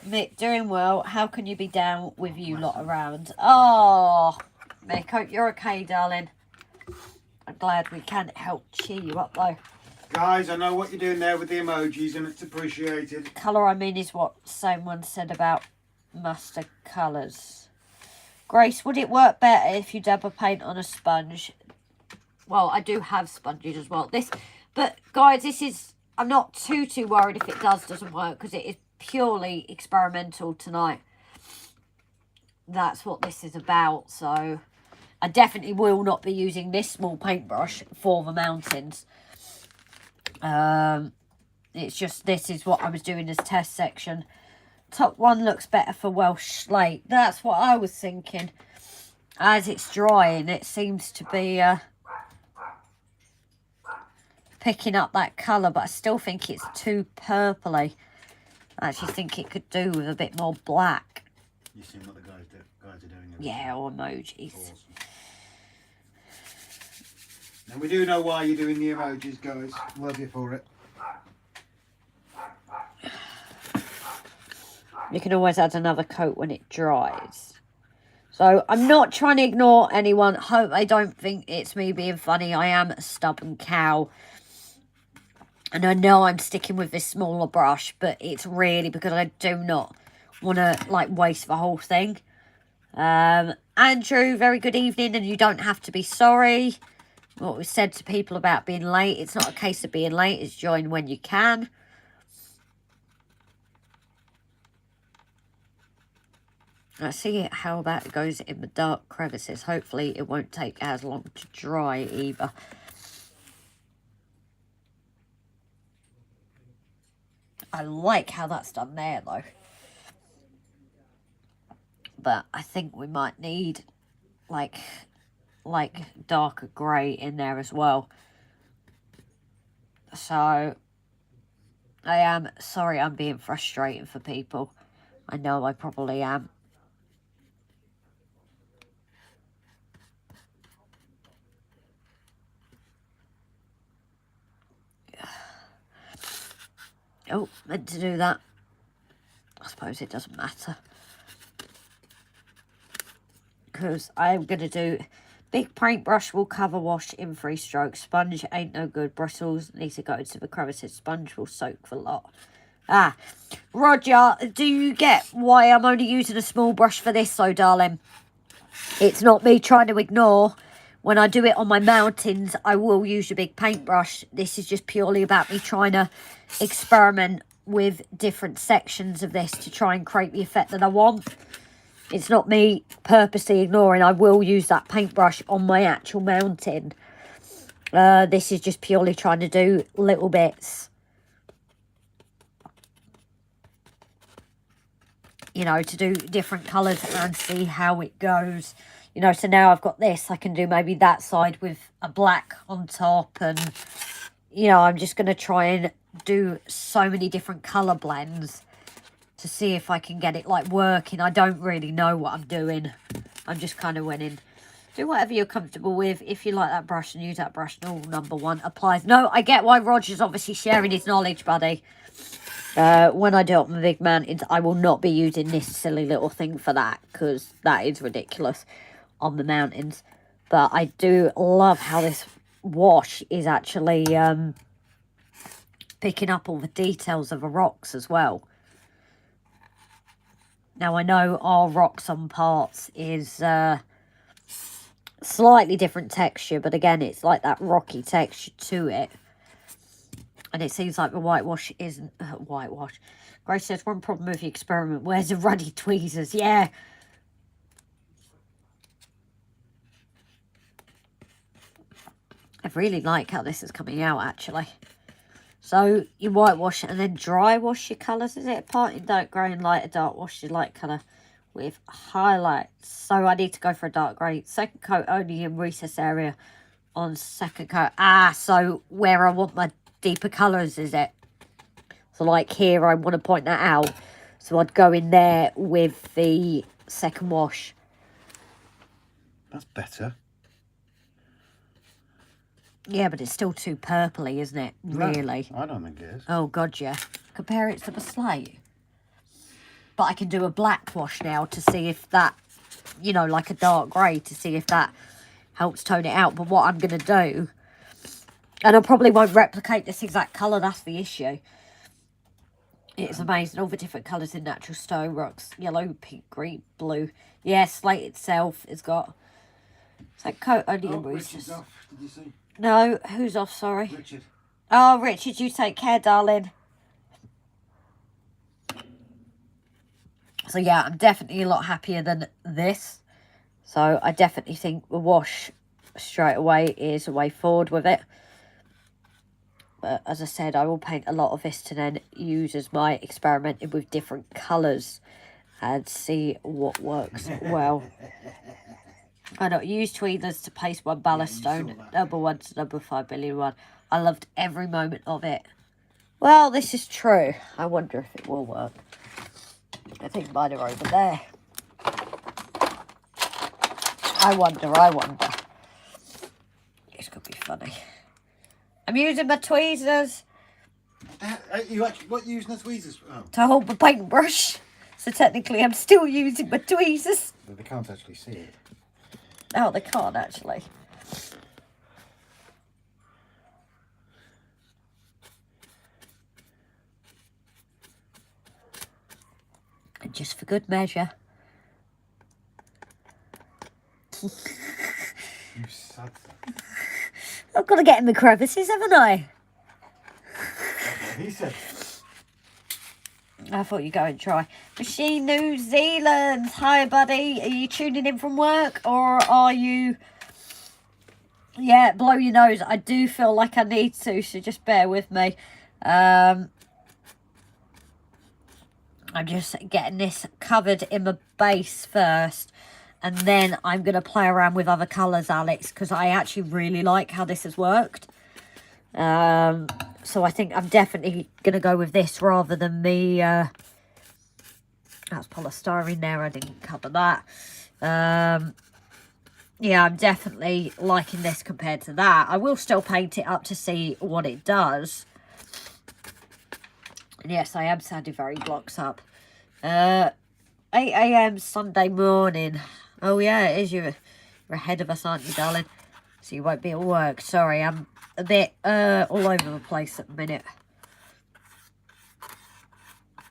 Mick, doing well. How can you be down with you lot around? Oh, Mick, hope you're okay, darling. I'm glad we can help cheer you up, though. Guys, I know what you're doing there with the emojis, and it's appreciated. Colour, I mean, is what someone said about mustard colours. Grace, would it work better if you dab a paint on a sponge? Well, I do have sponges as well. But guys, this is, I'm not too worried if it doesn't work, because it is purely experimental tonight. That's what this is about. So I definitely will not be using this small paintbrush for the mountains. It's just, this is what I was doing as test section. Top one looks better for Welsh slate. That's what I was thinking. As it's drying, it seems to be picking up that colour, but I still think it's too purpley. I actually think it could do with a bit more black. You seen what the guys are doing? Yeah, or emojis. Awesome. And we do know why you're doing the emojis, guys. Love you for it. You can always add another coat when it dries. So I'm not trying to ignore anyone. Hope they don't think it's me being funny. I am a stubborn cow. And I know I'm sticking with this smaller brush, but it's really because I do not want to, like, waste the whole thing. Andrew, very good evening, and you don't have to be sorry. What we said to people about being late, it's not a case of being late, it's join when you can. Let's see how about it goes in the dark crevices. Hopefully it won't take as long to dry either. I like how that's done there though. But I think we might need like darker grey in there as well. So I am sorry I'm being frustrating for people. I know I probably am. Oh, meant to do that. I suppose it doesn't matter. Because I'm going to do... Big paintbrush will cover wash in 3 strokes. Sponge ain't no good. Bristles need to go into the crevices. Sponge will soak the lot. Ah, Roger, do you get why I'm only using a small brush for this though, darling? It's not me trying to ignore. When I do it on my mountains, I will use a big paintbrush. This is just purely about me trying to experiment with different sections of this to try and create the effect that I want. It's not me purposely ignoring. I will use that paintbrush on my actual mountain. This is just purely trying to do little bits. You know, to do different colours and see how it goes. You know, so now I've got this. I can do maybe that side with a black on top. And, you know, I'm just going to try and do so many different colour blends to see if I can get it, like, working. I don't really know what I'm doing. I'm just kind of winning. Do whatever you're comfortable with. If you like that brush and use that brush, no, #1 applies. No, I get why Roger's obviously sharing his knowledge, buddy. When I do it on the big mountains, I will not be using this silly little thing for that, because that is ridiculous on the mountains. But I do love how this wash is actually picking up all the details of the rocks as well. Now I know our rocks on parts is Slightly different texture, but again, it's like that rocky texture to it. And it seems like the whitewash isn't whitewash. Grace says, one problem with the experiment, where's the ruddy tweezers? Yeah. I really like how this is coming out, actually. So, you whitewash and then dry wash your colours, is it? Part in dark grey and lighter dark wash your light colour with highlights. So, I need to go for a dark grey. Second coat only in recess area on second coat. Ah, so where I want my deeper colours, is it? So, like here, I want to point that out. So, I'd go in there with the second wash. That's better. Yeah, but it's still too purpley, isn't it? Really? No, I don't think it is. Oh, God, yeah. Compare it to the slate. But I can do a black wash now to see if that, you know, like a dark grey, to see if that helps tone it out. But what I'm going to do, and I probably won't replicate this exact colour, that's the issue. It's amazing, all the different colours in natural stone rocks. Yellow, pink, green, blue. Yeah, slate itself has got... It's like coat only in Richard's recess. off, did you see? No, who's off, sorry? Richard. Oh, Richard, you take care, darling. So, yeah, I'm definitely a lot happier than this. So, I definitely think the wash straight away is a way forward with it. But, as I said, I will paint a lot of this to then use as my experimenting with different colours and see what works well. I don't use tweezers to paste one ballast stone, number 1 to number 5 billion one. I loved every moment of it. Well, this is true. I wonder if it will work. I think mine are over there. I wonder. This could be funny. I'm using my tweezers. You actually, what, using the tweezers? Oh. To hold the paintbrush. So technically I'm still using my tweezers. But they can't actually see it. Oh, they can't actually. And just for good measure. You sad. I've got to get in the crevices, haven't I? He said. I thought you'd go and try. Machine New Zealand. Hi, buddy. Are you tuning in from work or are you... Yeah, blow your nose. I do feel like I need to, so just bear with me. I'm just getting this covered in the base first. And then I'm going to play around with other colours, Alex, because I actually really like how this has worked. So I think I'm definitely going to go with this rather than the... that's polystyrene there. I didn't cover that. Yeah, I'm definitely liking this compared to that. I will still paint it up to see what it does. And yes, I am sounding very blocks up. 8 AM Sunday morning. Oh, yeah, it is. You're ahead of us, aren't you, darling? So you won't be at work. Sorry, I'm a bit all over the place at the minute.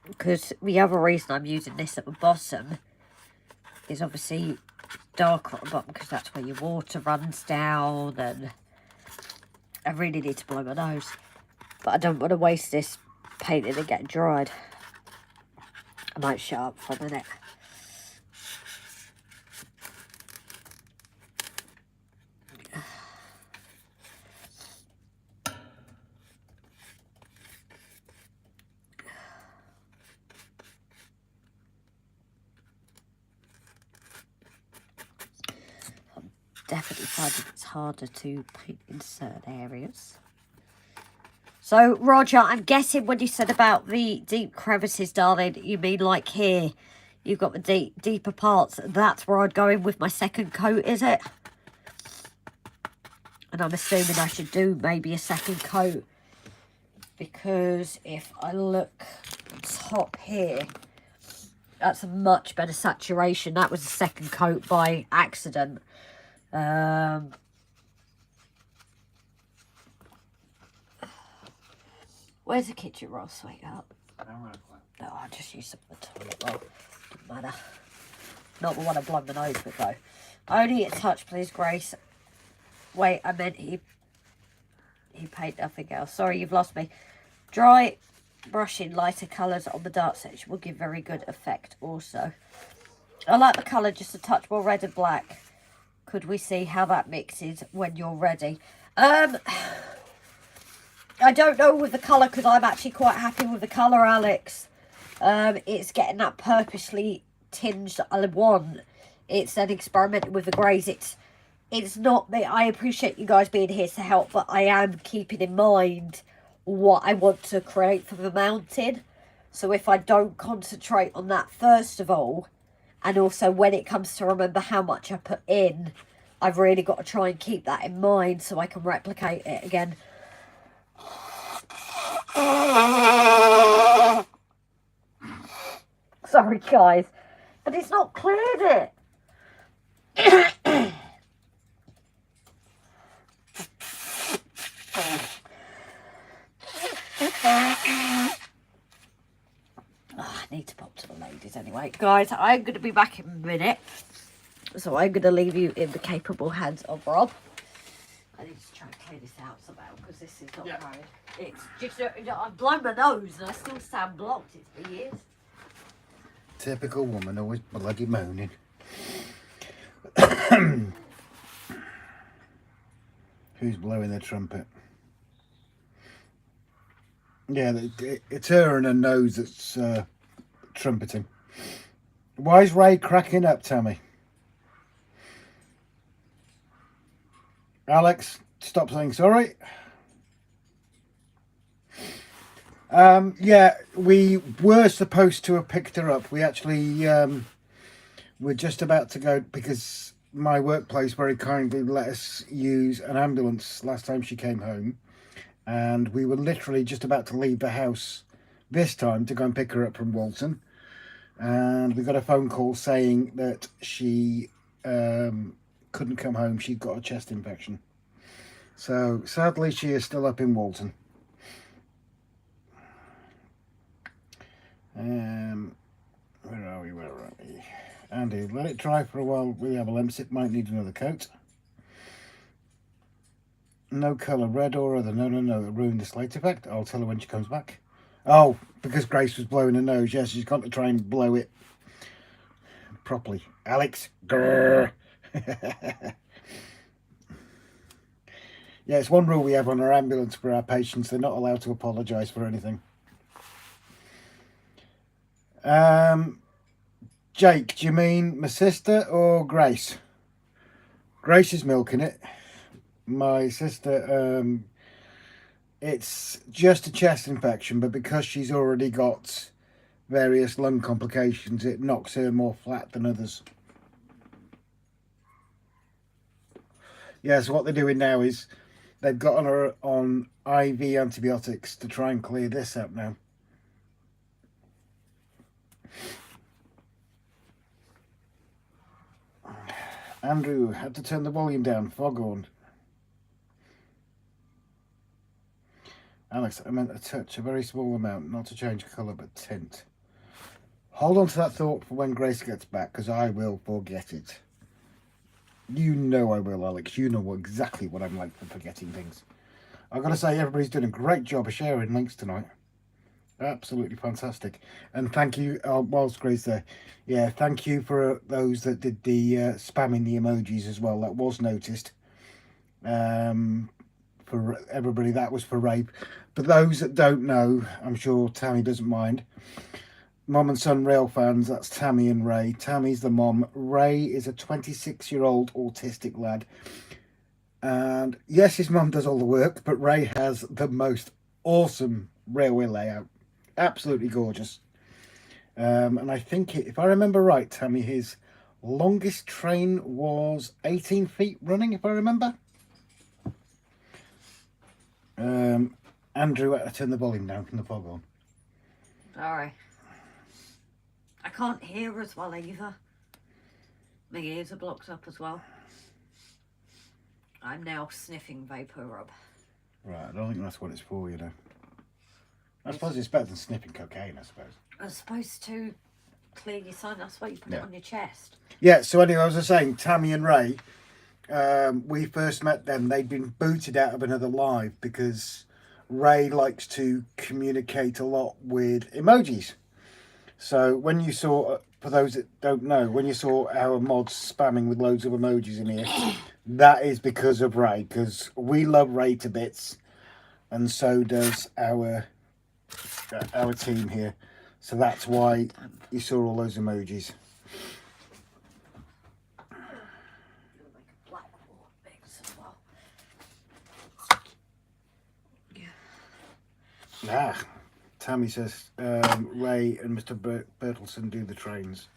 Because the other reason I'm using this at the bottom is obviously darker at the bottom because that's where your water runs down. And I really need to blow my nose. But I don't want to waste this painting and get dried. I might shut up for a minute. Definitely finding it's harder to paint in certain areas. So, Roger, I'm guessing when you said about the deep crevices, darling, you mean like here, you've got the deeper parts. That's where I'd go in with my second coat, is it? And I'm assuming I should do maybe a second coat. Because if I look top here, that's a much better saturation. That was a second coat by accident. Where's the kitchen roll, sweetheart? No, I'll just use some of the toilet roll. Doesn't matter. Not the one I blow my nose with, though. Only a touch, please, Grace. Wait, I meant he paid nothing else. Sorry, you've lost me. Dry brushing lighter colours on the dark section will give very good effect also. I like the colour just a touch more red and black. Could we see how that mixes when you're ready? I don't know with the colour because I'm actually quite happy with the colour, Alex. It's getting that purposely tinged I want. It's then experimenting with the greys. It's not me. I appreciate you guys being here to help, but I am keeping in mind what I want to create for the mountain. So if I don't concentrate on that first of all, and also when it comes to remember how much I put in, I've really got to try and keep that in mind so I can replicate it again. Sorry guys, but it's not cleared it. I need to pop to the ladies anyway. Guys, I'm going to be back in a minute. So I'm going to leave you in the capable hands of Rob. I need to try and clear this out somehow because this is not going. It's just, I've blown my nose and I still sound blocked. It's been years. Typical woman, always bloody moaning. Who's blowing the trumpet? Yeah, it's her and her nose that's trumpeting. Why is Ray cracking up, Tammy? Alex, stop saying sorry. Yeah, we were supposed to have picked her up. We actually were just about to go because my workplace very kindly let us use an ambulance last time she came home. And we were literally just about to leave the house this time to go and pick her up from Walton. And we got a phone call saying that she couldn't come home. She'd got a chest infection. So sadly, she is still up in Walton. Where are we? Andy, let it dry for a while. We have a limps. It might need another coat. No colour, red or other. No, it ruined the slate effect. I'll tell her when she comes back. Oh, because Grace was blowing her nose. Yes, she's got to try and blow it properly. Alex, grrr. Yeah, it's one rule we have on our ambulance for our patients. They're not allowed to apologise for anything. Jake, do you mean my sister or Grace? Grace is milking it. My sister, it's just a chest infection, but because she's already got various lung complications, it knocks her more flat than others. Yeah, so what they're doing now is they've got her on IV antibiotics to try and clear this up now. Andrew had to turn the volume down. Foghorn. Alex, I meant a touch, a very small amount, not to change colour but tint. Hold on to that thought for when Grace gets back, because I will forget it. You know I will, Alex. You know exactly what I'm like for forgetting things. I've got to say, everybody's doing a great job of sharing links tonight. Absolutely fantastic. And thank you, whilst Grace there, yeah, thank you for those that did the spamming the emojis as well. That was noticed. For everybody, that was for rape. For those that don't know, I'm sure Tammy doesn't mind. Mom and son RAILFANS, that's Tammy and Ray. Tammy's the mom. Ray is a 26-year-old autistic lad. And yes, his mum does all the work, but Ray has the most awesome railway layout. Absolutely gorgeous. And I think, if I remember right, Tammy, his longest train was 18 feet running, if I remember. Andrew, I turn the volume down from the foghorn. Sorry. I can't hear as well either. My ears are blocked up as well. I'm now sniffing vapor rub. Right, I don't think that's what it's for, you know. I suppose it's better than sniffing cocaine, I suppose. As opposed to clear your sign. That's why you put it on your chest. Yeah, so anyway, as I was saying, Tammy and Ray, we first met them. They'd been booted out of another live because Ray likes to communicate a lot with emojis. So when you saw, for those that don't know, when you saw our mods spamming with loads of emojis in here, that is because of Ray, because we love Ray to bits, and so does our team here. So that's why you saw all those emojis. Ah, Tammy says Ray and Mr. Bertelson do the trains.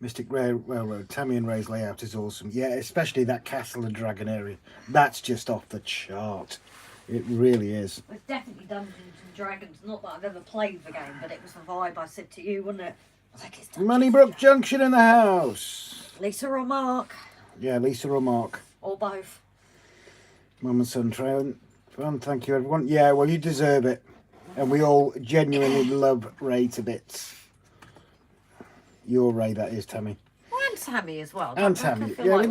Mystic Railroad. Tammy and Ray's layout is awesome. Yeah, especially that Castle and Dragon area. That's just off the chart. It really is. It's definitely Dungeons and Dragons. Not that I've ever played the game, but it was the vibe I said to you, wasn't it? I was like, it's Moneybrook Junction in the house. Lisa or Mark? Yeah, Lisa or Mark. Or both. Mum and son train. Fun, thank you everyone. Yeah, well you deserve it. And we all genuinely love Ray to bits. Your Ray, that is, Tammy. Well, and Tammy as well. And Tammy. Yeah, like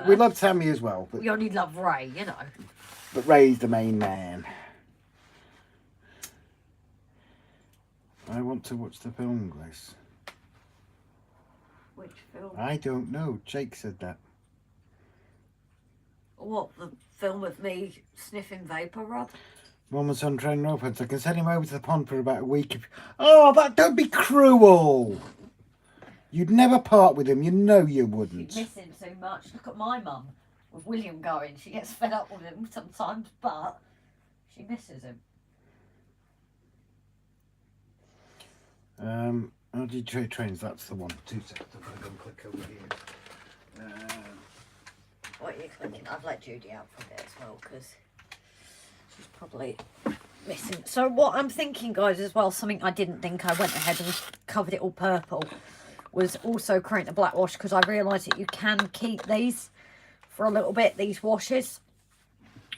we love Tammy as well. But we only love Ray, you know. But Ray's the main man. I want to watch the film, Grace. Which film? I don't know. Jake said that. What, the film of me sniffing vapour, Rob? Mum and son train RAILFANS. I can send him over to the pond for about a week. Oh, but don't be cruel. You'd never part with him. You know you wouldn't. You miss him so much. Look at my mum with William going. She gets fed up with him sometimes, but she misses him. RGJ trains, that's the one. 2 seconds. I'm going to go and click over here. What are you clicking? I've let Judy out for a bit as well because she's probably missing. So what I'm thinking, guys, as well, something I didn't think, I went ahead and covered it all purple, was also creating a black wash, because I realised that you can keep these for a little bit, these washes.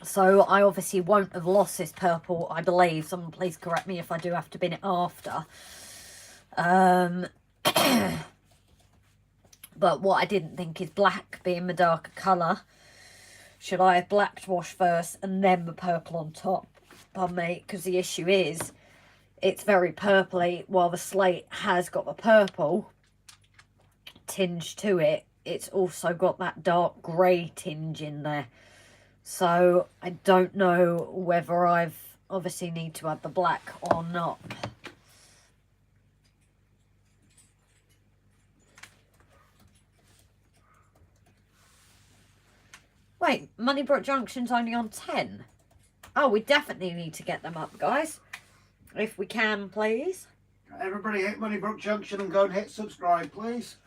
So I obviously won't have lost this purple, I believe. Someone please correct me if I do have to bin it after. But what I didn't think is black being the darker colour. Should I have black wash first and then the purple on top? Pardon me, because the issue is it's very purpley. While the slate has got the purple tinge to it, it's also got that dark grey tinge in there. So I don't know whether I've obviously need to add the black or not. Wait, Moneybrook Junction's only on 10. Oh, we definitely need to get them up, guys. If we can, please. Everybody hit Moneybrook Junction and go and hit subscribe, please.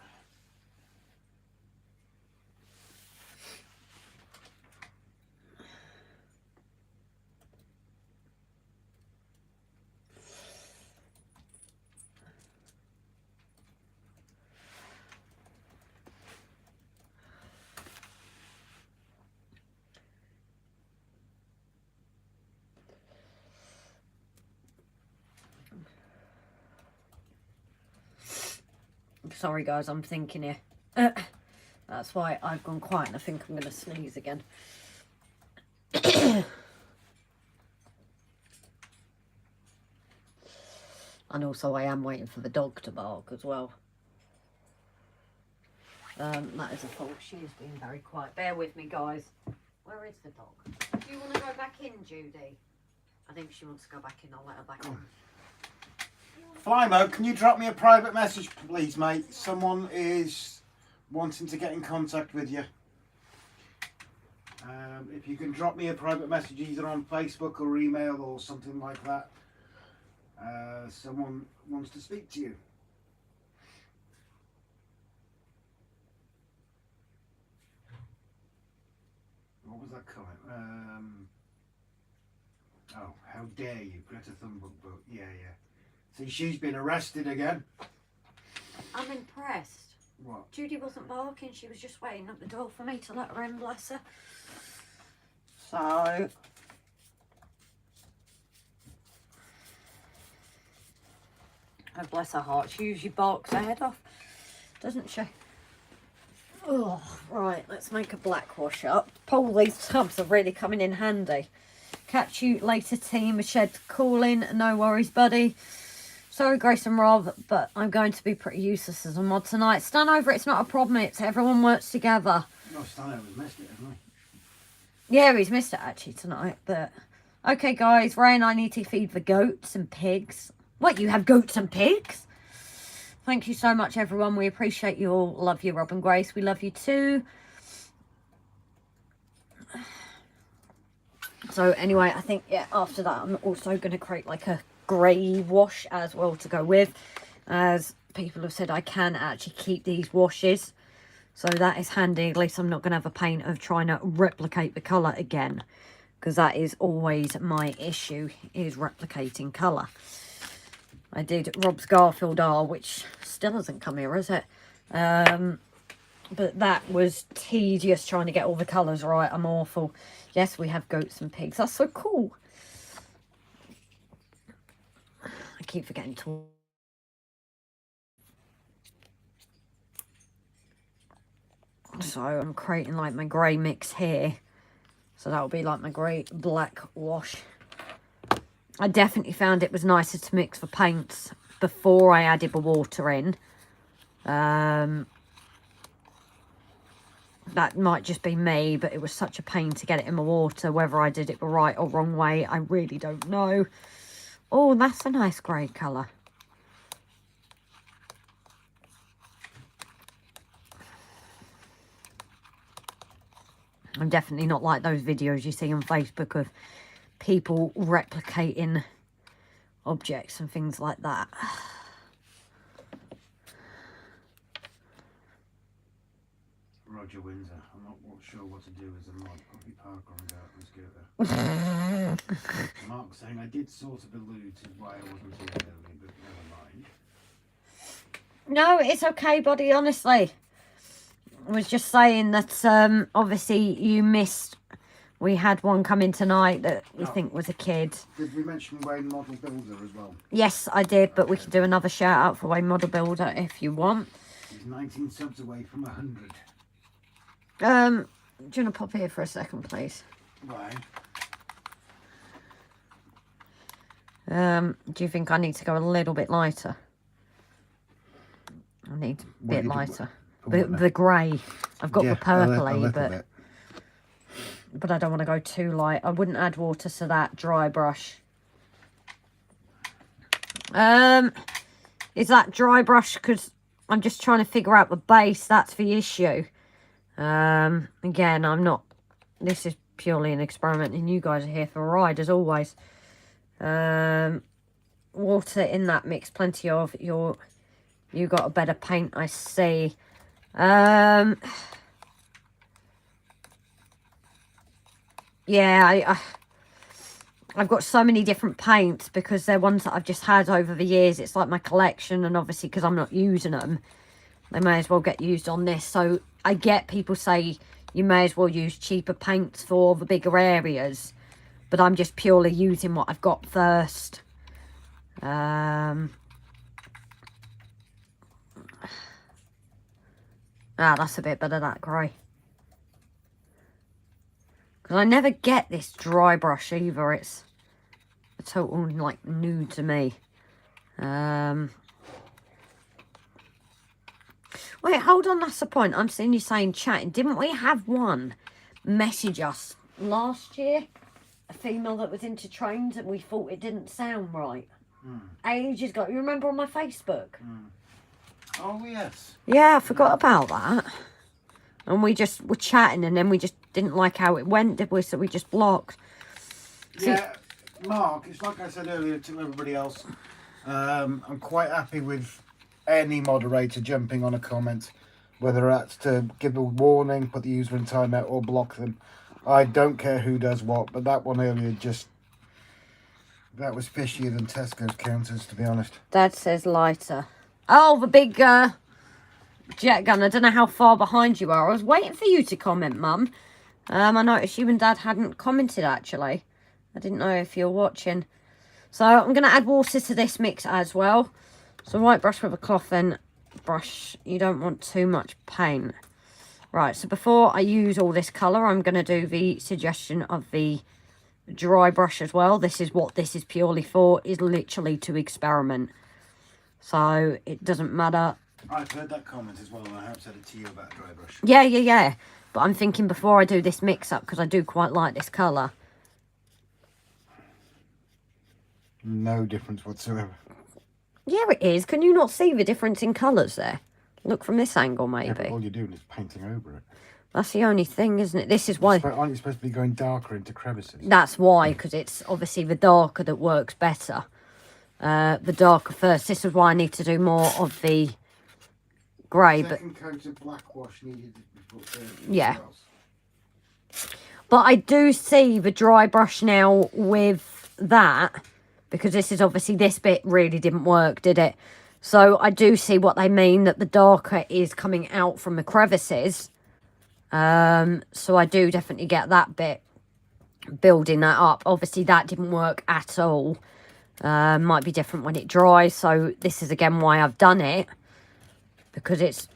Sorry, guys, I'm thinking here. That's why I've gone quiet and I think I'm going to sneeze again. And also I am waiting for the dog to bark as well. That is a fault. She is being very quiet. Bear with me, guys. Where is the dog? Do you want to go back in, Judy? I think she wants to go back in. I'll let her back in. Flymo, can you drop me a private message, please, mate? Someone is wanting to get in contact with you. If you can drop me a private message either on Facebook or email or something like that. Someone wants to speak to you. What was that comment? Oh, how dare you, Greta Thunberg, but yeah. See, she's been arrested again. I'm impressed. What? Judy wasn't barking. She was just waiting at the door for me to let her in, bless her. So... Oh, bless her heart. She usually barks her head off, doesn't she? Oh, right. Let's make a black wash up. Paul, these tubs are really coming in handy. Catch you later, team. Shed calling. No worries, buddy. Sorry, Grace and Rob, but I'm going to be pretty useless as a mod tonight. Stand over, it's not a problem. It's everyone works together. No, Stanley's missed it, hasn't Yeah, he's missed it actually tonight, but... Okay, guys, Ray and I need to feed the goats and pigs. What, you have goats and pigs? Thank you so much, everyone. We appreciate you all. Love you, Rob and Grace. We love you too. So, anyway, I think, yeah, after that, I'm also going to create, like, a grey wash as well to go with. As people have said, I can actually keep these washes. So, that is handy. At least I'm not going to have a pain of trying to replicate the colour again. Because that is always my issue, is replicating colour. I did Rob's Garfield R, which still hasn't come here, is it? But that was tedious trying to get all the colours right. I'm awful. Yes, we have goats and pigs. That's so cool. I keep forgetting to... So I'm creating like my grey mix here. So that'll be like my grey black wash. I definitely found it was nicer to mix the paints before I added the water in. That might just be me, but it was such a pain to get it in the water. Whether I did it the right or wrong way, I really don't know. Oh, that's a nice grey colour. I'm definitely not like those videos you see on Facebook of people replicating objects and things like that. Roger Windsor. I'm not sure what to do as a mod. Probably park on that and scooter. Mark saying I did sort of allude to why I wasn't here early, but never mind. No, it's okay, buddy, honestly. I was just saying that obviously you missed... We had one come in tonight that we think was a kid. Did we mention Wayne Model Builder as well? Yes, I did, but we can do another shout out for Wayne Model Builder if you want. He's 19 subs away from 100. Do you want to pop here for a second, please? Why? Do you think I need to go a little bit lighter? I need a bit lighter. The grey. I've got the purpley, but I don't want to go too light. I wouldn't add water to that dry brush. Is that dry brush because I'm just trying to figure out the base? That's the issue. Again, I'm not... This is purely an experiment and you guys are here for a ride as always. Water in that mix, plenty of. You got a better paint, I see. Yeah, I've got so many different paints because they're ones that I've just had over the years. It's like my collection, and obviously because I'm not using them, they may as well get used on this. So I get people say you may as well use cheaper paints for the bigger areas, but I'm just purely using what I've got first. That's a bit better, that grey. Because I never get this dry brush either. It's a total, like, new to me. Wait, hold on, that's the point. I'm seeing you saying chatting. Didn't we have one message us last year? A female that was into trains and we thought it didn't sound right. Ages ago. You remember on my Facebook? Oh, yes. Yeah, I forgot about that. And we just were chatting and then we just didn't like how it went, did we? So we just blocked. Yeah, Mark, it's like I said earlier to everybody else. I'm quite happy with any moderator jumping on a comment, whether that's to give a warning, put the user in timeout, or block them. I don't care who does what, but that one earlier just... That was fishier than Tesco's counters, to be honest. Dad says lighter. Oh, the big jet gun. I don't know how far behind you are. I was waiting for you to comment, Mum. I noticed you and Dad hadn't commented, actually. I didn't know if you're watching. So I'm going to add water to this mix as well. So white brush with a cloth, then brush. You don't want too much paint. Right, so before I use all this colour, I'm going to do the suggestion of the dry brush as well. This is what this is purely for, is literally to experiment. So it doesn't matter. I've heard that comment as well, and I have said it to you about a dry brush. Yeah. But I'm thinking before I do this mix-up, because I do quite like this colour. No difference whatsoever. Yeah, it is. Can you not see the difference in colours there? Look from this angle, maybe. Yeah, but all you're doing is painting over it. That's the only thing, isn't it? This is why... Aren't you supposed to be going darker into crevices? That's why, because it's obviously the darker that works better. The darker first. This is why I need to do more of the grey. Second coat of black wash needed before. Yeah. But I do see the dry brush now with that, because this is obviously, this bit really didn't work, did it? So I do see what they mean, that the darker is coming out from the crevices. So I do definitely get that bit, building that up. Obviously that didn't work at all. Might be different when it dries. So this is again why I've done it, because it's,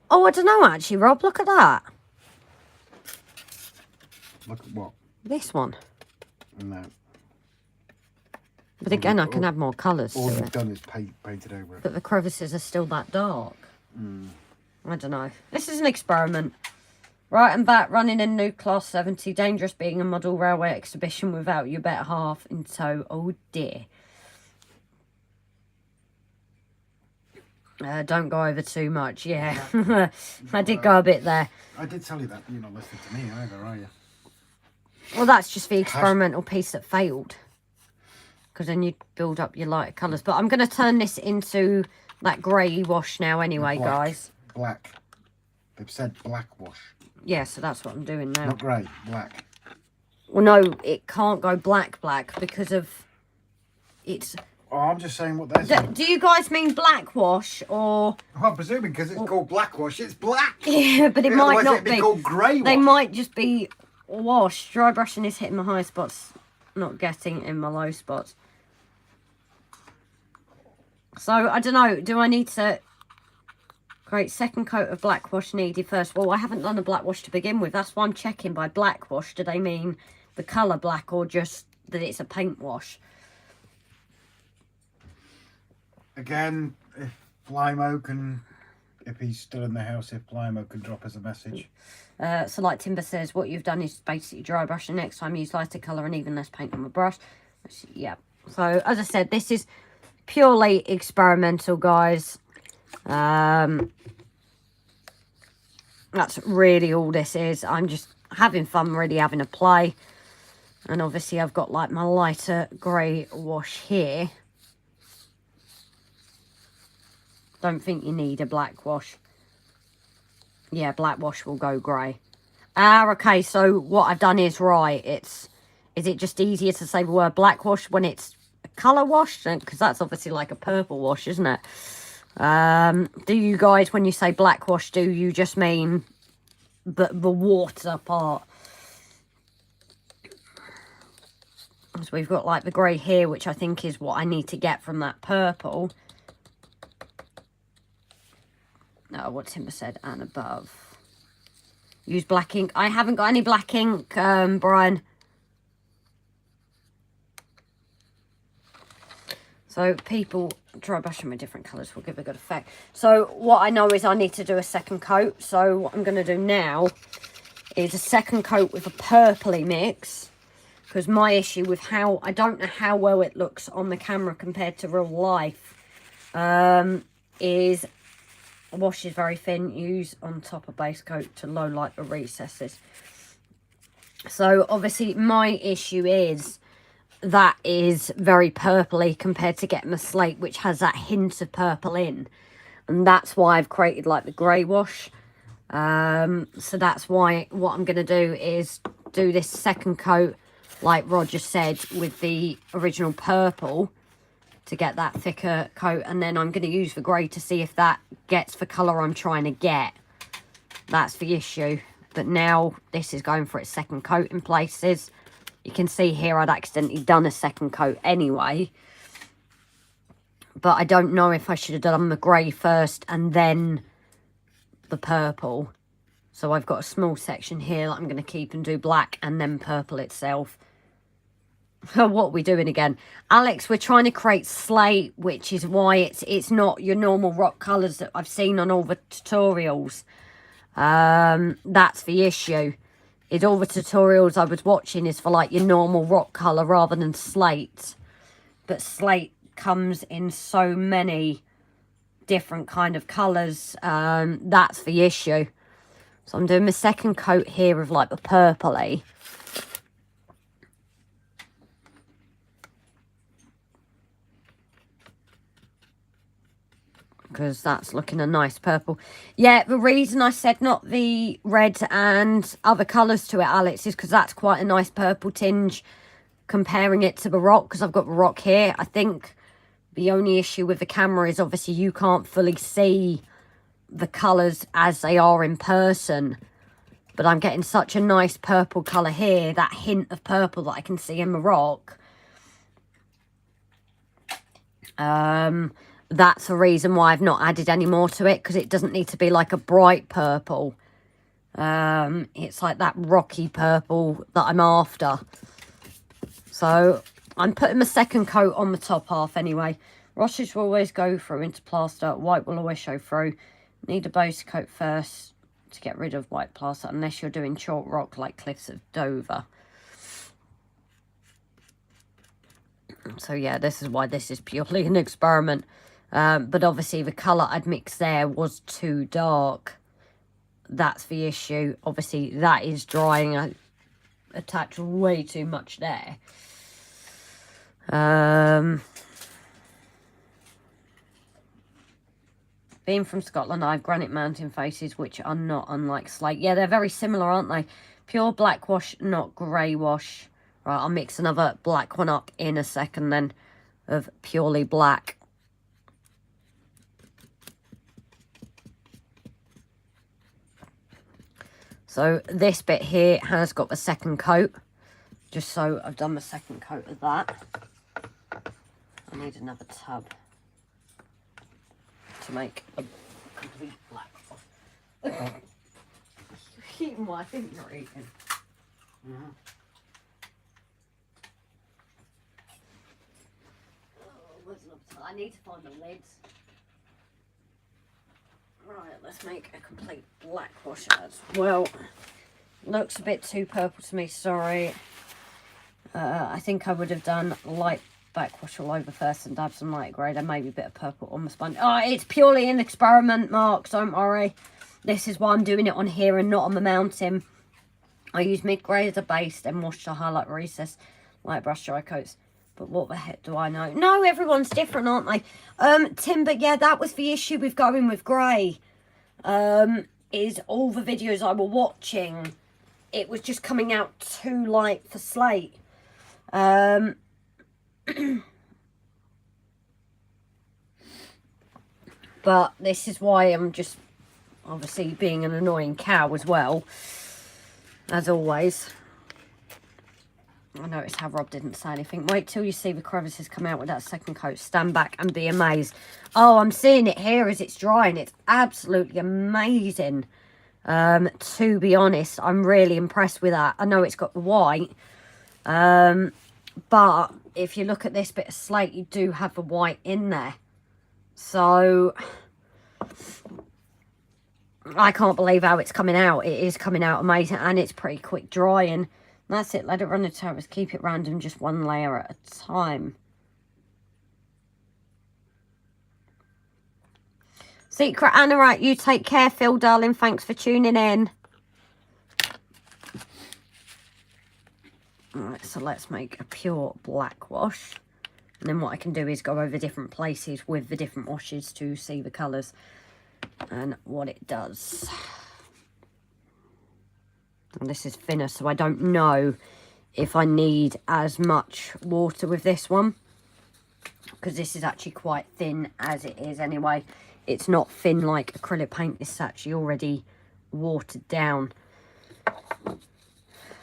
oh, I don't know actually, Rob, look at that. Look at what? This one. No. But again, I can add more colours All to you've it. done is painted over it. But the crevices are still that dark. I don't know. This is an experiment. Right and back, running in new class 70. Dangerous being a model railway exhibition without your better half in tow. Oh dear. Don't go over too much, yeah. I did go a bit there. I did tell you that, but you're not listening to me either, are you? Well, that's just the experimental piece that failed. Because then you build up your lighter colours. But I'm going to turn this into that grey wash now anyway, guys. Black. They've said black wash. Yeah, so that's what I'm doing now. Not grey, black. Well, no, it can't go black because of... It's... Oh, I'm just saying what they're saying. Do you guys mean black wash or... Well, I'm presuming because it's called black wash, it's black. Yeah, but it might not be. Called grey wash. They might just be wash. Dry brushing is hitting my high spots, not getting in my low spots. So, I don't know. Do I need to... Great, second coat of black wash needed first. Well, I haven't done a black wash to begin with. That's why I'm checking by black wash. Do they mean the colour black or just that it's a paint wash? Again, if Flymo can... If he's still in the house, if Flymo can drop us a message. So like Timber says, what you've done is basically dry brush, and next time use lighter colour and even less paint on the brush. Yeah. So, as I said, this is purely experimental, guys. That's really all this is. I'm just having fun, really having a play. And obviously I've got like my lighter grey wash here. Don't think you need a black wash. Yeah, black wash will go grey. Okay, so what I've done is right. Is it just easier to say the word black wash when it's a colour wash? Because that's obviously like a purple wash, isn't it? Do you guys, when you say black wash, do you just mean the water part? So we've got like the grey here, which I think is what I need to get from that purple. No, what Timber said, and above. Use black ink. I haven't got any black ink, Brian. So people dry brushing with different colours will give a good effect. So what I know is I need to do a second coat. So what I'm going to do now is a second coat with a purpley mix. Because my issue with how, I don't know how well it looks on the camera compared to real life, is wash is very thin. Use on top of base coat to low light the recesses. So obviously my issue is that is very purpley compared to getting a slate which has that hint of purple in, and that's why I've created like the grey wash. So that's why what I'm going to do is do this second coat like Roger said with the original purple to get that thicker coat, and then I'm going to use the grey to see if that gets the colour I'm trying to get. That's the issue. But now this is going for its second coat in places. You can see here I'd accidentally done a second coat anyway. But I don't know if I should have done the grey first and then the purple. So I've got a small section here that I'm going to keep and do black and then purple itself. What are we doing again? Alex, we're trying to create slate, which is why it's not your normal rock colours that I've seen on all the tutorials. That's the issue. Is all the tutorials I was watching is for like your normal rock colour rather than slate. But slate comes in so many different kind of colours. That's the issue. So I'm doing my second coat here of like the purpley. Because that's looking a nice purple. Yeah, the reason I said not the red and other colours to it, Alex, is because that's quite a nice purple tinge comparing it to the rock, because I've got the rock here. I think the only issue with the camera is obviously you can't fully see the colours as they are in person. But I'm getting such a nice purple colour here, that hint of purple that I can see in the rock. That's the reason why I've not added any more to it, because it doesn't need to be like a bright purple. It's like that rocky purple that I'm after. So I'm putting my second coat on the top half anyway. Washes will always go through into plaster. White will always show through. Need a base coat first to get rid of white plaster, unless you're doing chalk rock like Cliffs of Dover. So yeah, this is why this is purely an experiment. But obviously the colour I'd mixed there was too dark. That's the issue. Obviously that is drying. I attached way too much there. Being from Scotland, I have granite mountain faces, which are not unlike slate. Yeah, they're very similar, aren't they? Pure black wash, not grey wash. Right, I'll mix another black one up in a second then, of purely black. So this bit here has got the second coat. Just so I've done the second coat of that. I need another tub to make a complete black. You're eating what I think you're eating. Oh, where's another tub? I need to find the lids. Right, let's make a complete black wash as well. Looks a bit too purple to me, sorry. I think I would have done light backwash all over first and dab some light grey. There may be a bit of purple on the sponge. Oh, it's purely an experiment, Mark, don't worry. This is why I'm doing it on here and not on the mountain. I use mid-grey as a base, then wash to highlight recess, light brush dry coats. But what the heck do I know? No, everyone's different, aren't they? Tim, but yeah, that was the issue with going with grey. Is all the videos I were watching, it was just coming out too light for slate. But this is why I'm just obviously being an annoying cow as well, as always. I noticed how Rob didn't say anything. Wait till you see the crevices come out with that second coat. Stand back and be amazed. Oh, I'm seeing it here as it's drying. It's absolutely amazing. To be honest, I'm really impressed with that. I know it's got the white. But if you look at this bit of slate, you do have the white in there. So I can't believe how it's coming out. It is coming out amazing, and it's pretty quick drying. That's it. Let it run the terrace. Keep it random, just one layer at a time. Secret Anorak, you take care, Phil, darling. Thanks for tuning in. Alright, so let's make a pure black wash. And then what I can do is go over different places with the different washes to see the colours and what it does. And this is thinner, so I don't know if I need as much water with this one, because this is actually quite thin as it is anyway. It's not thin like acrylic paint. This is actually already watered down,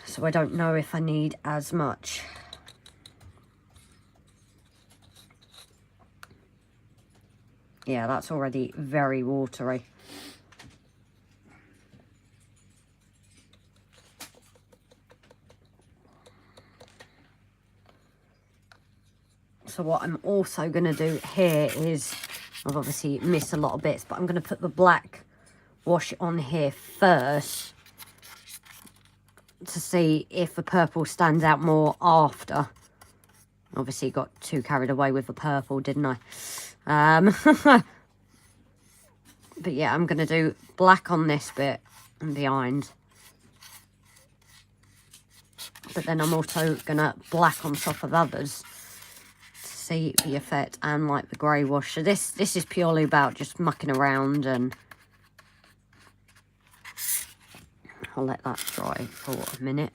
so I don't know if I need as much. Yeah, that's already very watery. So what I'm also going to do here is, I've obviously missed a lot of bits, but I'm going to put the black wash on here first to see if the purple stands out more after. Obviously got too carried away with the purple, didn't I? But yeah, I'm going to do black on this bit and behind. But then I'm also going to black on top of others to see the effect, and like the grey wash. So this is purely about just mucking around, and I'll let that dry for a minute.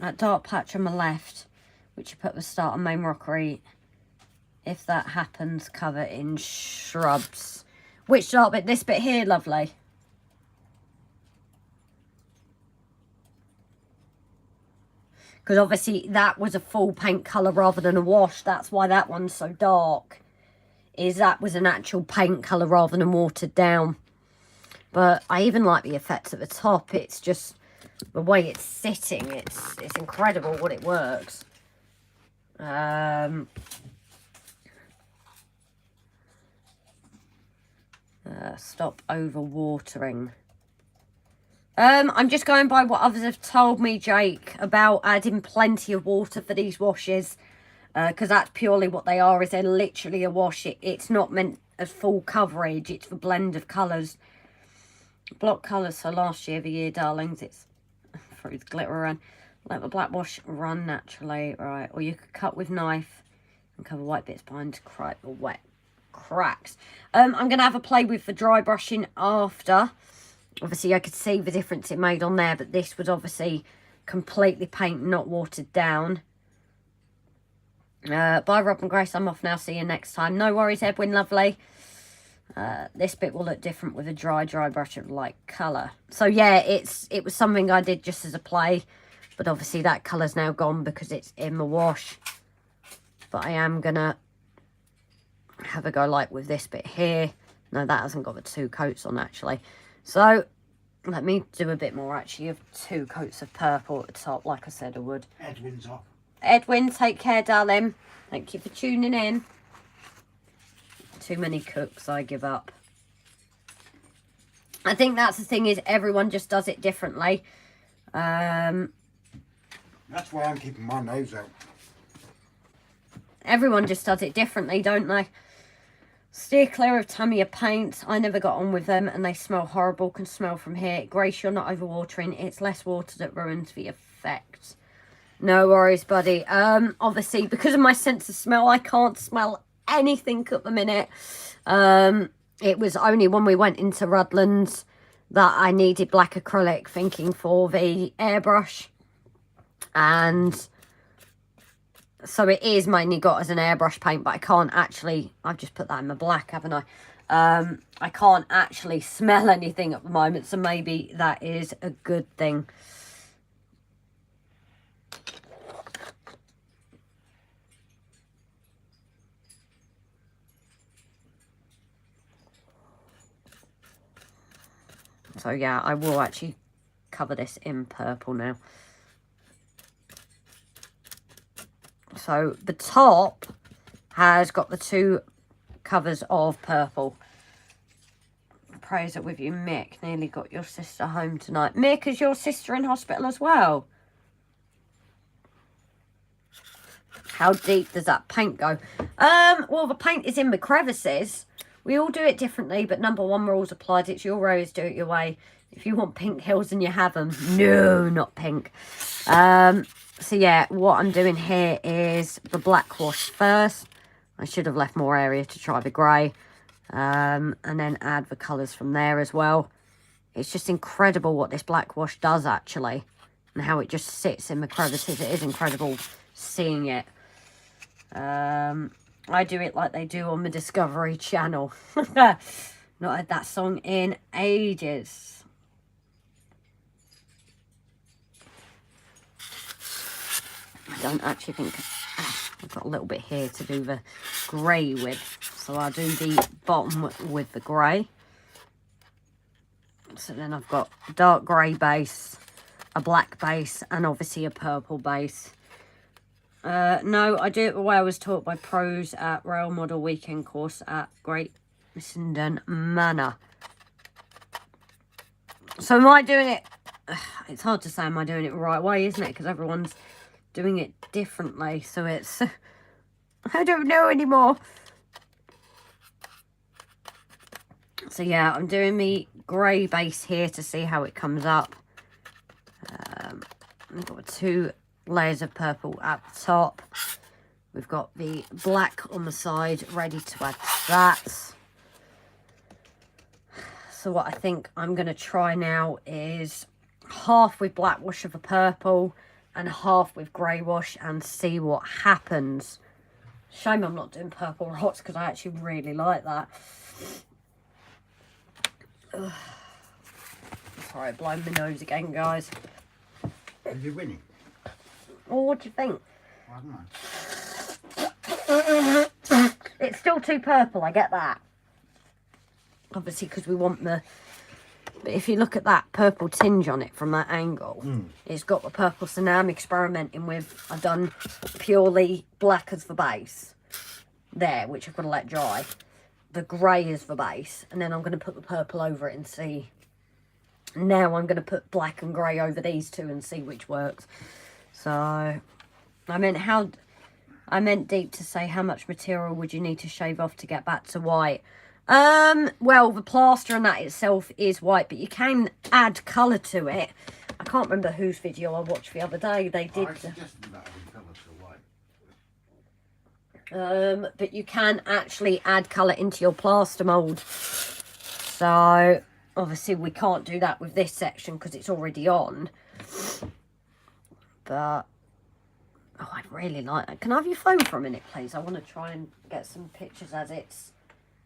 That dark patch on the left, which you put at the start of main rockery, if that happens, cover in shrubs. Which dark bit? This bit here, lovely. Because obviously that was a full paint colour rather than a wash. That's why that one's so dark. Is that was an actual paint colour rather than watered down. But I even like the effects at the top. It's just the way it's sitting. It's incredible what it works. Stop over watering. I'm just going by what others have told me, Jake, about adding plenty of water for these washes. Because that's purely what they are, is they're literally a wash. It's not meant as full coverage. It's the blend of colours. Block colours for last year, the year, darlings. It's through the glitter around. Let the black wash run naturally. Right, or you could cut with knife and cover white bits behind to correct the wet cracks. I'm going to have a play with the dry brushing after. Obviously, I could see the difference it made on there, but this was obviously completely paint, not watered down. Bye, Rob and Grace. I'm off now. See you next time. No worries, Edwin, lovely. This bit will look different with a dry brush of light colour. So, yeah, it was something I did just as a play, but obviously that colour's now gone because it's in the wash. But I am going to have a go like with this bit here. No, that hasn't got the 2 coats on, actually. So, let me do a bit more, actually, of 2 coats of purple at the top, like I said I would. Edwin's off. Edwin, take care, darling. Thank you for tuning in. Too many cooks, I give up. I think that's the thing, is everyone just does it differently. That's why I'm keeping my nose out. Everyone just does it differently, don't they? Steer clear of Tamiya paints. I never got on with them and they smell horrible. Can smell from here. Grace, you're not overwatering. It's less water that ruins the effect. No worries, buddy. Obviously, because of my sense of smell, I can't smell anything at the minute. It was only when we went into Rudlands that I needed black acrylic, thinking for the airbrush. And so it is mainly got as an airbrush paint, but I can't actually, I've just put that in my black, haven't I? I can't actually smell anything at the moment, so maybe that is a good thing. So yeah, I will actually cover this in purple now. So the top has got the 2 covers of purple. Praise it with you, Mick. Nearly got your sister home tonight. Mick, is your sister in hospital as well? How deep does that paint go? Well, the paint is in the crevices. We all do it differently, but number 1 rules applied. It's your rose, do it your way. If you want pink hills and you have them. No, not pink. So yeah, what I'm doing here is the black wash first. I should have left more area to try the grey. And then add the colours from there as well. It's just incredible what this black wash does, actually. And how it just sits in the crevices. It is incredible seeing it. I do it like they do on the Discovery Channel. Not had that song in ages. I don't actually think I've got a little bit here to do the grey with. So I'll do the bottom with the grey. So then I've got a dark grey base, a black base, and obviously a purple base. No, I do it the way I was taught by pros at Rail Model Weekend course at Great Missenden Manor. So am I doing it? It's hard to say am I doing it the right way, isn't it? Because everyone's doing it differently. So it's... I don't know anymore. So yeah, I'm doing the grey base here to see how it comes up. We've got 2 layers of purple at the top. We've got the black on the side ready to add to that. So what I think I'm going to try now is half with black wash of the purple and half with grey wash and see what happens. Shame I'm not doing purple rocks because I actually really like that. Ugh. Sorry, blowing my nose again, guys. Are you winning? Oh, what do you think? I don't know. It's still too purple, I get that. Obviously, because we want the... But if you look at that purple tinge on it from that angle, it's got the purple. So now I'm experimenting with... I've done purely black as the base. There, which I've got to let dry. The grey is the base. And then I'm going to put the purple over it and see... Now I'm going to put black and grey over these two and see which works. So, I meant deep to say how much material would you need to shave off to get back to white. Well, the plaster and that itself is white, but you can add colour to it. I can't remember whose video I watched the other day. They did. I suggested about adding colour to white. But you can actually add colour into your plaster mould. So, obviously we can't do that with this section because it's already on. But, oh, I'd really like that. Can I have your phone for a minute, please? I want to try and get some pictures as it's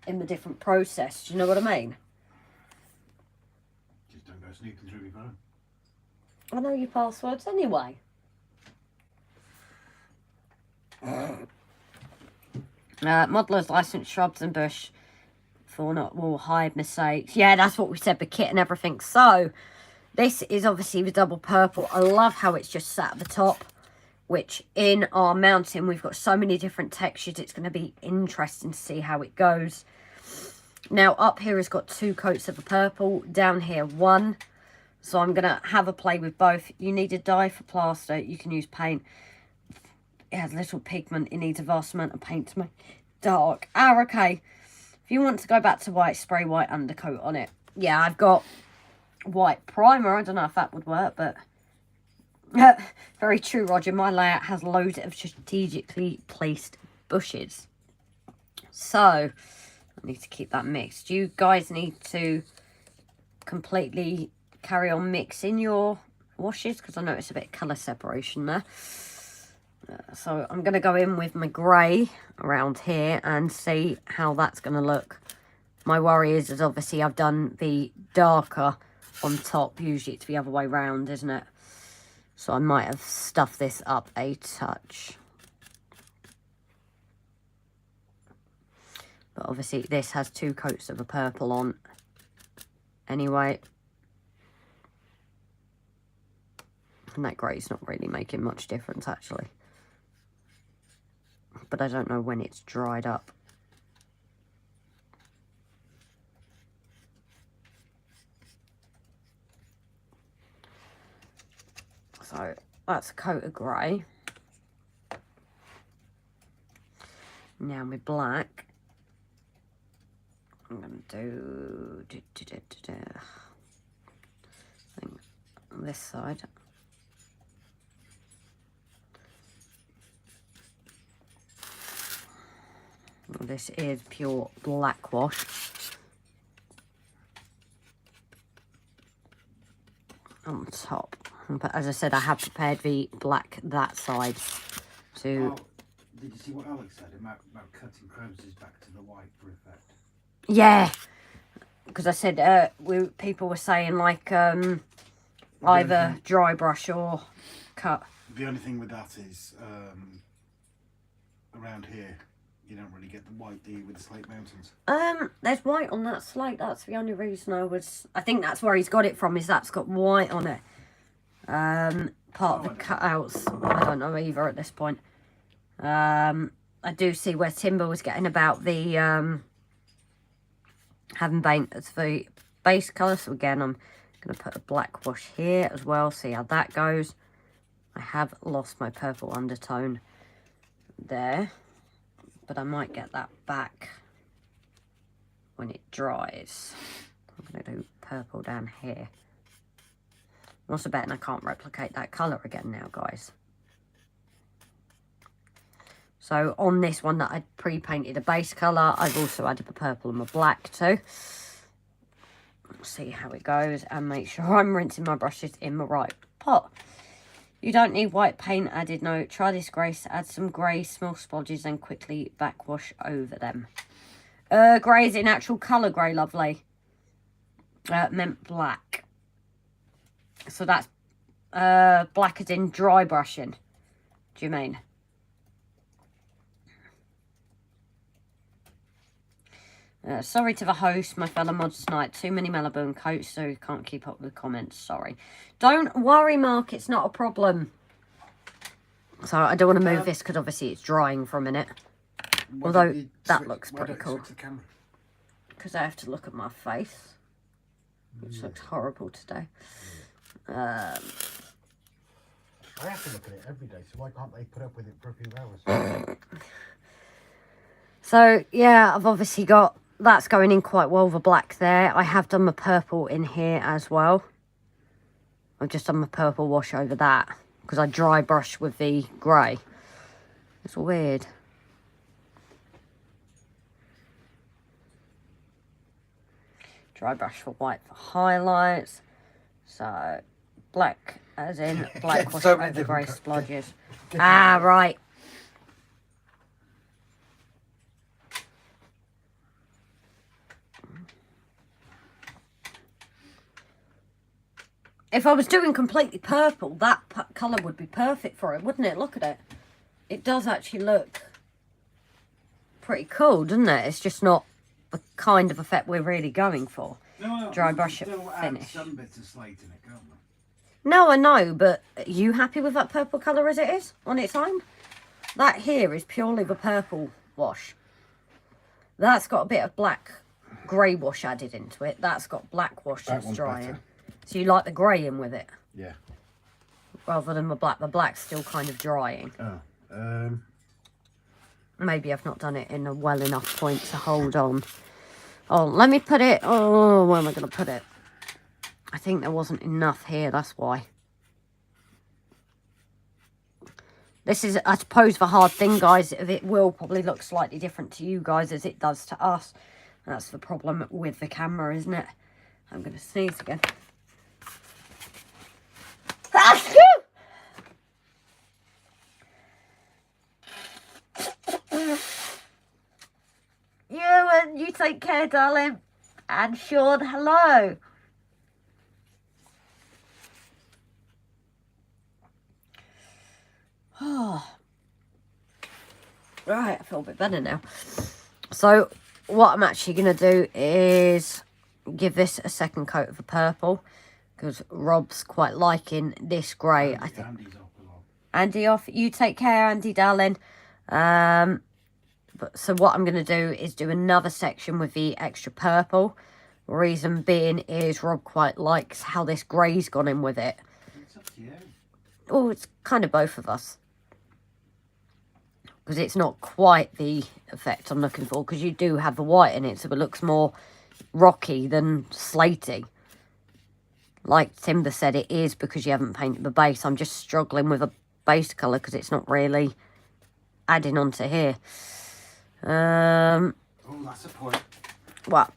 in the different process. Do you know what I mean? Just don't go sneaking through your phone. I know your passwords anyway. Modeller's licensed shrubs and bush for not will hide mistakes. Yeah, that's what we said, the kit and everything. So, this is obviously the double purple. I love how it's just sat at the top, which in our mountain, we've got so many different textures. It's going to be interesting to see how it goes. Now, up here has got 2 coats of the purple. Down here, 1. So I'm going to have a play with both. You need a dye for plaster. You can use paint. It has little pigment. It needs a vast amount of paint to make dark. Ah, okay. If you want to go back to white, spray white undercoat on it. Yeah, I've got white primer. I don't know if that would work, but... very true, Roger. My layout has loads of strategically placed bushes. So, I need to keep that mixed. You guys need to completely carry on mixing your washes because I notice a bit of colour separation there. So, I'm going to go in with my grey around here and see how that's going to look. My worry is obviously I've done the darker on top. Usually it's the other way round, isn't it? So I might have stuffed this up a touch. But obviously this has 2 coats of a purple on. Anyway. And that grey's not really making much difference actually. But I don't know when it's dried up. So that's a coat of grey. Now with black, I'm going to do I think on this side. This is pure black wash. On top. But as I said, I have prepared the black that side to... Oh, did you see what Alex said about cutting crevices back to the white for effect? Yeah! Because I said people were saying like either dry brush or cut. The only thing with that is around here, you don't really get the white, do you, with the slate mountains? There's white on that slate. That's the only reason I think that's where he's got it from, is that's got white on it. Part of the cutouts, I don't know either at this point. I do see where Timber was getting about the having paint as the base colour. So again, I'm going to put a black wash here as well, see how that goes. I have lost my purple undertone there, but I might get that back when it dries. I'm going to do purple down here. I'm also betting I can't replicate that colour again now, guys. So on this one that I pre-painted a base colour, I've also added the purple and the black too. See how it goes and make sure I'm rinsing my brushes in the right pot. You don't need white paint added, no. Try this grey, add some grey small splodges and quickly backwash over them. Grey is in actual colour grey, lovely. Meant black. So that's black as in dry brushing. Do you mean? Sorry to the host, my fellow mods tonight. Too many Malibu and coats, so you can't keep up with the comments. Sorry. Don't worry, Mark. It's not a problem. So I don't want to move this because obviously it's drying for a minute. Although that looks pretty cool. Because I have to look at my face, which looks horrible today. I have to look at it every day, so why can't they put up with it for a few hours? So yeah, I've obviously got that's going in quite well, the black there. I have done the purple in here as well. I've just done the purple wash over that because I dry brush with the grey. It's weird. Dry brush for white for highlights. So black as in black wash over grey splodges. Ah, right. If I was doing completely purple, that colour would be perfect for it, wouldn't it? Look at it. It does actually look pretty cool, doesn't it? It's just not the kind of effect we're really going for. No, dry brush it, finish. Some bits of slate in it, can't we? No, I know, but are you happy with that purple colour as it is on its own? That here is purely the purple wash. That's got a bit of black grey wash added into it. That's got black wash that's drying. Better. So you like the grey in with it? Yeah. Rather than the black. The black's still kind of drying. Oh. Maybe I've not done it in a well enough point to hold on. Oh, let me put it... Oh, where am I going to put it? I think there wasn't enough here, that's why. This is, I suppose, the hard thing, guys. It will probably look slightly different to you guys as it does to us. That's the problem with the camera, isn't it? I'm going to sneeze again. You take care, darling. And Sean, hello. Oh. Right, I feel a bit better now. So what I'm actually going to do is give this a second coat of the purple, because Rob's quite liking this grey, I think. Andy off. You take care, Andy, darling. So what I'm going to do is do another section with the extra purple. Reason being is Rob quite likes how this grey's gone in with it. It's up to you. Oh, it's kind of both of us. Because it's not quite the effect I'm looking for. Because you do have the white in it, so it looks more rocky than slaty. Like Timber said, it is because you haven't painted the base. I'm just struggling with a base colour because it's not really adding onto here. Oh, that's a point. What?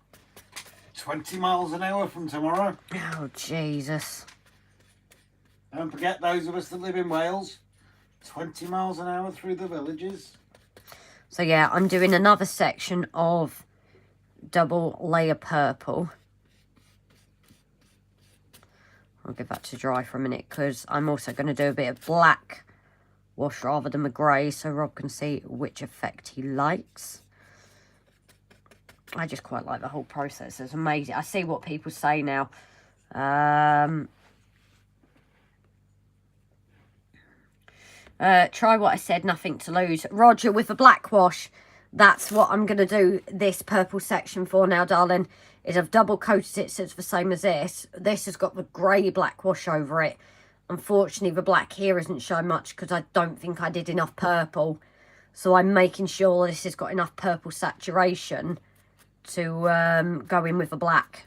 20 miles an hour from tomorrow. Oh, Jesus. Don't forget those of us that live in Wales. 20 miles an hour through the villages. So, yeah, I'm doing another section of double layer purple. I'll give that to dry for a minute because I'm also going to do a bit of black wash rather than the grey, so Rob can see which effect he likes. I just quite like the whole process. It's amazing. I see what people say now. Try what I said, nothing to lose. Roger, with the black wash, that's what I'm going to do this purple section for now, darling, is I've double coated it so it's the same as this. This has got the grey black wash over it. Unfortunately, the black here isn't showing much because I don't think I did enough purple. So I'm making sure this has got enough purple saturation to go in with the black.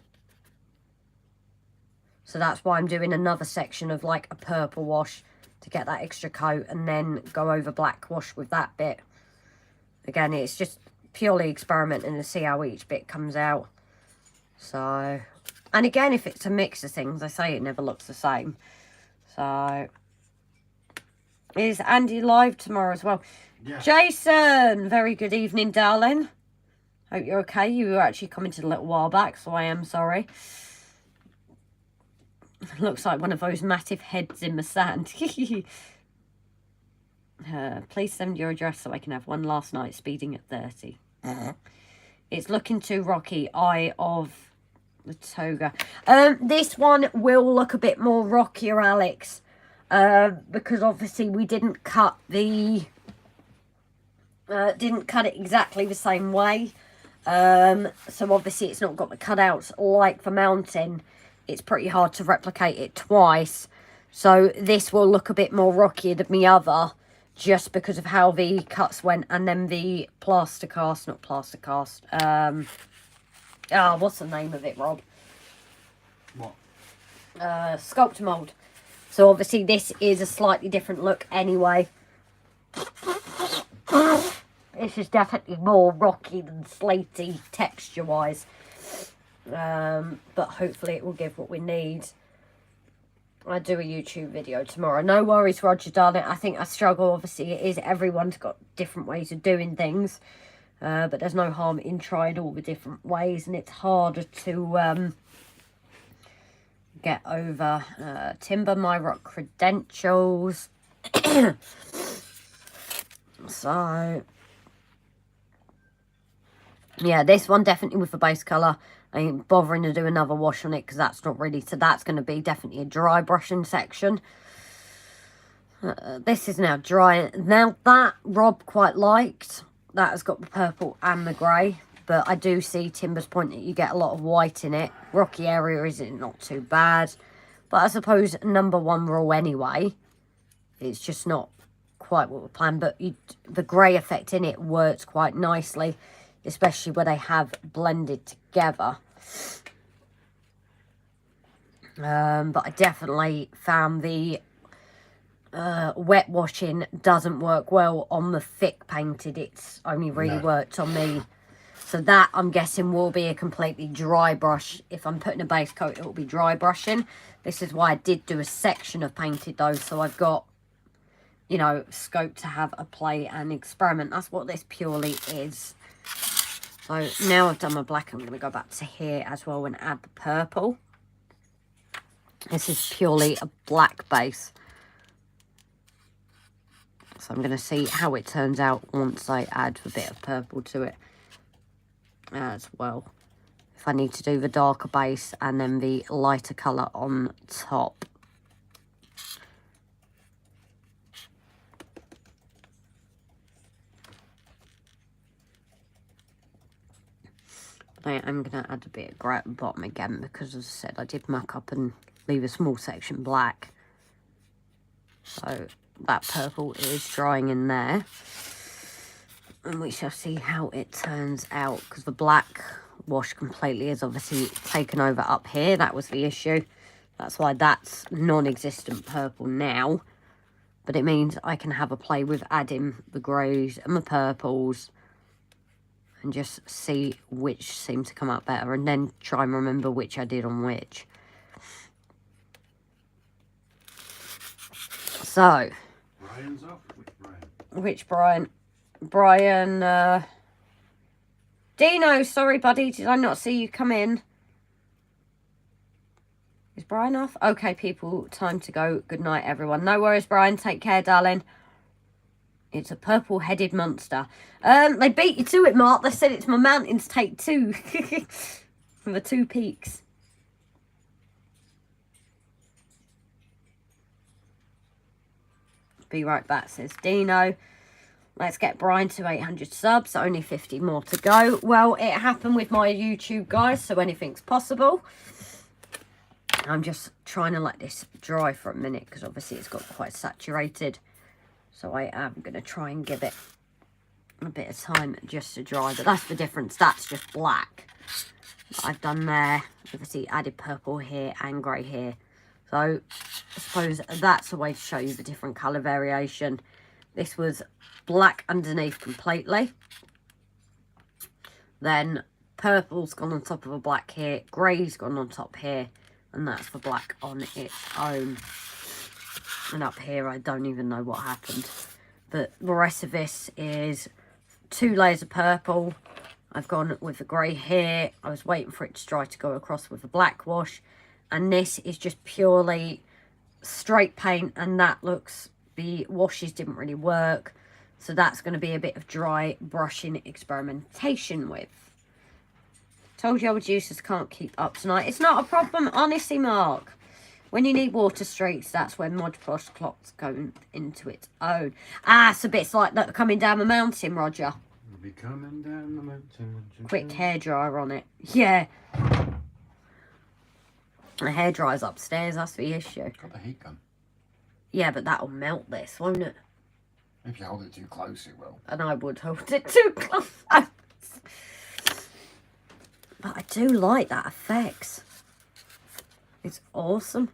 So that's why I'm doing another section of like a purple wash to get that extra coat, and then go over black wash with that bit. Again, it's just purely experimenting to see how each bit comes out. So, and again, if it's a mix of things, I say it never looks the same. So, is Andy live tomorrow as well? Yeah. Jason, very good evening, darling. Hope you're okay. You were actually commented a little while back, so I am sorry. Looks like one of those massive heads in the sand. Please send your address so I can have one last night speeding at 30. It's looking too rocky. Eye of the toga. This one will look a bit more rockier, Alex. Because obviously we didn't cut the... didn't cut it exactly the same way. So obviously it's not got the cutouts like the mountain. It's pretty hard to replicate it twice. So this will look a bit more rockier than the other, just because of how the cuts went. And then the plaster cast, not plaster cast. What's the name of it, Rob? What? Sculptor mould. So obviously this is a slightly different look anyway. This is definitely more rocky than slaty texture-wise. But hopefully it will give what we need. I do a YouTube video tomorrow. No worries, Roger, darling. I think I struggle. Obviously, it is, everyone's got different ways of doing things. But there's no harm in trying all the different ways. And it's harder to get over. Timber, my rock credentials. So, yeah, this one definitely with the base colour. I ain't bothering to do another wash on it because that's not ready. So that's going to be definitely a dry brushing section. This is now dry. Now that Rob quite liked. That has got the purple and the grey. But I do see Timber's point that you get a lot of white in it. Rocky area is not too bad. But I suppose number one rule anyway. It's just not quite what we planned. But the grey effect in it works quite nicely. Especially where they have blended together. But I definitely found the wet washing doesn't work well on the thick painted. It's only really worked on me. So that, I'm guessing, will be a completely dry brush. If I'm putting a base coat, it will be dry brushing. This is why I did do a section of painted though. So I've got, you know, scope to have a play and experiment. That's what this purely is. So now I've done my black, I'm going to go back to here as well and add the purple. This is purely a black base. So I'm going to see how it turns out once I add a bit of purple to it as well. If I need to do the darker base and then the lighter colour on top. I am going to add a bit of grey at the bottom again because, as I said, I did muck up and leave a small section black. So that purple is drying in there. And we shall see how it turns out because the black wash completely is obviously taken over up here. That was the issue. That's why that's non-existent purple now. But it means I can have a play with adding the greys and the purples. And just see which seem to come out better. And then try and remember which I did on which. So. Brian's off? Which Brian? Which Brian? Brian, Dino, sorry buddy, did I not see you come in? Is Brian off? Okay, people, time to go. Good night, everyone. No worries, Brian. Take care, darling. It's a purple-headed monster. They beat you to it, Mark. They said it's my mountains take 2. With the 2 peaks. Be right back, says Dino. Let's get Brian to 800 subs. Only 50 more to go. Well, it happened with my YouTube, guys, so anything's possible. I'm just trying to let this dry for a minute because obviously it's got quite saturated. So I am going to try and give it a bit of time just to dry. But that's the difference. That's just black that I've done there. Obviously added purple here and grey here. So I suppose that's a way to show you the different colour variation. This was black underneath completely. Then purple's gone on top of a black here. Grey's gone on top here. And that's the black on its own. And up here, I don't even know what happened. But the rest of this is 2 layers of purple. I've gone with the grey here. I was waiting for it to dry to go across with the black wash. And this is just purely straight paint. And that looks, the washes didn't really work. So that's going to be a bit of dry brushing experimentation with. Told you our juicers can't keep up tonight. It's not a problem, honestly, Mark. When you need water streaks, that's when Mod Podge clocks go into its own. Ah, so bits like that coming down the mountain, Roger. We'll be coming down the mountain. Quick hairdryer on it. Yeah. The hairdryer's upstairs, that's the issue. Got the heat gun. Yeah, but that'll melt this, won't it? If you hold it too close, it will. And I would hold it too close. But I do like that effect. It's awesome.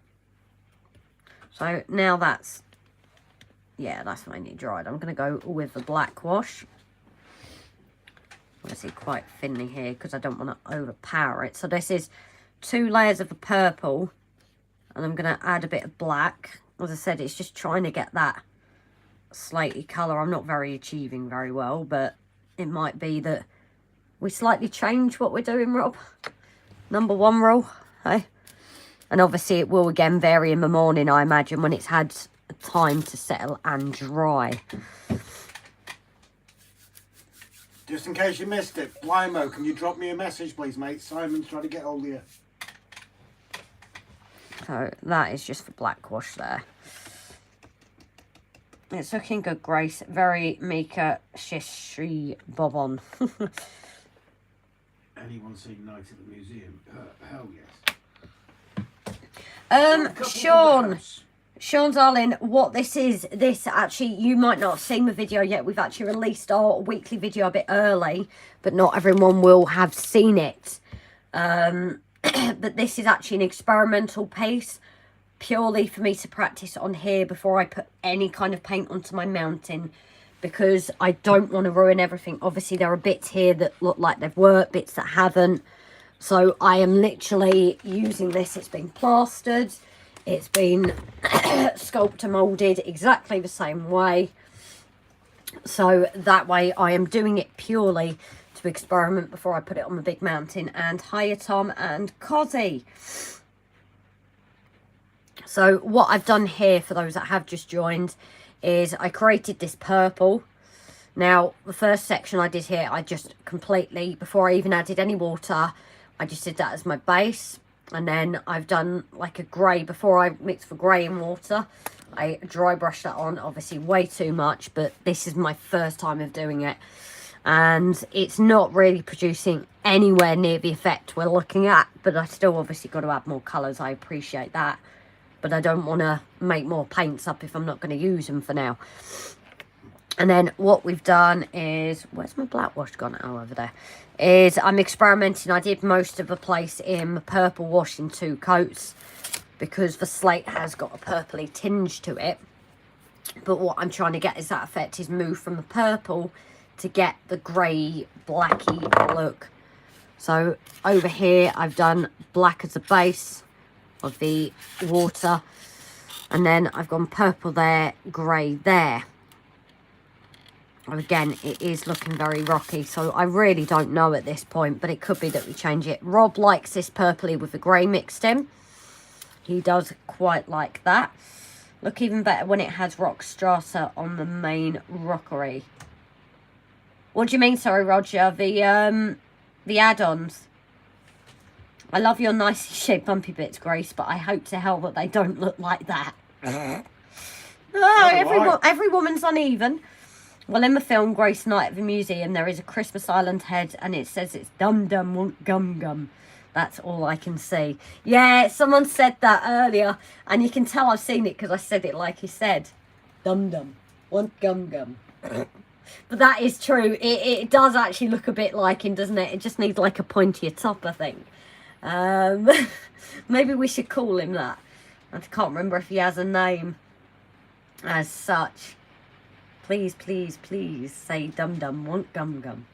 So now that's, yeah, that's mainly dried. I'm going to go with the black wash. Obviously quite thinly here because I don't want to overpower it. So this is 2 layers of the purple. And I'm going to add a bit of black. As I said, it's just trying to get that slatey colour. I'm not achieving very well, but it might be that we slightly change what we're doing, Rob. Number 1 rule, hey? And obviously it will again vary in the morning, I imagine, when it's had time to settle and dry. Just in case you missed it, Blymo, can you drop me a message, please, mate? Simon's trying to get hold of you. So that is just the black wash there. It's looking good, Grace. Very Mika Shishi Bobon. Anyone seen Night at the Museum? Hell yes. Sean darling, what this is, actually, you might not have seen the video yet. We've actually released our weekly video a bit early, but not everyone will have seen it. But this is actually an experimental piece, purely for me to practice on here before I put any kind of paint onto my mountain, because I don't want to ruin everything. Obviously, there are bits here that look like they've worked, bits that haven't. So I am literally using this. It's been plastered. It's been sculptor molded exactly the same way. So that way I am doing it purely to experiment before I put it on the big mountain. And hiya, Tom and Cozzy. So what I've done here, for those that have just joined, is I created this purple. Now, the first section I did here, I just completely, before I even added any water, I just did that as my base. And then I've done like a grey, before I mix the grey in water, I dry brush that on, obviously way too much, but this is my first time of doing it. And it's not really producing anywhere near the effect we're looking at, but I still obviously got to add more colours, I appreciate that. But I don't want to make more paints up if I'm not going to use them for now. And then what we've done is, where's my black wash gone? Oh, over there. Is I'm experimenting. I did most of the place in purple wash in 2 coats, because the slate has got a purpley tinge to it. But what I'm trying to get is that effect is move from the purple to get the grey blacky look. So over here I've done black as a base of the water, and then I've gone purple there, grey there. Again, it is looking very rocky, so I really don't know at this point, but it could be that we change it. Rob likes this purpley with the grey mixed in. He does quite like that. Look even better when it has rock strata on the main rockery. What do you mean, sorry, Roger? The add-ons. I love your nicely shaped bumpy bits, Grace, but I hope to hell that they don't look like that. Oh, every woman's uneven. Well, in the film Grace Night at the Museum, there is a Christmas Island head, and it says it's dum-dum want gum-gum. That's all I can see. Yeah, someone said that earlier, and you can tell I've seen it because I said it like he said. Dum-dum want gum-gum. But that is true. It does actually look a bit like him, doesn't it? It just needs like a pointier top, I think. Maybe we should call him that. I can't remember if he has a name as such. Please, please, please say dum-dum want gum-gum.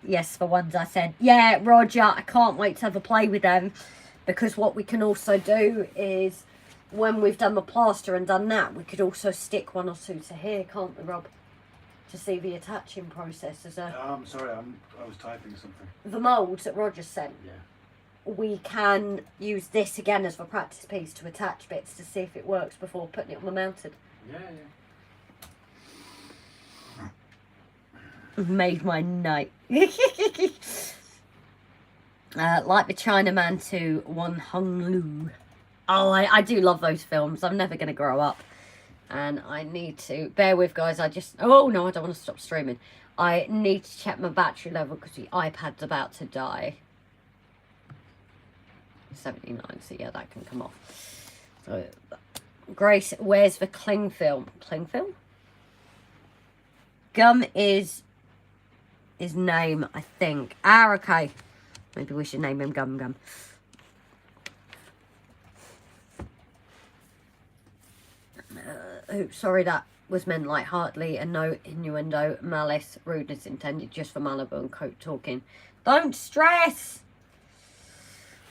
Yes, for ones I said. Yeah, Roger, I can't wait to have a play with them. Because what we can also do is, when we've done the plaster and done that, we could also stick one or two to here, can't we, Rob? To see the attaching process as a... I'm sorry, I was typing something. The moulds that Roger sent. Yeah. We can use this again as the practice piece to attach bits to see if it works before putting it on the mounted. Yeah. Made my night. Like the Chinaman to One Hung Lu. Oh, I do love those films. I'm never going to grow up. And I need to... Bear with, guys. Oh, no, I don't want to stop streaming. I need to check my battery level because the iPad's about to die. 79, so yeah, that can come off. So, Grace, where's the cling film? Cling film? Gum is his name, I think. Ah, okay. Maybe we should name him Gum Gum. Oops, sorry, that was meant lightheartedly and no innuendo, malice, rudeness intended, just for Malibu and coat talking. Don't stress!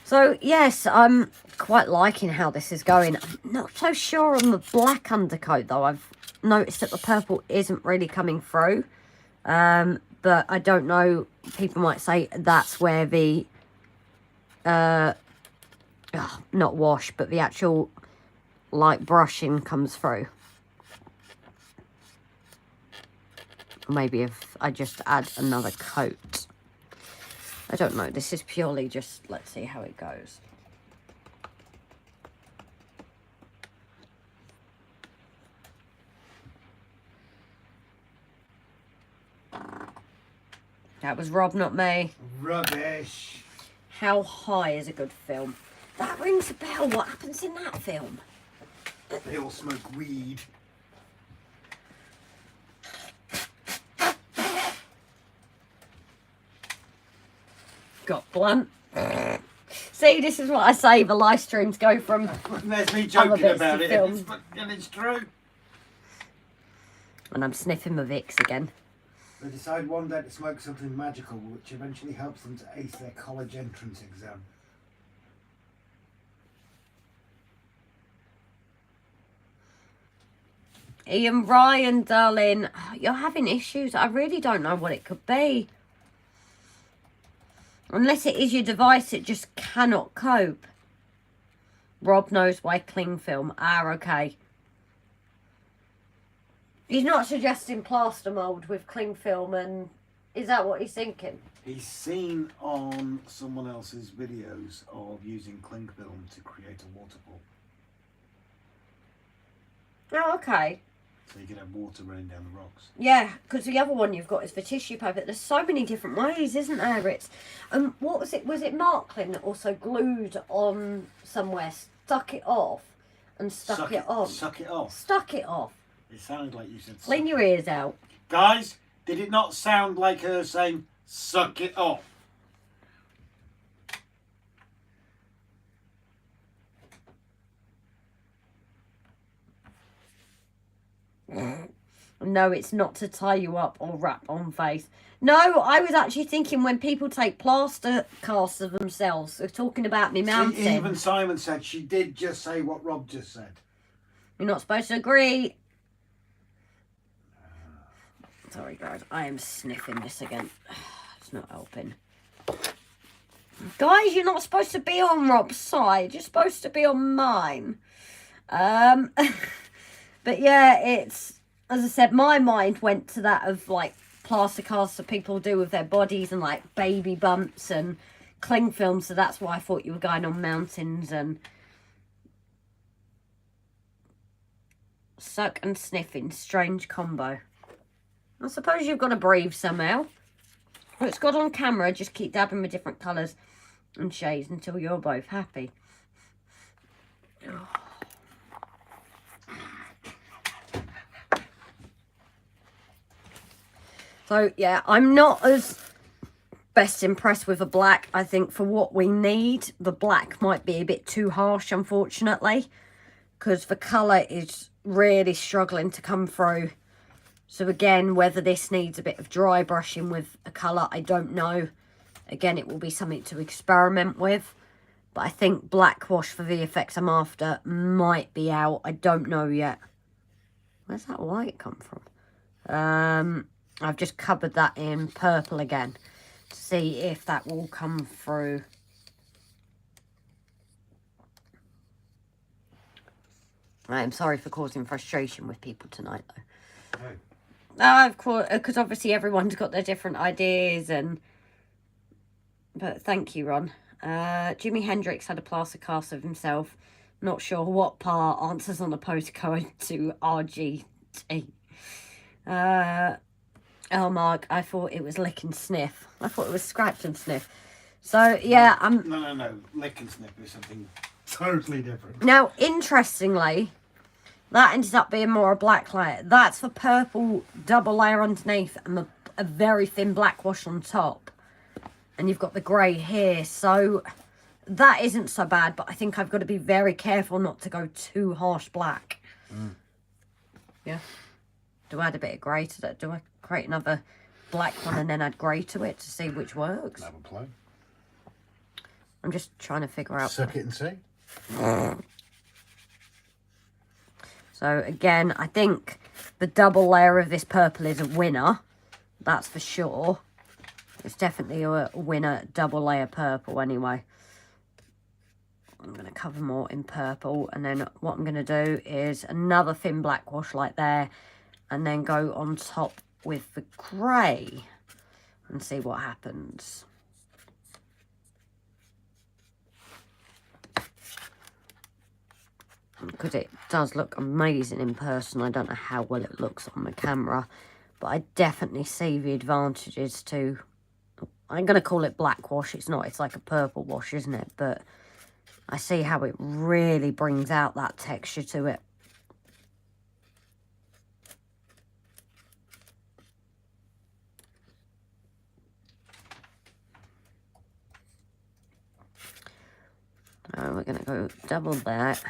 So, yes, I'm quite liking how this is going. I'm not so sure on the black undercoat, though. I've noticed that the purple isn't really coming through. But I don't know. People might say that's where the... not wash, but the actual, like, brushing comes through. Maybe if I just add another coat. I don't know. This is purely just, let's see how it goes. That was Rob, not me. Rubbish. How High is a good film. That rings a bell. What happens in that film? They all smoke weed. Got blunt. See, this is what I say. The live streams go from... There's me joking about it, and it's true. And I'm sniffing my Vicks again. They decide one day to smoke something magical, which eventually helps them to ace their college entrance exam. Ian Ryan, darling, you're having issues. I really don't know what it could be. Unless it is your device, it just cannot cope. Rob knows why cling film. Ah, okay. He's not suggesting plaster mould with cling film, and is that what he's thinking? He's seen on someone else's videos of using cling film to create a waterfall. Oh, okay. So you can have water running down the rocks. Yeah, because the other one you've got is for tissue paper. There's so many different ways, isn't there? It's what was it? Was it Marklin that also glued on somewhere, stuck it off, and stuck it on? Suck it off. Stuck it off. It sounded like you said. Clean your ears out, guys. Did it not sound like her saying "suck it off"? No, it's not to tie you up or wrap on face. No, I was actually thinking when people take plaster casts of themselves, they're talking about me mountain. See, even Simon said she did just say what Rob just said. You're not supposed to agree. Sorry, guys. I am sniffing this again. It's not helping. Guys, you're not supposed to be on Rob's side. You're supposed to be on mine. But yeah, it's, as I said, my mind went to that of like plaster casts that people do with their bodies and like baby bumps and cling film. So that's why I thought you were going on mountains and suck and sniffing. Strange combo. I suppose you've got to breathe somehow. Well, it's got on camera. Just keep dabbing with different colours and shades until you're both happy. So, yeah, I'm not as best impressed with the black. I think for what we need, the black might be a bit too harsh, unfortunately. Because the colour is really struggling to come through. So, again, whether this needs a bit of dry brushing with a colour, I don't know. Again, it will be something to experiment with. But I think black wash for the effects I'm after might be out. I don't know yet. Where's that white come from? I've just covered that in purple again to see if that will come through. I am sorry for causing frustration with people tonight, though. No. Of course, because obviously everyone's got their different ideas, but thank you, Ron. Jimi Hendrix had a plaster cast of himself. Not sure what part answers on the postcode to RGJ. Oh, Mark, I thought it was lick and sniff. I thought it was scratch and sniff. So, yeah, No. Lick and sniff is something totally different. Now, interestingly, that ended up being more a black layer. That's the purple double layer underneath and a very thin black wash on top. And you've got the grey here. So, that isn't so bad. But I think I've got to be very careful not to go too harsh black. Yeah. Do I add a bit of grey to that? Do I create another black one and then add grey to it to see which works? Have a play. I'm just trying to figure out. Suck it and see. So again, I think the double layer of this purple is a winner. That's for sure. It's definitely a winner, double layer purple anyway. I'm going to cover more in purple. And then what I'm going to do is another thin black wash like there. And then go on top with the grey and see what happens. Because it does look amazing in person. I don't know how well it looks on the camera. But I definitely see the advantages to... I'm going to call it black wash. It's not. It's like a purple wash, isn't it? But I see how it really brings out that texture to it. We're going to go double that.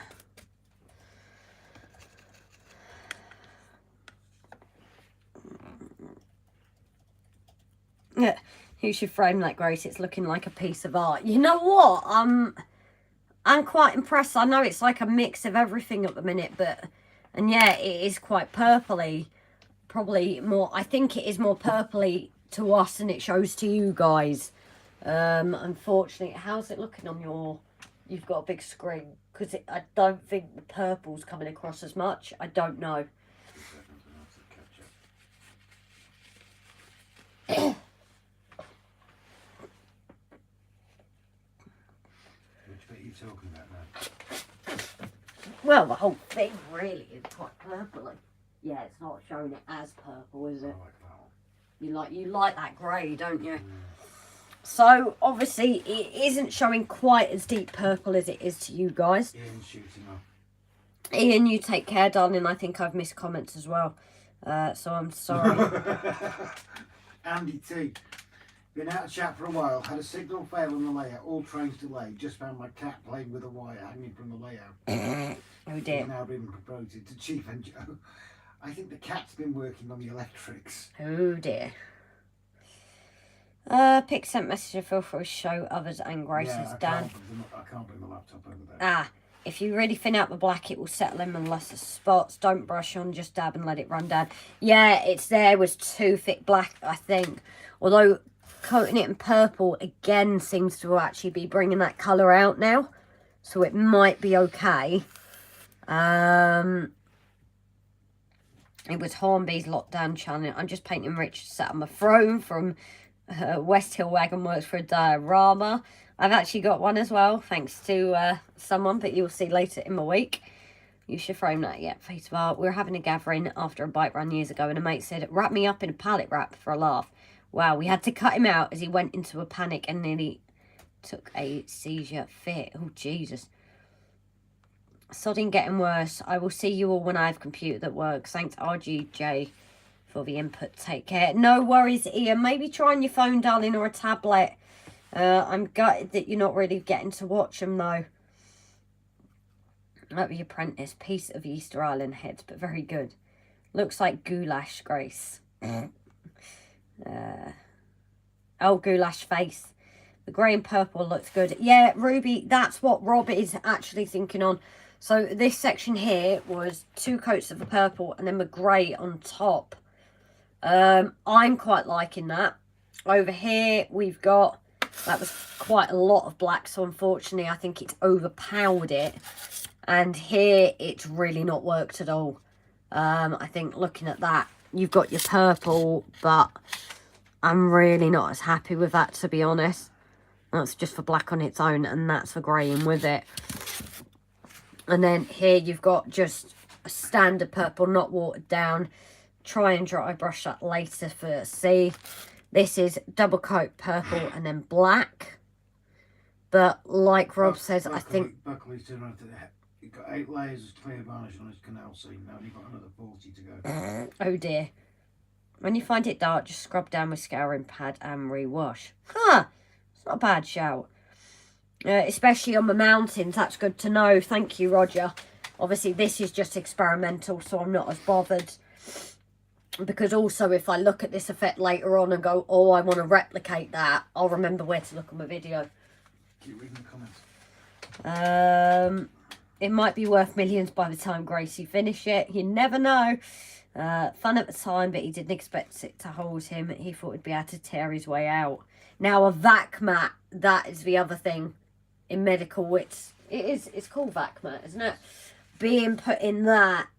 Yeah, you should frame that, Grace. It's looking like a piece of art. You know what? I'm quite impressed. I know it's like a mix of everything at the minute, but... And yeah, it is quite purpley. Probably more... I think it is more purpley to us than it shows to you guys. Unfortunately, how's it looking on your... You've got a big screen, because I don't think the purple's coming across as much. I don't know. Which bit are you talking about now? Well, the whole thing really is quite purpley. Yeah, it's not showing it as purple, is it? I like that one. You like that grey, don't you? So, obviously, it isn't showing quite as deep purple as it is to you guys. Ian's shooting off. Ian, you take care, darling. I think I've missed comments as well. So, I'm sorry. Andy T. Been out of chat for a while. Had a signal fail on the layout. All trains delayed. Just found my cat playing with a wire hanging from the layout. Oh, dear. He's now been promoted to Chief Engineer. I think the cat's been working on the electrics. Oh, dear. Pick sent message, feel free to show others and Grace's Dan. I can't bring the laptop over there. Ah, if you really thin out the black, it will settle in with lesser spots. Don't brush on, just dab and let it run down. Yeah, it's there was too thick black, I think. Although coating it in purple again seems to actually be bringing that colour out now. So it might be okay. It was Hornby's lockdown challenge. I'm just painting Richard sat on my throne from West Hill Wagon Works for a diorama. I've actually got one as well, thanks to someone, but you'll see later in my week. You should frame that, yeah, face of art. We were having a gathering after a bike run years ago, and a mate said, wrap me up in a pallet wrap for a laugh. Wow, we had to cut him out as he went into a panic and nearly took a seizure fit. Oh, Jesus. Sodding getting worse. I will see you all when I have a computer that works. Thanks, RGJ, for the input. Take care. No worries, Ian. Maybe try on your phone, darling, or a tablet. I'm gutted that you're not really getting to watch them, though. Like The Apprentice. Piece of Easter Island heads, but very good. Looks like goulash, Grace. Oh, goulash face. The grey and purple looks good. Yeah, Ruby, that's what Rob is actually thinking on. So this section here was 2 coats of the purple and then the grey on top. I'm quite liking that. Over here we've got, that was quite a lot of black, so unfortunately I think it's overpowered it. And here it's really not worked at all. I think looking at that, you've got your purple, but I'm really not as happy with that, to be honest. That's just for black on its own, and that's for greying with it. And then here you've got just a standard purple, not watered down. Try and dry brush that later for C. This is double coat purple and then black. But like Rob says, I think... Buckley's turned around to the head. You've got 8 layers of clear varnish on his canal seam now, and you've got another 40 to go. Oh dear. When you find it dark, just scrub down with scouring pad and rewash. Huh, it's not a bad shout. Especially on the mountains, that's good to know. Thank you, Roger. Obviously, this is just experimental, so I'm not as bothered. Because also, if I look at this effect later on and go, oh, I want to replicate that, I'll remember where to look on my video. Keep reading the comments. It might be worth millions by the time Gracie finish it. You never know. Fun at the time, but he didn't expect it to hold him. He thought he'd be able to tear his way out. Now, a vac mat, that is the other thing. In medical, it's called vac mat, isn't it? Being put in that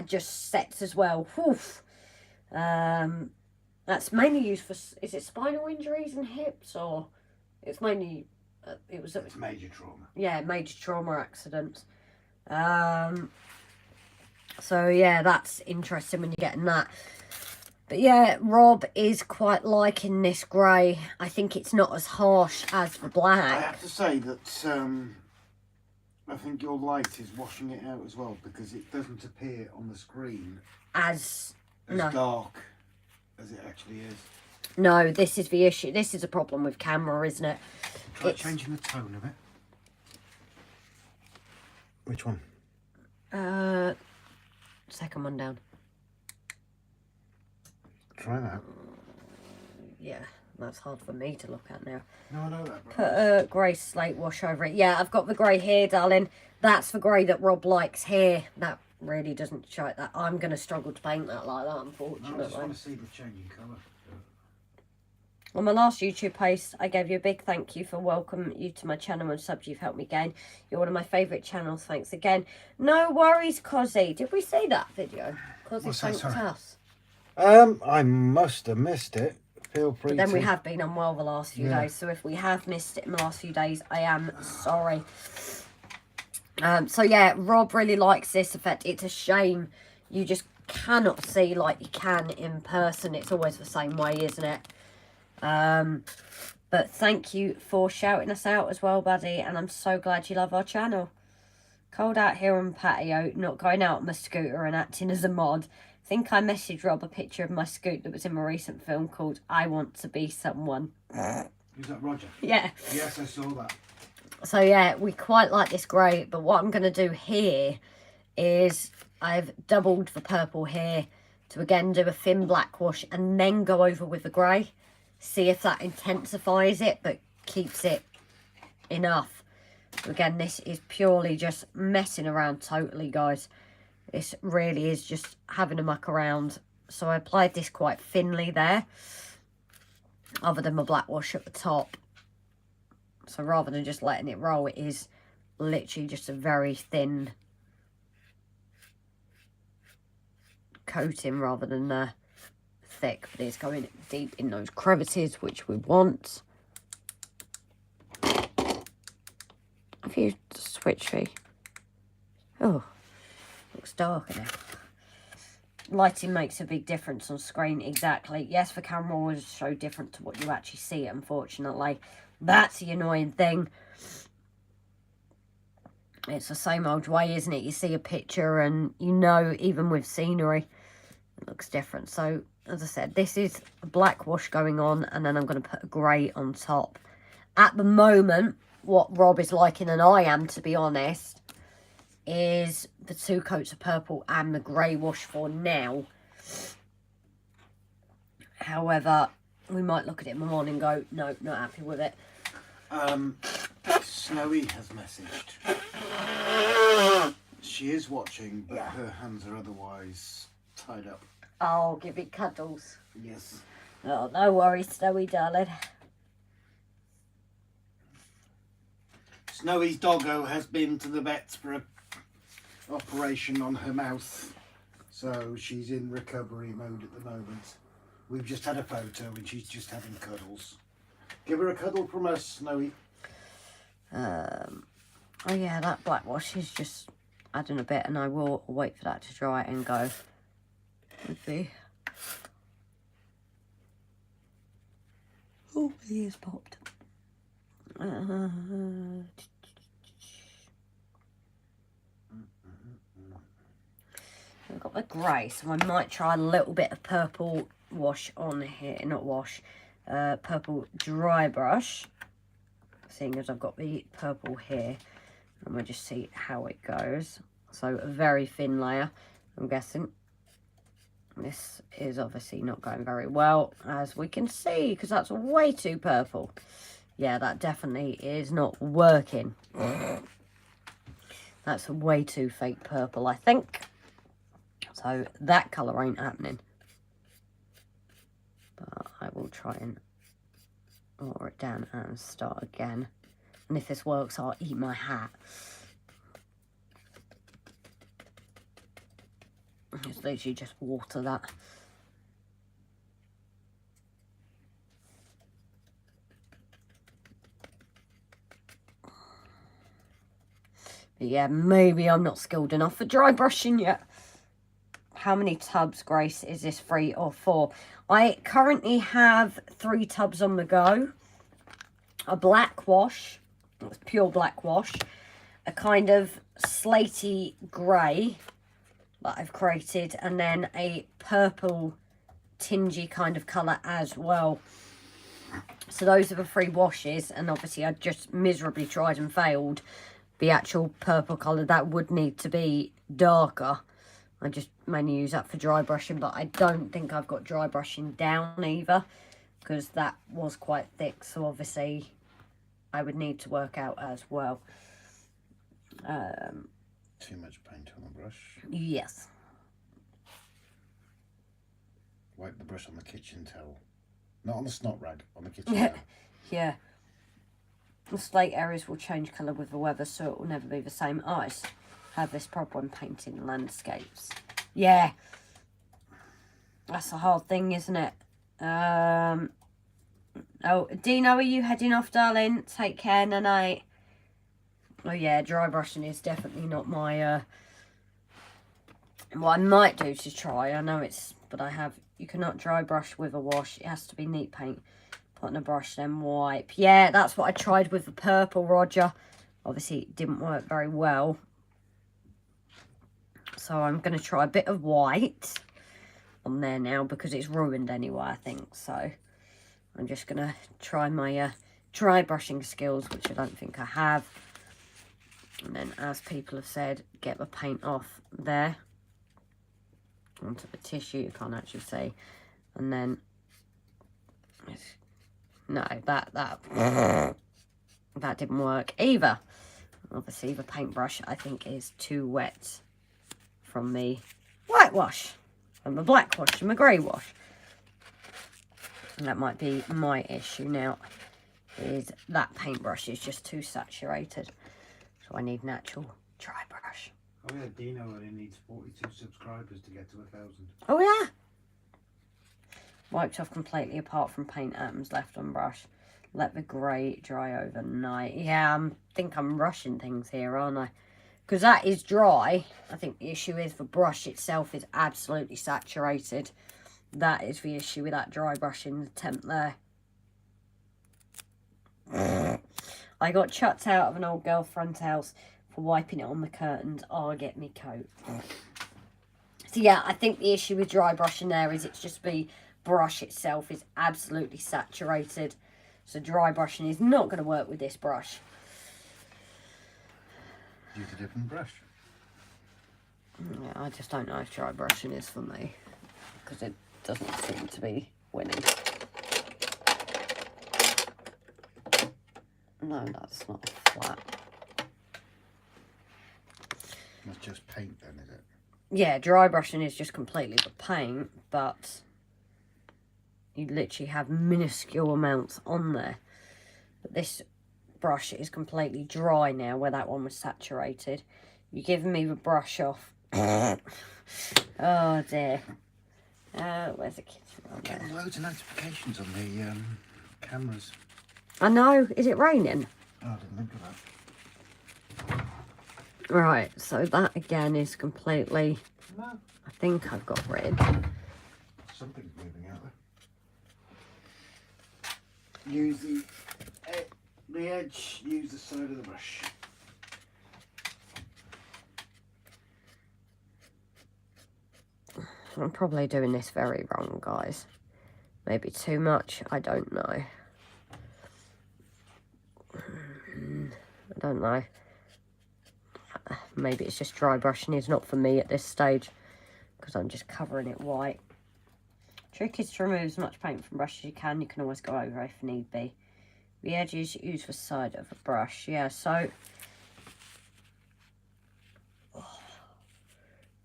just sets as well. Oof. That's mainly used for, is it spinal injuries and hips, or it's mainly it's major trauma. Yeah, major trauma accidents. So yeah, that's interesting when you're getting that. But yeah, Rob is quite liking this grey. I think it's not as harsh as the black. I have to say that I think your light is washing it out as well, because it doesn't appear on the screen as dark as it actually is. No, this is the issue. This is a problem with camera, isn't it? Try changing the tone of it. Which one? Second one down. Try that. Yeah, that's hard for me to look at now. No, I know that. Put a grey slate wash over it. Yeah, I've got the grey here, darling. That's the grey that Rob likes here. That really doesn't show that. I'm going to struggle to paint that like that, unfortunately. No, I just want to see the changing colour. On my last YouTube post, I gave you a big thank you for welcoming you to my channel and subs you've helped me gain. You're one of my favourite channels. Thanks again. No worries, Cozzy. Did we see that video? Cozzy thanked us. I must have missed it. Feel free. But then we have been unwell the last few days, so if we have missed it in the last few days, I am sorry. So yeah, Rob really likes this effect. It's a shame you just cannot see like you can in person. It's always the same way, isn't it? But thank you for shouting us out as well, buddy, and I'm so glad you love our channel. Cold out here on patio, not going out on my scooter and acting as a mod. Think I messaged Rob a picture of my scoot that was in my recent film called I Want to Be Someone. Is that Roger? Yeah. Yes, I saw that. So yeah, we quite like this grey, but what I'm going to do here is I've doubled the purple here to again do a thin black wash and then go over with the grey. See if that intensifies it, but keeps it enough. Again, this is purely just messing around totally, guys. This really is just having a muck around. So I applied this quite thinly there, other than my black wash at the top. So rather than just letting it roll, it is literally just a very thin coating rather than thick, but it's going deep in those crevices, which we want. Have you switched me? Oh, looks darker now. Lighting makes a big difference on screen, exactly. Yes, the camera will show different to what you actually see, unfortunately. That's the annoying thing. It's the same old way, isn't it? You see a picture and you know, even with scenery, it looks different. So, as I said, this is a black wash going on, and then I'm going to put a grey on top. At the moment, what Rob is liking, and I am, to be honest, is the 2 coats of purple and the grey wash for now. However, we might look at it in the morning and go, no, not happy with it. Snowy has messaged. She is watching, but her hands are otherwise tied up. Oh, give it cuddles. Yes. Oh, no worries, Snowy, darling. Snowy's doggo has been to the vet for a operation on her mouth, so she's in recovery mode at the moment. We've just had a photo and she's just having cuddles. Give her a cuddle from us, Snowy. Oh yeah, that black wash is just adding a bit, and I will wait for that to dry and go with the... Oh, the ears popped. We've got the grey, so I might try a little bit of purple wash on here. Not wash, purple dry brush. Seeing as I've got the purple here, and we'll just see how it goes. So a very thin layer, I'm guessing. This is obviously not going very well, as we can see, because that's way too purple. Yeah, that definitely is not working. That's way too fake purple, I think. So that colour ain't happening. But I will try and lower it down and start again. And if this works, I'll eat my hat. It's literally just water that. But yeah, maybe I'm not skilled enough for dry brushing yet. How many tubs, Grace? Is this 3 or 4? I currently have 3 tubs on the go. A black wash, it's pure black wash. A kind of slaty grey that I've created. And then a purple tingy kind of colour as well. So those are the 3 washes. And obviously I just miserably tried and failed. The actual purple colour, that would need to be darker. I just mainly use that for dry brushing, but I don't think I've got dry brushing down either, because that was quite thick, so obviously I would need to work out as well. Too much paint on the brush. Yes. Wipe the brush on the kitchen towel. Not on the snot rag, on the kitchen towel. Yeah. The slate areas will change colour with the weather, so it will never be the same. Oh, I have this problem when painting landscapes. Yeah. That's a hard thing, isn't it? Oh, Dino, are you heading off, darling? Take care, night. Oh, yeah, dry brushing is definitely not my... What I might do to try, I know it's... But I have... You cannot dry brush with a wash. It has to be neat paint. Put on a brush, then wipe. Yeah, that's what I tried with the purple, Roger. Obviously, it didn't work very well. So I'm going to try a bit of white on there now, because it's ruined anyway, I think. So I'm just going to try my dry brushing skills, which I don't think I have. And then, as people have said, get the paint off there onto the tissue. You can't actually see. And then... No, that didn't work either. Obviously, the paintbrush, I think, is too wet from the whitewash, and the black wash, and the grey wash. And that might be my issue now, is that paintbrush is just too saturated. So I need an actual dry brush. Oh yeah, Dino only needs 42 subscribers to get to 1,000. Oh yeah. Wiped off completely apart from paint atoms left on brush. Let the grey dry overnight. Yeah, I think I'm rushing things here, aren't I? Because that is dry. I think the issue is the brush itself is absolutely saturated. That is the issue with that dry brushing attempt there. I got chucked out of an old girlfriend's house for wiping it on the curtains. Oh, get me coat. So yeah, I think the issue with dry brushing there is it's just the brush itself is absolutely saturated. So dry brushing is not going to work with this brush. Use a different brush. Yeah, I just don't know if dry brushing is for me. Because it doesn't seem to be winning. No, that's not flat. That's just paint then, is it? Yeah, dry brushing is just completely the paint, but you literally have minuscule amounts on there. But this brush is completely dry now, where that one was saturated. You're giving me the brush off. Oh dear. Where's the kids? Getting loads of notifications on the cameras. I know. Is it raining? Oh, I didn't think of that. Right, so that again is completely... No. I think I've got rid. Something's moving out there. Use the edge, use the side of the brush. I'm probably doing this very wrong, guys. Maybe too much, I don't know. I don't know. Maybe it's just dry brushing is not for me at this stage, because I'm just covering it white. Trick is to remove as much paint from brush as you can. You can always go over if need be. The edges, use the side of a brush. Yeah, so... Oh,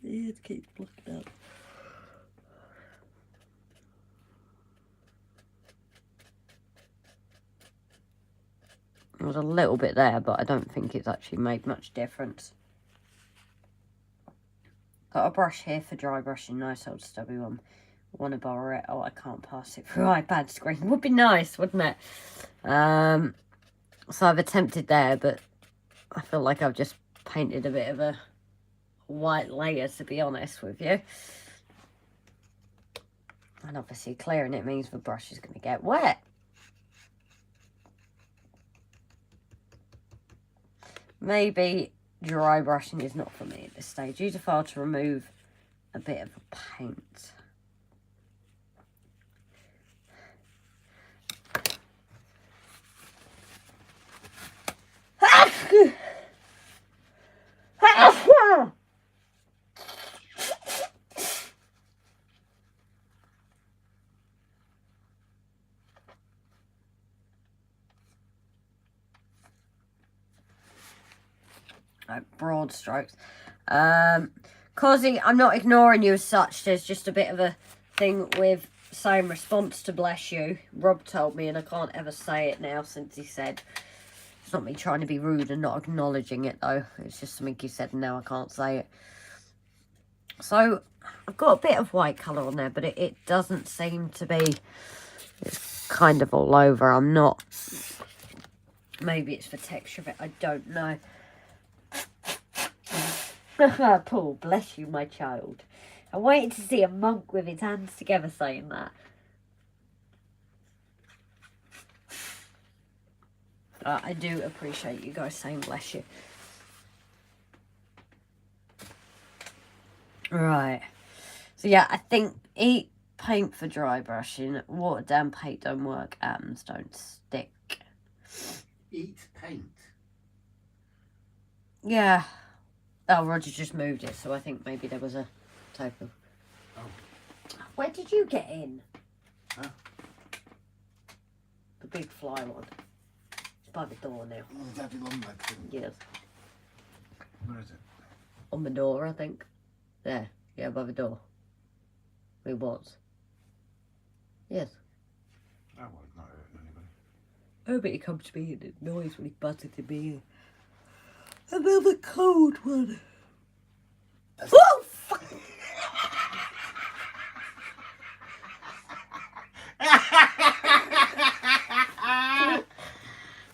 the edge keeps blocking up. There was a little bit there, but I don't think it's actually made much difference. Got a brush here for dry brushing, nice old stubby one. Want to borrow it? Oh, I can't pass it through iPad screen. Would be nice, wouldn't it? So I've attempted there, but I feel like I've just painted a bit of a white layer, to be honest with you. And obviously clearing it means the brush is going to get wet. Maybe dry brushing is not for me at this stage. Use a file to remove a bit of paint. Broad strokes. Causing, I'm not ignoring you as such. There's just a bit of a thing with saying response to bless you. Rob told me, and I can't ever say it now since he said. It's not me trying to be rude and not acknowledging it though. It's just something he said and now I can't say it. So I've got a bit of white colour on there, but it doesn't seem to be. It's kind of all over. I'm not. Maybe it's the texture of it. I don't know. Paul, bless you, my child. I waited to see a monk with his hands together saying that. I do appreciate you guys saying bless you. Right. So yeah, I think eat paint for dry brushing. Water down paint don't work. Atoms don't stick. Eat paint? Yeah. Oh, Roger just moved it, so I think maybe there was a typo. Oh. Where did you get in? Huh? The big fly one. It's by the door now. Oh, the daddy long leg thing. Yes. Where is it? On the door, I think. There. Yeah, by the door. It was. Yes. That one's not hurting anybody. Oh, but he comes to me and it noise when he butted to me. Another cold one. Woof!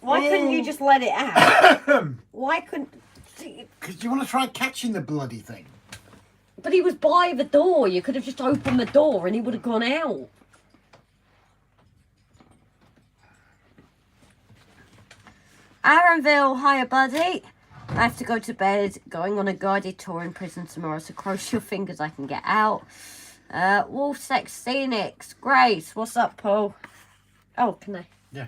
Why couldn't you just let it out? Why couldn't... Because you want to try catching the bloody thing. But he was by the door. You could have just opened the door and he would have gone out. Aaronville, hiya buddy. I have to go to bed. Going on a guided tour in prison tomorrow, so cross your fingers I can get out. WOLFSEC SCENICS. Grace, what's up, Paul? Oh, can I? Yeah.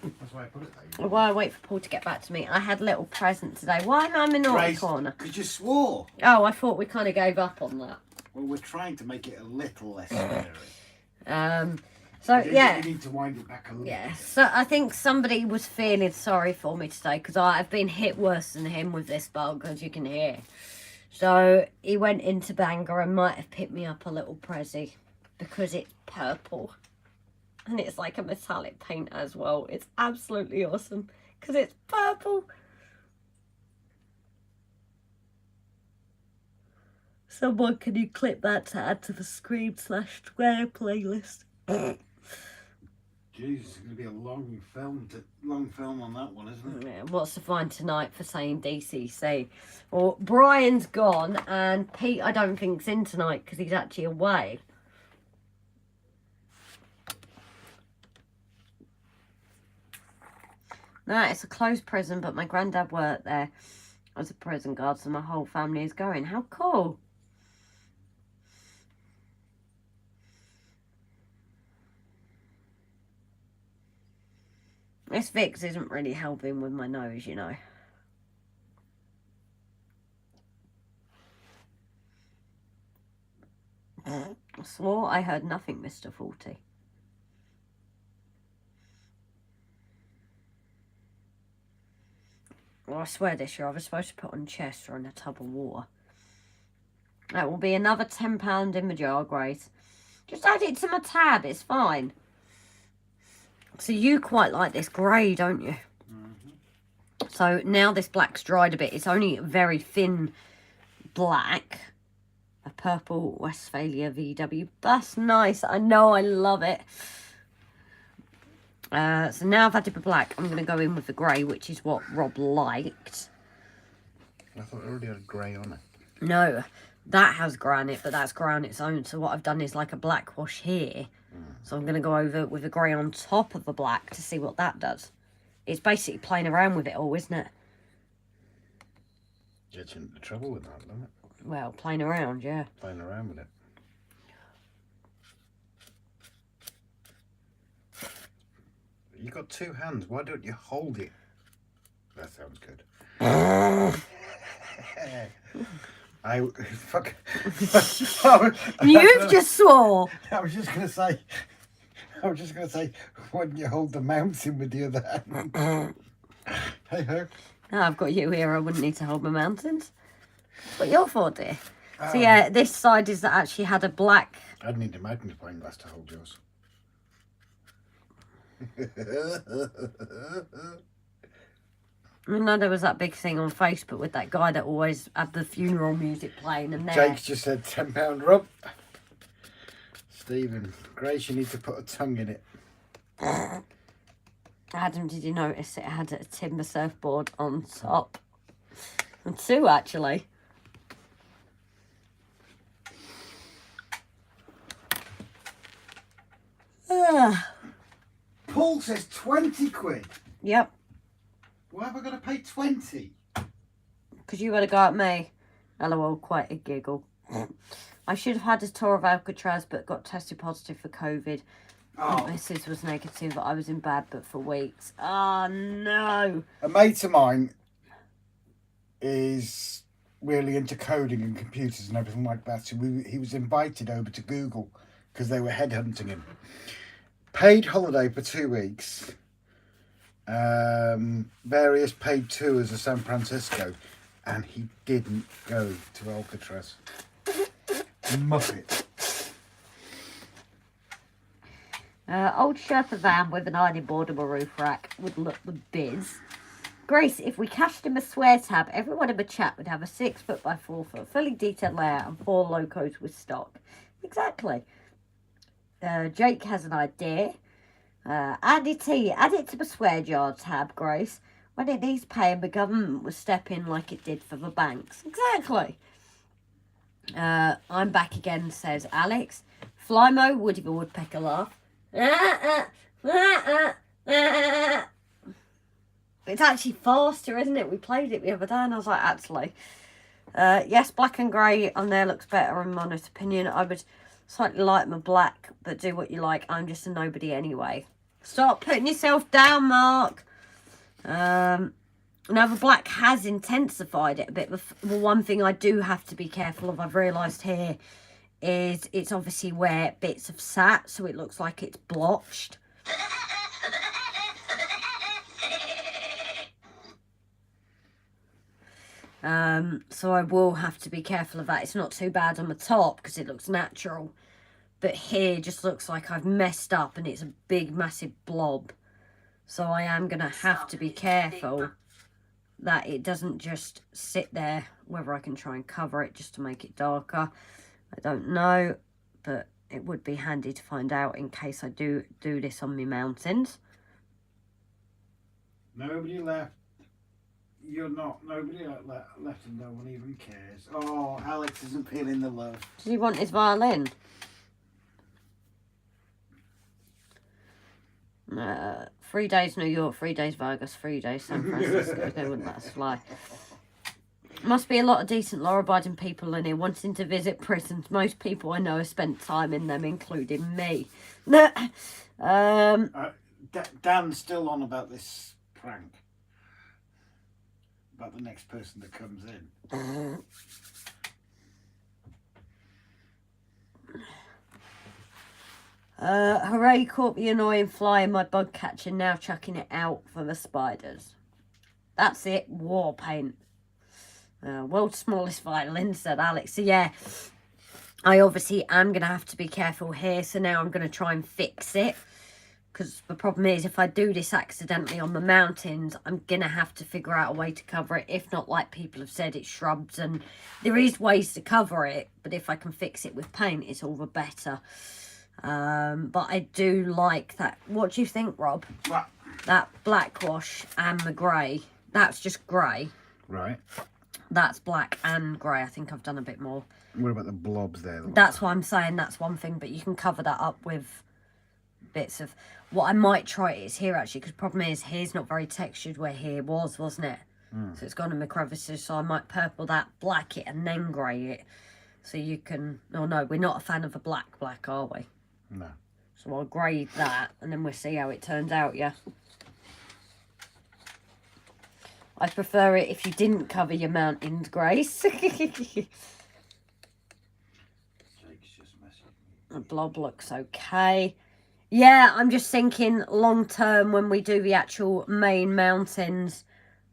That's why I put it there. While I wait for Paul to get back to me, I had a little present today. Why am I in the naughty corner? Because you swore. Oh, I thought we kind of gave up on that. Well, we're trying to make it a little less scary. So, You yeah. need to wind it back a little. Yeah, so I think somebody was feeling sorry for me today because I've been hit worse than him with this bug, as you can hear. So he went into Bangor and might have picked me up a little Prezi because it's purple. And it's like a metallic paint as well. It's absolutely awesome because it's purple. Someone, can you clip that to add to the Scream/Square playlist? Jeez, it's going to be a long film on that one, isn't it? Yeah, what's the fine tonight for saying DCC? Well, Brian's gone and Pete I don't think's in tonight because he's actually away. No, it's a closed prison, but my granddad worked there as a prison guard, so my whole family is going. How cool. This Vicks isn't really helping with my nose, you know. I swore I heard nothing, Mr. 40. Well, I swear this year I was supposed to put on chest or in a tub of water. That will be another £10 in my jar, Grace. Just add it to my tab, it's fine. So you quite like this grey, don't you? Mm-hmm. So now this black's dried a bit. It's only very thin black. A purple Westphalia VW. That's nice. I know, I love it. So now I've added the black. I'm going to go in with the grey, which is what Rob liked. I thought it already had grey on it. No, that has grey on it, but that's grey on its own. So what I've done is like a black wash here. So I'm going to go over with the grey on top of the black to see what that does. It's basically playing around with it all, isn't it? Gets into trouble with that, doesn't it? Well, playing around, yeah. Playing around with it. You got two hands. Why don't you hold it? That sounds good. I fuck. You've just swore. I was just gonna say. Why don't you hold the mountain with the other hand? Hey ho. No, I've got you here. I wouldn't need to hold my mountains. But your fault, dear. So yeah, this side is that actually had a black. I'd need a magnifying glass to hold yours. I know there was that big thing on Facebook with that guy that always had the funeral music playing and there. Jake's just said £10 rub. Stephen, Grace, you need to put a tongue in it. Adam, did you notice it had a timber surfboard on top? And two, actually. Paul says 20 quid. Yep. Why have I got to pay 20? Because you had a go at me. LOL, quite a giggle. I should have had a tour of Alcatraz, but got tested positive for COVID. Oh. Mrs. was negative. I was in bed, but for weeks. Oh, no. A mate of mine is really into coding and computers and everything like that. So he was invited over to Google because they were headhunting him. Paid holiday for 2 weeks. Various paid tours of San Francisco. And he didn't go to Alcatraz. Muppet. Old Sherpa van with an ironing board and a roof rack would look the biz. Grace, if we cashed him a swear tab, everyone in the chat would have a 6 foot by 4 foot, fully detailed layout and 4 locos with stock. Exactly. Jake has an idea. Add it to the swear jar tab, Grace. When it needs paying, the government will step in like it did for the banks. Exactly. I'm back again, says Alex. Flymo, Woody the Woodpecker laugh. It's actually faster, isn't it? We played it the other day and I was like, actually. Yes, black and grey on there looks better in my honest opinion. I would slightly like my black, but do what you like. I'm just a nobody anyway. Stop putting yourself down, Mark. Now the black has intensified it a bit. The one thing I do have to be careful of, I've realised here, is it's obviously where bits have sat, so it looks like it's blotched. So I will have to be careful of that. It's not too bad on the top because it looks natural, but here just looks like I've messed up and it's a big massive blob. So I am going to have to be careful that it doesn't just sit there. Whether I can try and cover it just to make it darker, I don't know, but it would be handy to find out in case I do this on my mountains. Nobody left. You're not. Nobody left and no one even cares. Oh, Alex isn't feeling the love. Does he want his violin? 3 days New York, 3 days Vegas, 3 days San Francisco. They wouldn't let us fly. Must be a lot of decent law-abiding people in here wanting to visit prisons. Most people I know have spent time in them, including me. Dan's still on about this prank. About the next person that comes in. Hooray, caught the annoying fly in my bug catcher, now chucking it out for the spiders. That's it, war paint. World's smallest violin, said Alex. So yeah, I obviously am going to have to be careful here. So now I'm going to try and fix it. Because the problem is, if I do this accidentally on the mountains, I'm going to have to figure out a way to cover it. If not, like people have said, it's shrubs and there is ways to cover it. But if I can fix it with paint, it's all the better. But I do like that. What do you think, Rob? What? That black wash and the grey. That's just grey. Right. That's black and grey. I think I've done a bit more. What about the blobs there? That's what I'm saying. That's one thing. But you can cover that up with bits of... What I might try is here, actually, because the problem is here's not very textured where here was, wasn't it? So it's gone in the crevices. So I might purple that, black it, and then grey it. So you can... Oh, no, we're not a fan of a black, are we? No. So I'll grade that, and then we'll see how it turns out, yeah? I prefer it if you didn't cover your mountains, Grace. The blob looks okay. Yeah, I'm just thinking long term when we do the actual main mountains.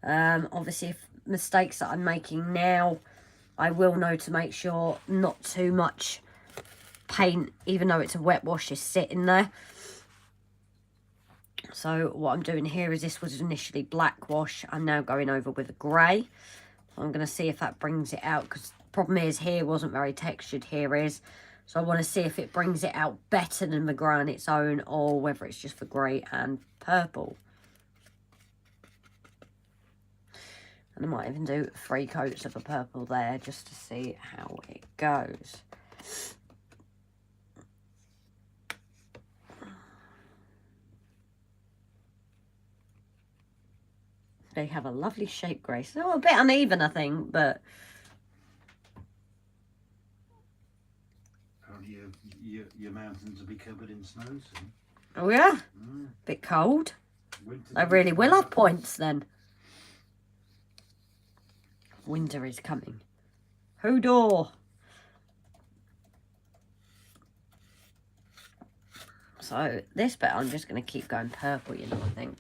Obviously, if mistakes that I'm making now, I will know to make sure not too much paint, even though it's a wet wash, is sitting there. So what I'm doing here is, this was initially black wash. I'm now going over with a grey. I'm going to see if that brings it out, because the problem is here wasn't very textured, here is. So I want to see if it brings it out better than the grey on its own, or whether it's just for grey and purple. And I might even do 3 coats of a purple there, just to see how it goes. They have a lovely shape, Grace. Oh, a bit uneven, I think, but... Your mountains will be covered in snow soon. Oh, yeah? Bit cold. I really will have points, then. Winter is coming. Hodor. So, this bit I'm just going to keep going purple, you know, I think.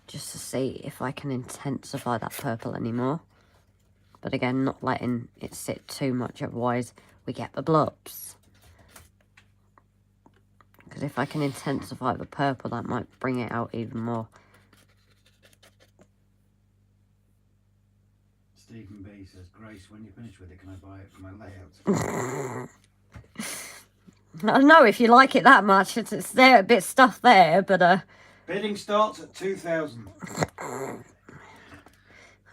Just to see if I can intensify that purple anymore. But again, not letting it sit too much, otherwise we get the blobs. Because if I can intensify the purple, that might bring it out even more. Grace, when you're finished with it, can I buy it for my layout? I don't know if you like it that much. It's there, a bit stuff there, but Bidding starts at 2,000.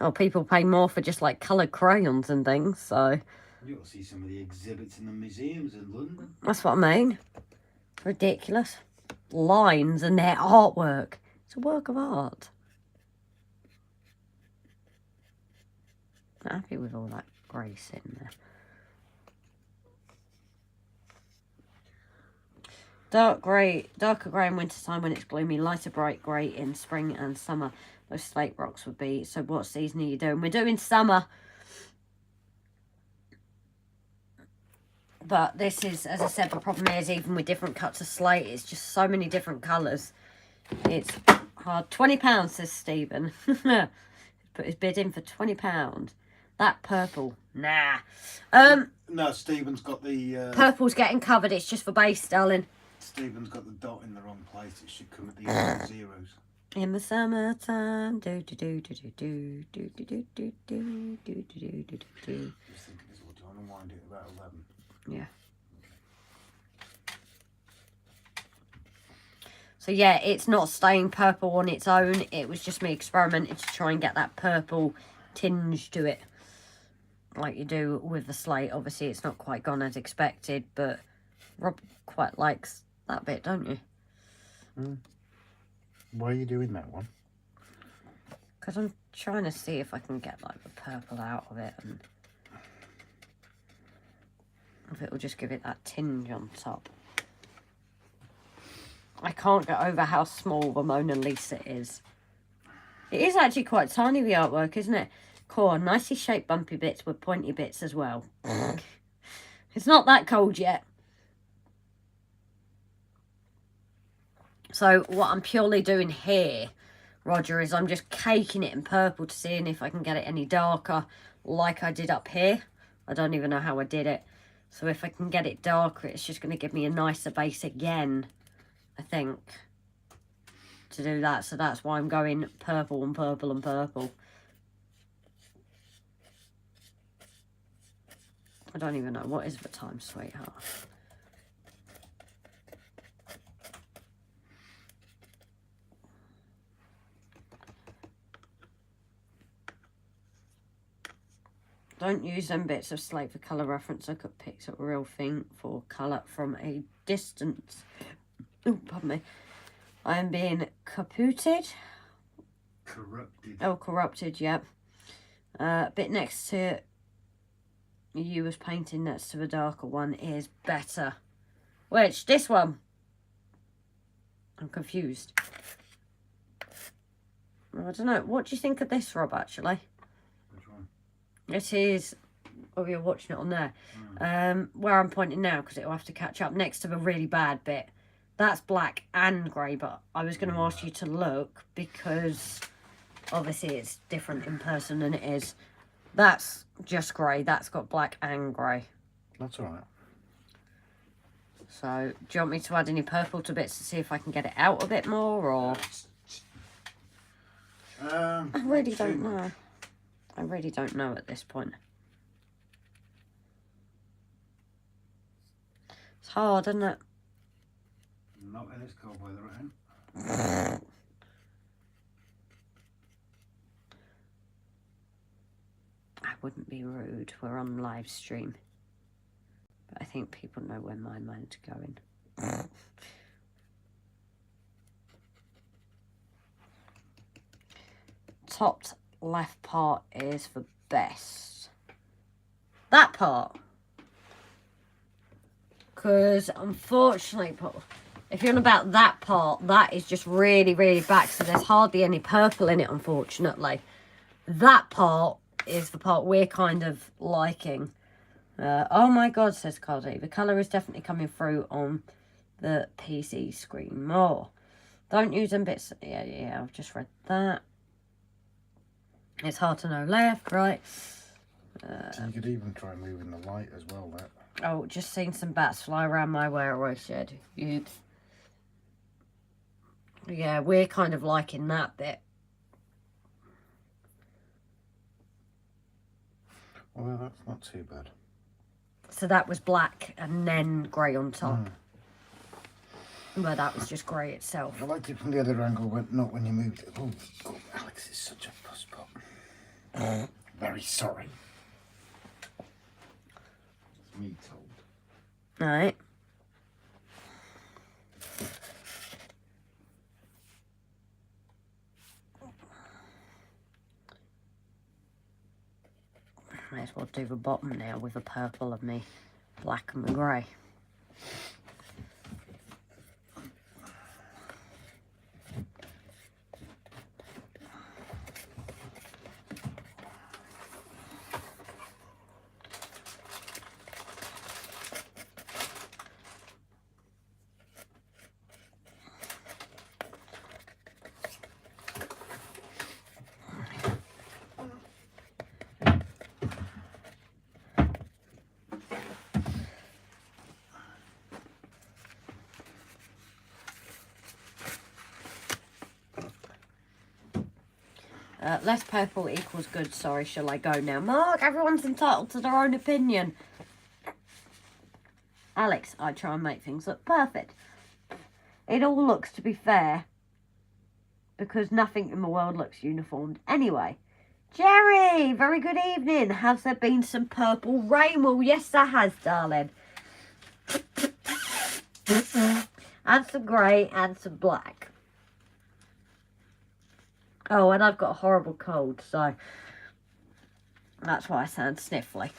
oh, people pay more for just like coloured crayons and things. So You'll see some of the exhibits in the museums in London. that's what I mean. Ridiculous lines and their artwork. It's a work of art. Not happy with all that grace in there. Darker grey in winter time when it's gloomy, lighter bright grey in spring and summer. Those slate rocks would be. So what season are you doing? We're doing summer. But this is, as I said, the problem is even with different cuts of slate, it's just so many different colours. It's hard. £20, says Stephen. Put his bid in for £20. That purple, nah. No, Stephen's got the... Purple's getting covered. It's just for base, darling. Stephen's got the dot in the wrong place. It should come at the end of zeros. In the summertime, do do do do do do do do do do do do do do do. Just thinking this will try and wind it about 11. Yeah. So yeah, it's not staying purple on its own. It was just me experimenting to try and get that purple tinge to it, like you do with the slate. Obviously, it's not quite gone as expected, but Rob quite likes that bit, don't you? Mm. Why are you doing that one? Because I'm trying to see if I can get like the purple out of it, and if it will just give it that tinge on top. I can't get over how small the Mona Lisa is. It is actually quite tiny, the artwork, isn't it? Core, nicely shaped bumpy bits with pointy bits as well. It's not that cold yet. So what I'm purely doing here, Roger, is I'm just caking it in purple to see if I can get it any darker like I did up here. I don't even know how I did it. So if I can get it darker, it's just going to give me a nicer base again, I think, to do that. So that's why I'm going purple and purple and purple. I don't even know. What is the time, sweetheart? Don't use them bits of slate for colour reference. Look at pics of a real thing for colour from a distance. Oh, pardon me. I am being caputed. Corrupted. Oh, corrupted, yeah. Bit next to you was painting next to the darker one is better. Which? This one? I'm confused. I don't know. What do you think of this, Rob, actually? Which one? It is, oh, you're watching it on there. Where I'm pointing now, because it'll have to catch up next to the really bad bit. That's black and grey, but I was going to ask you to look because obviously it's different in person than it is. That's just grey. That's got black and grey. That's all right. So, do you want me to add any purple to bits to see if I can get it out a bit more, or? I really don't know. I really don't know at this point. It's hard, isn't it? Not in this cold weather, right? I wouldn't be rude. We're on live stream. But I think people know where my mind's going. Top left part is the best. That part. Because unfortunately, if you're on about that part, that is just really, really back. So there's hardly any purple in it, unfortunately. That part is the part we're kind of liking. Oh my God, says Cardi. The colour is definitely coming through on the PC screen more. Don't use them bits. Yeah, I've just read that. It's hard to know left, right. You could even try moving the light as well, that. Oh, just seen some bats fly around my warehouse shed. Yeah, we're kind of liking that bit. Well, that's not too bad. So that was black and then grey on top. Well, that was just grey itself. I liked it from the other angle, but not when you moved it. Oh, God, Alex is such a pusspot. Very sorry. It's me told. Right. May as well do the bottom now with the purple of me black and the grey. Less purple equals good. Sorry, shall I go now? Mark, everyone's entitled to their own opinion. Alex, I try and make things look perfect. It all looks, to be fair, because nothing in the world looks uniformed anyway. Jerry, very good evening. Has there been some purple rain? Well, yes, there has, darling. And some grey and some black. Oh, and I've got a horrible cold, so that's why I sound sniffly.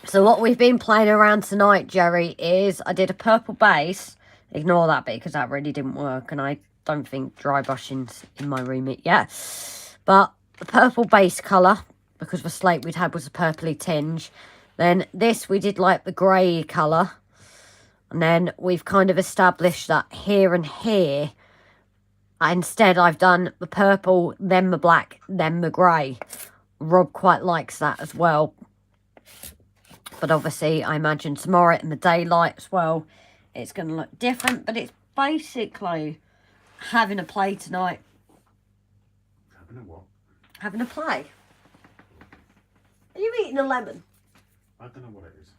So what we've been playing around tonight, Jerry, is I did a purple base. Ignore that bit because that really didn't work, and I don't think dry brushing's in my remit yet. But the purple base colour, because the slate we'd had was a purpley tinge. Then this we did like the grey colour. And then we've kind of established that here and here, instead, I've done the purple, then the black, then the grey. Rob quite likes that as well. But obviously, I imagine tomorrow in the daylight as well, it's going to look different. But it's basically having a play tonight. Having a what? Having a play. Are you eating a lemon? I don't know what it is.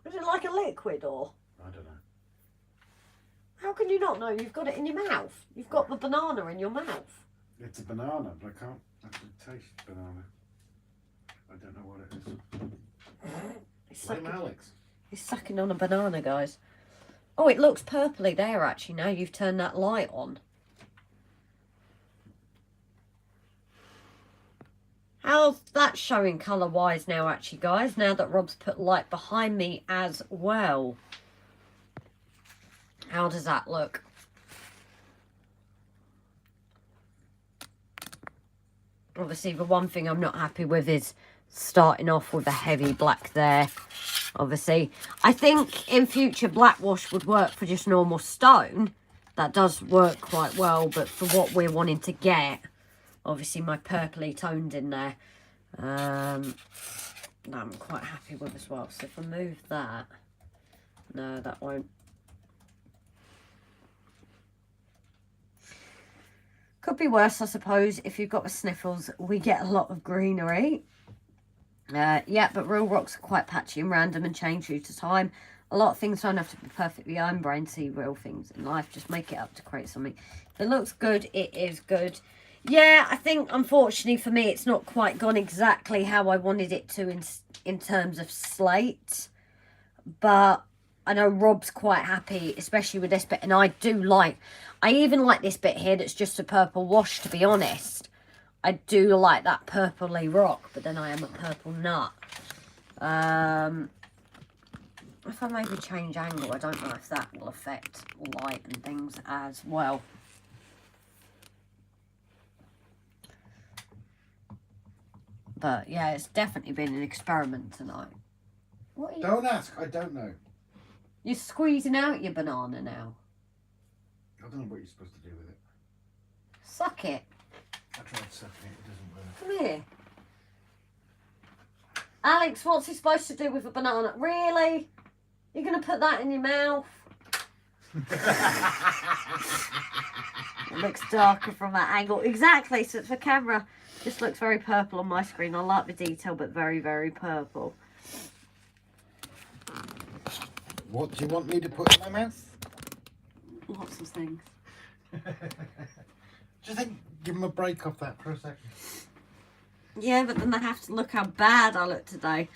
Is it like a liquid or? I don't know. How can you not know? You've got it in your mouth. You've got the banana in your mouth. It's a banana, but I can't actually taste banana. I don't know what it is. Blame Alex. He's sucking on a banana, guys. Oh, it looks purpley there, actually, now you've turned that light on. How's that showing colour-wise now, actually, guys? Now that Rob's put light behind me as well. How does that look? Obviously, the one thing I'm not happy with is starting off with a heavy black there. Obviously, I think in future black wash would work for just normal stone. That does work quite well, but for what we're wanting to get, obviously my purpley toned in there, I'm quite happy with as well. So if I move that, no, that won't. Could be worse, I suppose. If you've got the sniffles, we get a lot of greenery. Yeah, but real rocks are quite patchy and random and change due to time. A lot of things don't have to be perfectly own brain to see real things in life. Just make it up to create something. If it looks good, it is good. Yeah, I think, unfortunately for me, it's not quite gone exactly how I wanted it to in terms of slate. But I know Rob's quite happy, especially with this bit. And I even like this bit here that's just a purple wash, to be honest. I do like that purpley rock, but then I am a purple nut. If I maybe change angle, I don't know if that will affect light and things as well. But yeah, it's definitely been an experiment tonight. What are you? Don't ask, I don't know. You're squeezing out your banana now. I don't know what you're supposed to do with it. Suck it. I tried sucking it, it doesn't work. Come here. Alex, what's he supposed to do with a banana? Really? You're going to put that in your mouth? It looks darker from that angle. Exactly, so it's for camera. Just looks very purple on my screen. I like the detail, but very, very purple. What do you want me to put in my mouth? Lots of things. Do you think, give him a break off that for a second? Yeah, but then they have to look how bad I look today.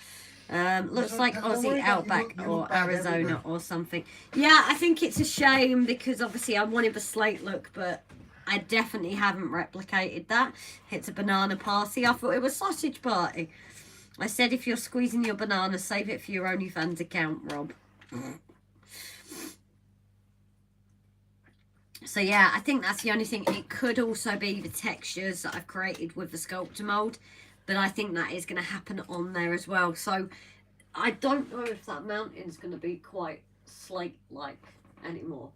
Looks like Aussie Outback or Arizona or something. Yeah, I think it's a shame because obviously I wanted the slate look, but I definitely haven't replicated that. It's a banana party. I thought it was sausage party. I said if you're squeezing your banana, save it for your OnlyFans account, Rob. So yeah, I think that's the only thing. It could also be the textures that I've created with the sculptor mold, but I think that is going to happen on there as well. So I don't know if that mountain's going to be quite slate-like anymore,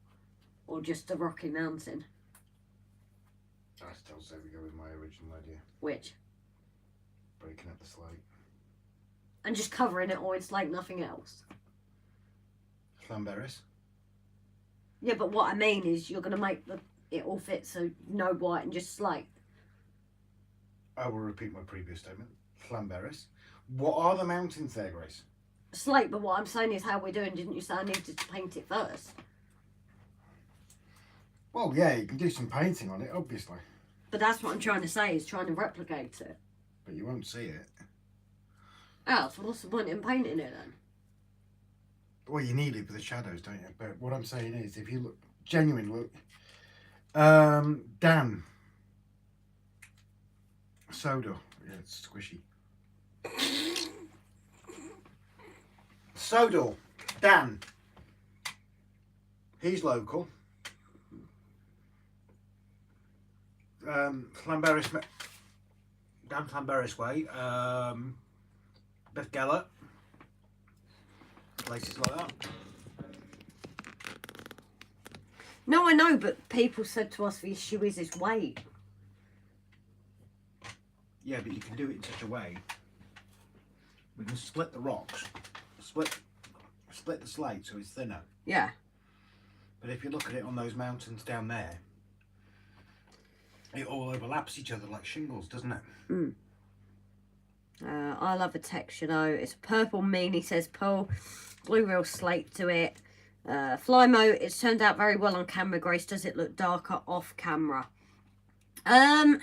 or just a rocky mountain. I still say we go with my original idea. Which? Breaking up the slate. And just covering it, or it's like nothing else. Flamberis. Yeah, but what I mean is you're going to make it all fit, so no white and just slate. I will repeat my previous statement. Flamberis. What are the mountains there, Grace? Slate, but what I'm saying is how we're doing. Didn't you say I needed to paint it first? Well, yeah, you can do some painting on it, obviously. But that's what I'm trying to say, is trying to replicate it. But you won't see it. Oh, so what's the point in painting it then? Well, you need it for the shadows, don't you? But what I'm saying is, if you look, genuine look, Dan. Soda. Yeah, it's squishy. Soda. Dan. He's local. Flamberis. Dan Flamberis way. Beth Gallett. Places like that. No, I know, but people said to us the issue is his weight. Yeah, but you can do it in such a way. We can split the rocks, split the slate so it's thinner. Yeah. But if you look at it on those mountains down there, it all overlaps each other like shingles, doesn't it? Mm. I love the texture though. It's purple meanie, says Paul. Blue real slate to it. Flymo, it's turned out very well on camera, Grace. Does it look darker off camera? Some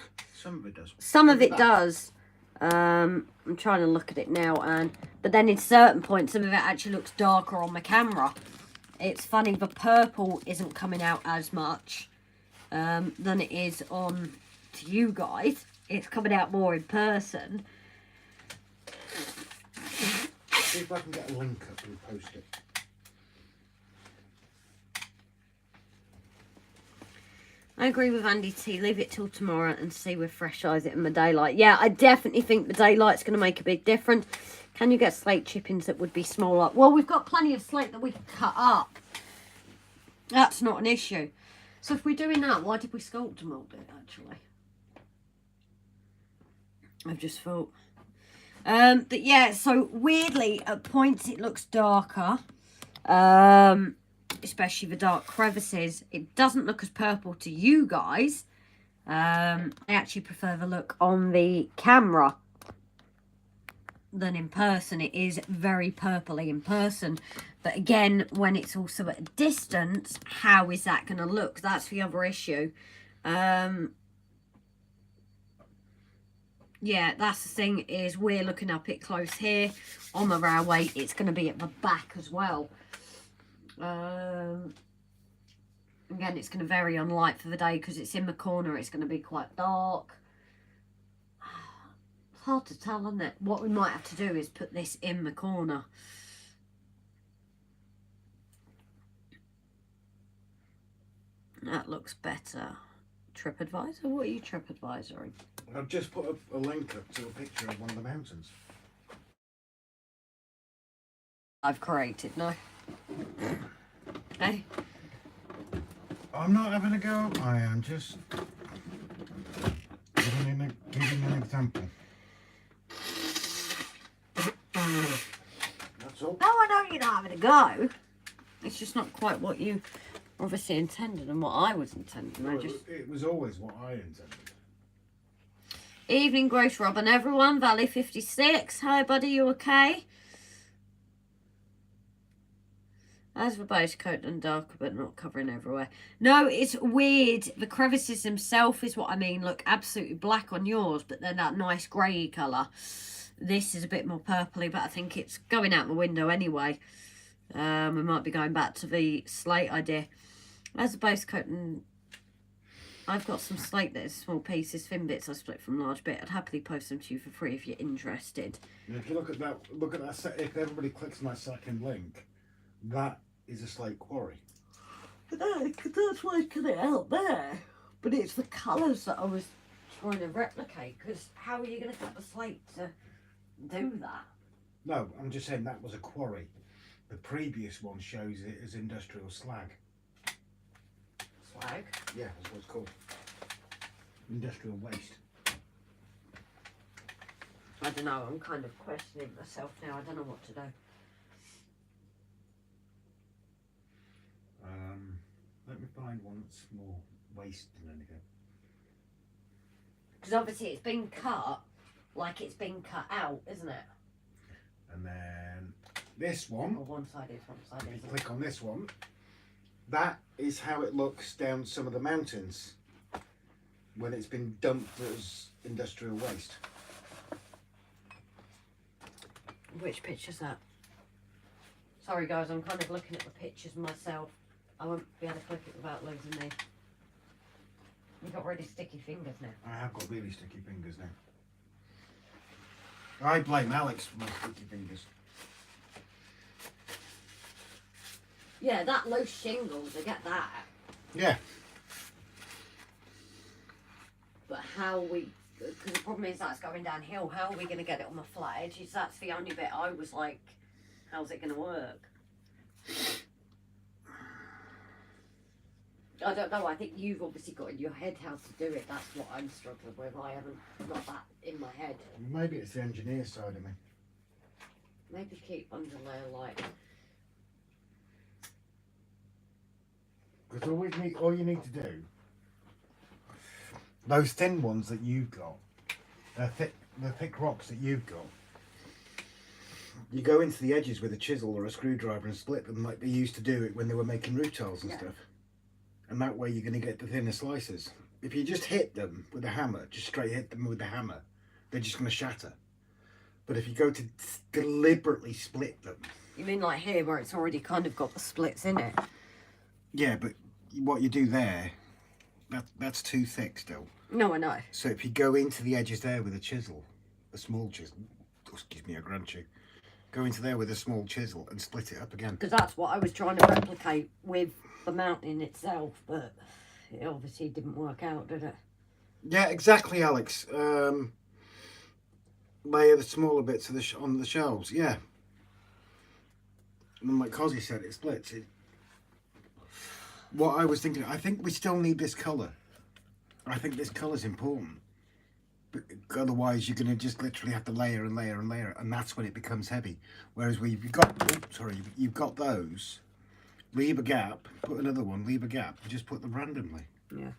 of it does. Some of it does. I'm trying to look at it now, but then in certain points, some of it actually looks darker on the camera. It's funny, the purple isn't coming out as much than it is on to you guys. It's coming out more in person. See if I can get a link up and post it. I agree with Andy T. Leave it till tomorrow and see with fresh eyes it in the daylight. Yeah, I definitely think the daylight's going to make a big difference. Can you get slate chippings that would be smaller? Well, we've got plenty of slate that we can cut up. That's not an issue. So if we're doing that, why did we sculpt and mould it, actually? I've just thought. But yeah, so weirdly, at points it looks darker. Especially the dark crevices. It doesn't look as purple to you guys. I actually prefer the look on the camera than in person. It is very purpley in person. But again, when it's also at a distance, how is that going to look? That's the other issue. Yeah, that's the thing, is we're looking up it close here. On the railway, it's going to be at the back as well. Again, it's going to vary on light for the day because it's in the corner. It's going to be quite dark. It's hard to tell, isn't it? What we might have to do is put this in the corner. That looks better. TripAdvisor? What are you TripAdvisoring? I've just put a link up to a picture of one of the mountains. I've created, no? Hey? I'm not having a go. I am just giving an example. That's all. No, I know you're not having a go. It's just not quite what you obviously intended and what I was intending. Well, it was always what I intended. Evening, Grace, Rob, and everyone. Valley 56. Hi, buddy. You okay? As for base coat and darker, but not covering everywhere. No, it's weird. The crevices themselves is what I mean. Look absolutely black on yours, but then that nice grey colour. This is a bit more purpley, but I think it's going out the window anyway. We might be going back to the slate idea. As a base coat, and I've got some slate that is small pieces, thin bits I split from large bit. I'd happily post them to you for free if you're interested. And if you look at that set, if everybody clicks on that second link, that is a slate quarry. But that's why I cut it out there. But it's the colours that I was trying to replicate, because how are you going to cut the slate to do that? No, I'm just saying that was a quarry. The previous one shows it as industrial slag. Slag? Yeah, that's what it's called. Industrial waste. I don't know, I'm kind of questioning myself now. I don't know what to do. Let me find one that's more waste than anything. Because obviously it's been cut like it's been cut out, isn't it? And then this one, Or one side is, one side if you isn't. click on this one, that is how it looks down some of the mountains when it's been dumped as industrial waste. Which picture's that? Sorry guys, I'm kind of looking at the pictures myself. I won't be able to click it without losing these. You've got really sticky fingers now. I have got really sticky fingers now. I blame Alex for my sticky fingers. Yeah, that loose shingles, I get that. Yeah. But how we, because the problem is that's going downhill, how are we going to get it on the flat edges? That's the only bit I was like, how's it going to work? I don't know, I think you've obviously got in your head how to do it. That's what I'm struggling with. I haven't got that in my head. Maybe it's the engineer side of me. Maybe keep underlayer light. Because all you need to do, those thin ones that you've got, the thick rocks that you've got, you go into the edges with a chisel or a screwdriver and split them like they used to do it when they were making roof tiles and stuff. And that way you're going to get the thinner slices. If you just hit them with a hammer, just straight hit them with a hammer, they're just going to shatter. But if you go to deliberately split them... You mean like here where it's already kind of got the splits in it? Yeah, but what you do there, that's too thick still. No, I know. So if you go into the edges there with a chisel, a small chisel, excuse me, a grand chew, go into there with a small chisel and split it up again. Because that's what I was trying to replicate with the mountain itself, but it obviously didn't work out, did it? Yeah, exactly, Alex. Layer the smaller bits of on the shelves, yeah. And then like Cosy said, it splits. What I was thinking, I think we still need this colour. I think this colour's important. But otherwise, you're going to just literally have to layer and layer and layer, and that's when it becomes heavy. Whereas you've got those, leave a gap, put another one, leave a gap, and just put them randomly. Yeah.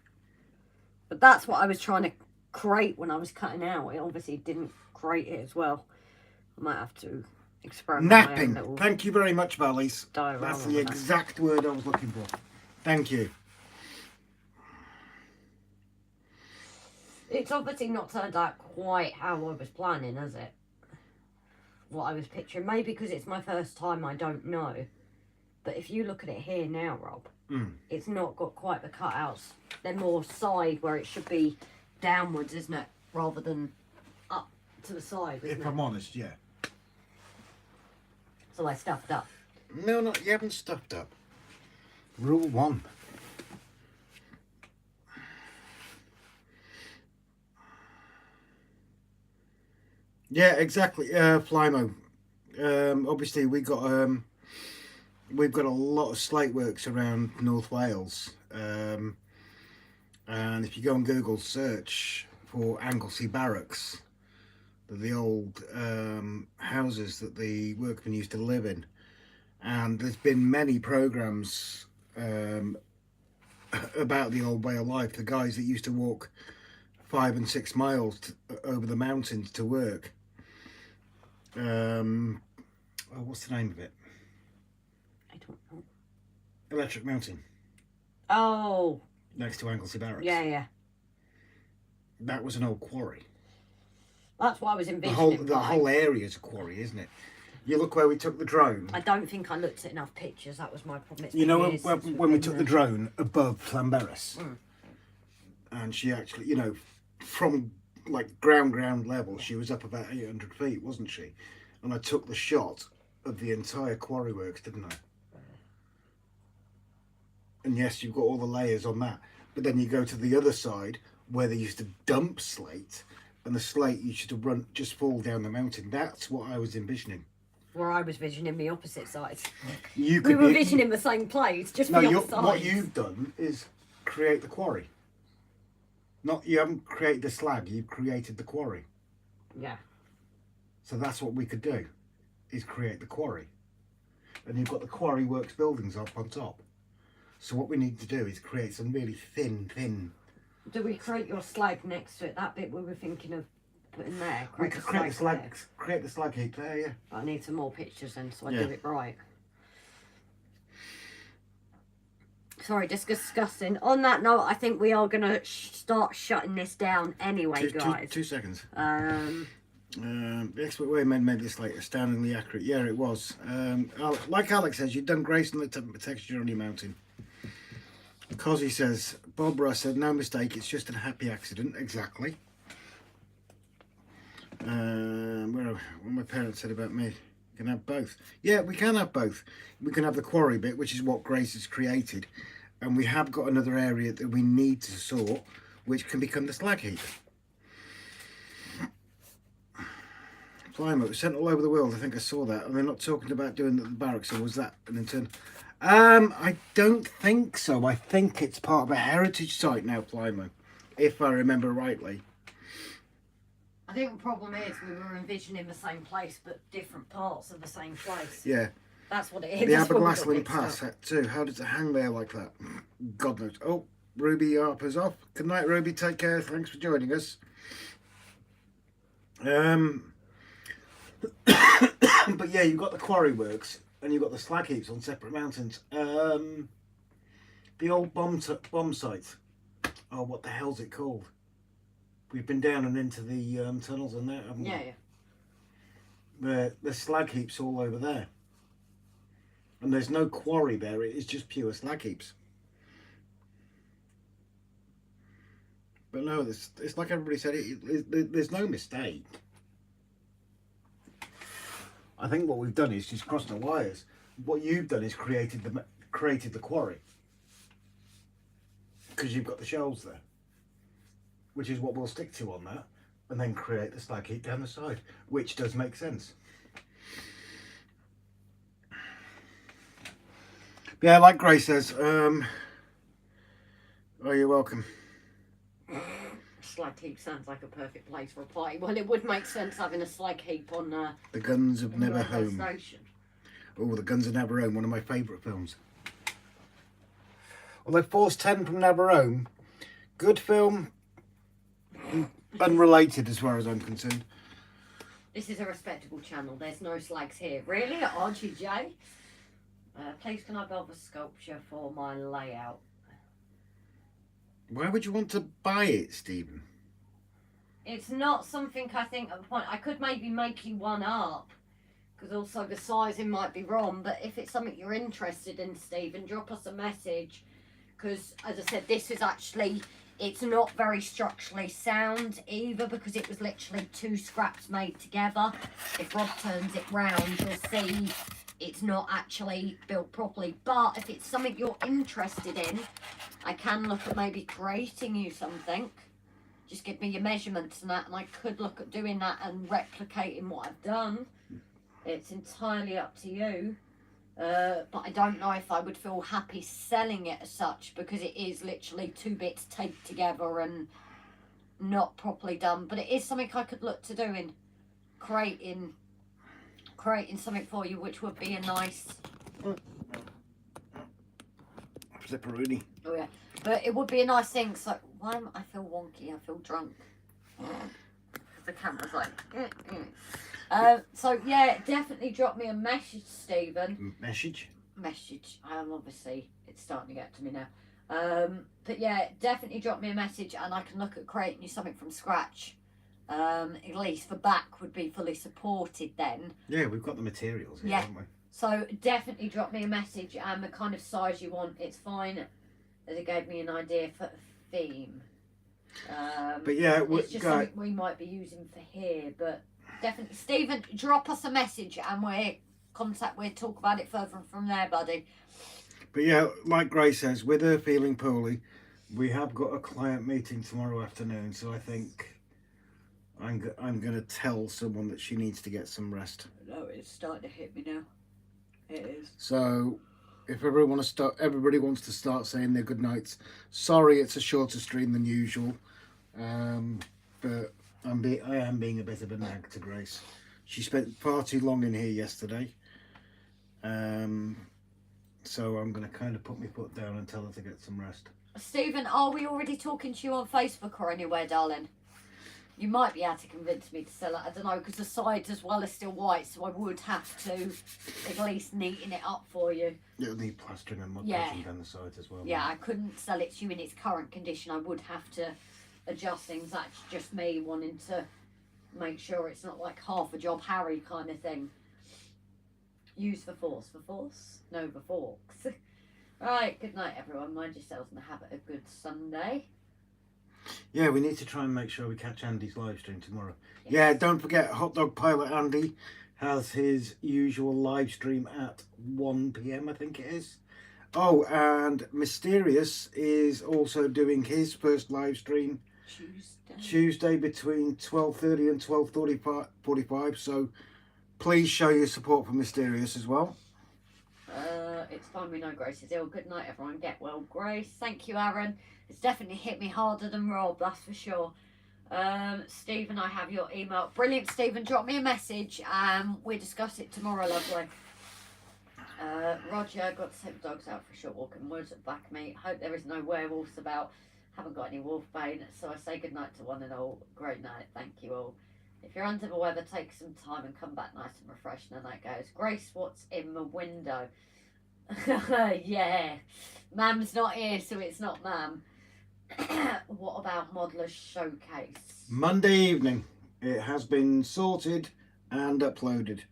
But that's what I was trying to create when I was cutting out. It obviously didn't create it as well. I might have to experiment. Napping. Thank you very much, Valleys. That's the that. exact word I was looking for. Thank you. It's obviously not turned out quite how I was planning, has it? What I was picturing. Maybe because it's my first time, I don't know. But if you look at it here now, Rob, it's not got quite the cutouts. They're more side where it should be downwards, isn't it? Rather than up to the side, isn't If it? I'm honest, yeah. So I stuffed up. No, you haven't stuffed up. Rule 1. Yeah, exactly. Flymo. Obviously, we've got a lot of slate works around North Wales, and if you go on Google search for Anglesey Barracks, the old houses that the workmen used to live in, and there's been many programs about the old way of life. The guys that used to walk 5 and 6 miles over the mountains to work. Oh, what's the name of it? I don't know. Electric Mountain. Oh. Next to Anglesey Barracks. Yeah, yeah. That was an old quarry. That's what I was envisioning. The whole area's a quarry, isn't it? You look where we took the drone. I don't think I looked at enough pictures. That was my problem. It's You know, years since when we we've took been the drone above Llanberis, and she actually, you know, from like ground level, she was up about 800 feet, wasn't she? And I took the shot of the entire quarry works, didn't I? And yes, you've got all the layers on that. But then you go to the other side where they used to dump slate, and the slate used to just fall down the mountain. That's what I was envisioning. Where I was visioning the opposite sides. We were visioning the same place, just the opposite sides. What you've done is create the quarry. You haven't created the slag, you've created the quarry. Yeah. So that's what we could do, is create the quarry. And you've got the quarry works buildings up on top. So what we need to do is create some really thin. Do we create your slag next to it? That bit we were thinking of putting there. We could create the slag heap there, yeah. But I need some more pictures then, so I do it right. Sorry, just disgusting. On that note, I think we are going to start shutting this down anyway, guys. 2 seconds. The expert way made this like astoundingly accurate. Yeah, it was. Like Alex says, you've done grace on the texture on your mountain. Cosy says, Bob Russ said, no mistake, it's just a happy accident. Exactly. What my parents said about me, you can have both. Yeah, we can have both. We can have the quarry bit, which is what Grace has created, and we have got another area that we need to sort, which can become the slag heap. Plymouth sent all over the world. I think I saw that, and they're not talking about doing the barracks. Or was that an internal? I don't think so. I think it's part of a heritage site now, Plymouth, if I remember rightly. I think the problem is we were envisioning the same place, but different parts of the same place. Yeah. That's what it is. The Aberglaslyn Pass, that too. How does it hang there like that? God knows. Oh, Ruby Harper's off. Good night, Ruby. Take care. Thanks for joining us. But yeah, you've got the quarry works and you've got the slag heaps on separate mountains. The old bomb site. Oh, what the hell's it called? We've been down and into the tunnels and that, haven't we? Yeah. The slag heaps all over there. And there's no quarry there, it is just pure slag heaps. But no, it's like everybody said, there's no mistake. I think what we've done is just crossed the wires. What you've done is created the quarry. Because you've got the shelves there. Which is what we'll stick to on that. And then create the slag heap down the side. Which does make sense. Yeah, like Grace says, oh, you're welcome. Slag heap sounds like a perfect place for a party. Well, it would make sense having a slag heap on The Guns of Never Home. Station. Oh, The Guns of Never Home, one of my favourite films. Although Force 10 from Never Home, good film, unrelated as far as I'm concerned. This is a respectable channel. There's no slags here. Really? At RGJ? Please can I build a sculpture for my layout? Why would you want to buy it, Stephen? It's not something I think at the point. I could maybe make you one up. Because also the sizing might be wrong. But if it's something you're interested in, Stephen, drop us a message. Because, as I said, this is actually... It's not very structurally sound either. Because it was literally 2 scraps made together. If Rob turns it round, you'll see... It's not actually built properly, but if it's something you're interested in, I can look at maybe creating you something. Just give me your measurements and that, and I could look at doing that and replicating what I've done. It's entirely up to you. But I don't know if I would feel happy selling it as such, because it is literally 2 bits taped together and not properly done. But it is something I could look to doing, creating something for you, which would be a nice Zipperoonie. Oh yeah, But it would be a nice thing. So why am I feel wonky? I feel drunk. The camera's like. So yeah, definitely drop me a message, Stephen. Message. Obviously it's starting to get to me now. But yeah, definitely drop me a message, and I can look at creating you something from scratch. At least for back would be fully supported then. Yeah, we've got the materials here, Yeah. haven't we? So definitely drop me a message and the kind of size you want. It's fine, as it gave me an idea for a theme. But yeah, it's just something we might be using for here. But definitely, Stephen, drop us a message and we'll talk about it further from there, buddy. But yeah, like Grace says, with her feeling poorly, we have got a client meeting tomorrow afternoon. So I think I'm going to tell someone that she needs to get some rest. No, it's starting to hit me now. It is. So if everybody wants to start saying their good nights. Sorry, it's a shorter stream than usual, but I am being a bit of a nag to Grace. She spent far too long in here yesterday, so I'm going to kind of put my foot down and tell her to get some rest. Stephen, are we already talking to you on Facebook or anywhere, darling? You might be able to convince me to sell it. I don't know, because the sides as well are still white, so I would have to at least neaten it up for you. It'll need plastering and mud Yeah. down the sides as well. Yeah, I couldn't sell it to you in its current condition. I would have to adjust things. That's just me wanting to make sure it's not like half a job Harry kind of thing. Use the force. For force? No, the forks. Right, good night everyone. Mind yourselves and have a good Sunday. Yeah, we need to try and make sure we catch Andy's live stream tomorrow. Yes. Yeah, don't forget, Hot Dog Pilot Andy has his usual live stream at 1 PM, I think it is. Oh, and Mysterious is also doing his first live stream Tuesday between 12:30 and 12:45. So please show your support for Mysterious as well. It's fine, we know Grace is ill. Good night everyone, get well Grace. Thank you Aaron. It's definitely hit me harder than Rob, that's for sure. Stephen, I have your email. Brilliant, Stephen, drop me a message and we'll discuss it tomorrow, lovely. Roger, got to take the dogs out for a short walk in the woods at back me. Hope there is no werewolves about. Haven't got any wolf bane, so I say good night to one and all. Great night, thank you all. If you're under the weather, take some time and come back nice and refreshed. And that goes. Grace, what's in the window? Yeah, Mam's not here, so it's not Mam. What about Modeller's Showcase? Monday evening. It has been sorted and uploaded.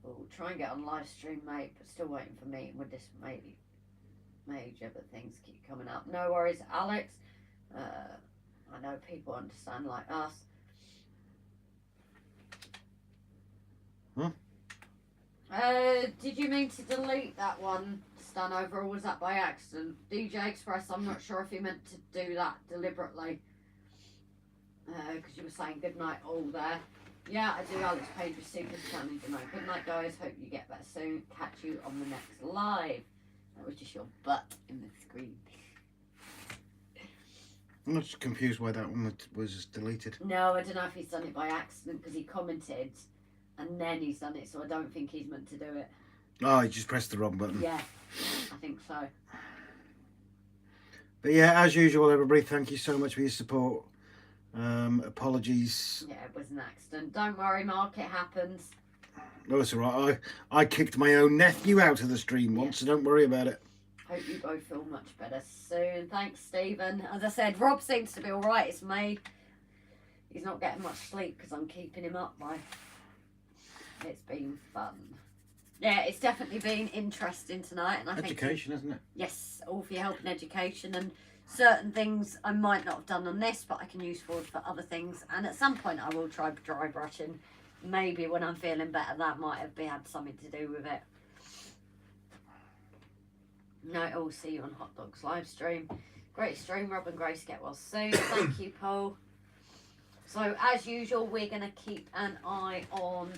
We'll try and get on live stream, mate, but still waiting for meeting with this major, but things keep coming up. No worries, Alex. I know people understand like us. Huh? Did you mean to delete that one, Stanover, or was that by accident? DJ Express, I'm not sure if you meant to do that deliberately. Because you were saying good night all there. Yeah, I do. Alex Page received this challenge. Good night, guys. Hope you get better soon. Catch you on the next live. That was just your butt in the screen. I'm not confused why that one was deleted. No, I don't know if he's done it by accident because he commented and then he's done it, so I don't think he's meant to do it. Oh, he just pressed the wrong button. Yeah, I think so. But yeah, as usual, everybody, thank you so much for your support. Apologies. Yeah, it was an accident. Don't worry, Mark, it happens. No, it's alright. I kicked my own nephew out of the stream once, so don't worry about it. Hope you both feel much better soon. Thanks, Stephen. As I said, Rob seems to be alright. It's me. He's not getting much sleep because I'm keeping him up by. It's been fun. Yeah, it's definitely been interesting tonight. And I Education, think, isn't it? Yes, all for your help in education and certain things I might not have done on this, but I can use forward for other things. And at some point I will try dry brushing. Maybe when I'm feeling better, that might have had something to do with it. No, I'll see you on Hot Dogs live stream. Great stream, Rob and Grace. Get well soon. Thank you, Paul. So, as usual, we're going to keep an eye on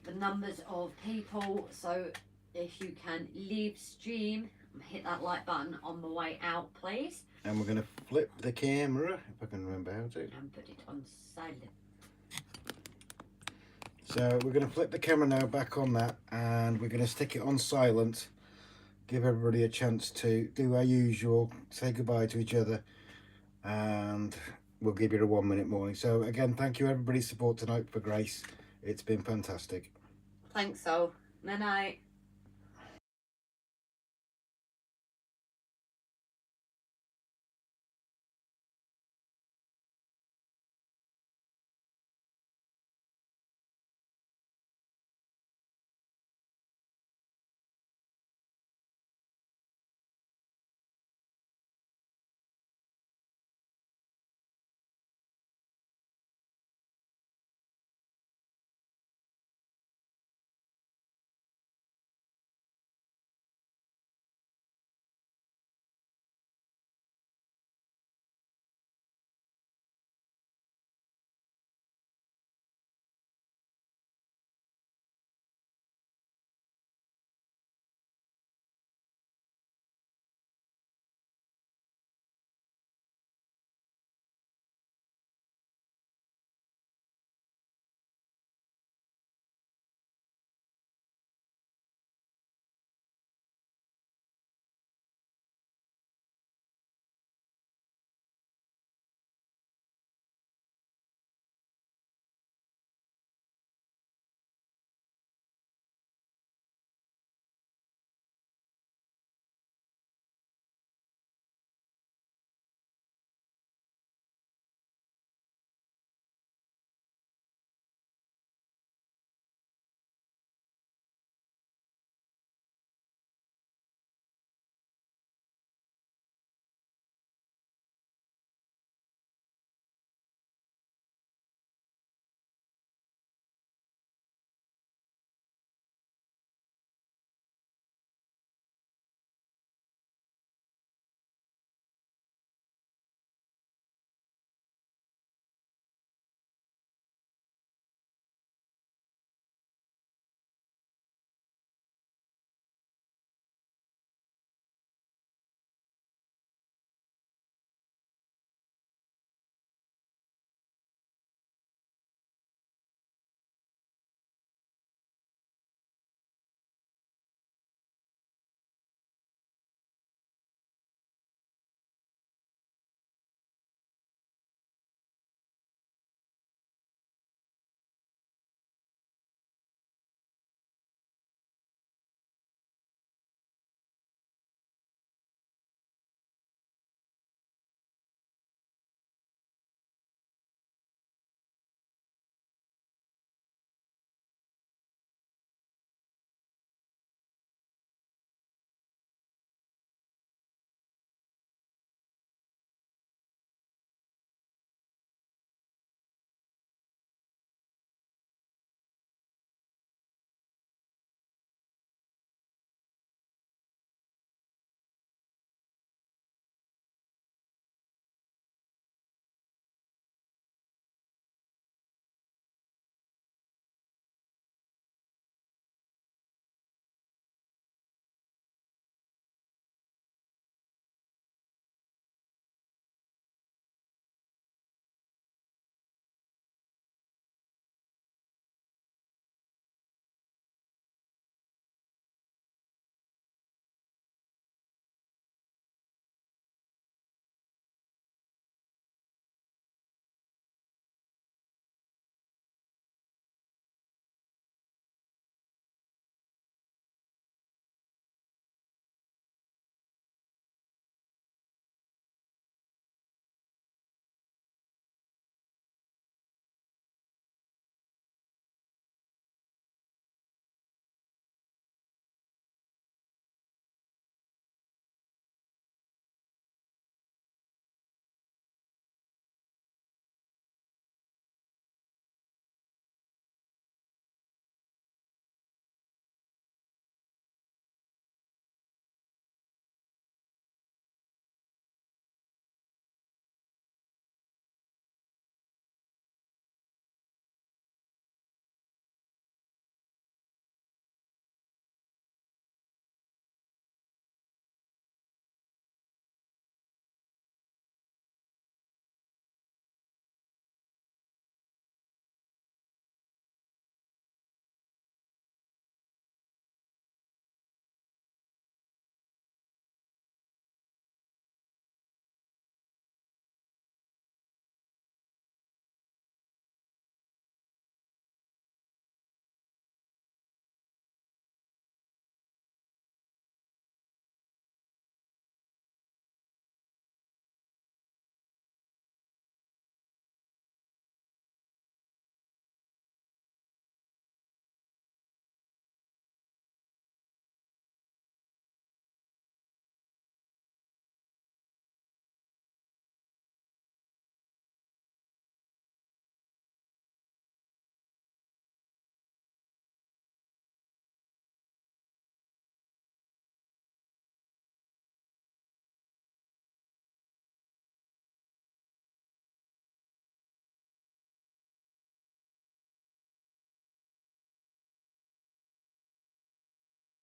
the numbers of people. So, if you can leave stream, hit that like button on the way out, please. And we're going to flip the camera, if I can remember how to. And put it on silent. So, we're going to flip the camera now back on that, and we're going to stick it on silent. give everybody a chance to do our usual, say goodbye to each other, and we'll give you a 1 minute warning. So again, thank you everybody's support tonight for Grace. It's been fantastic. Thanks all. Night night.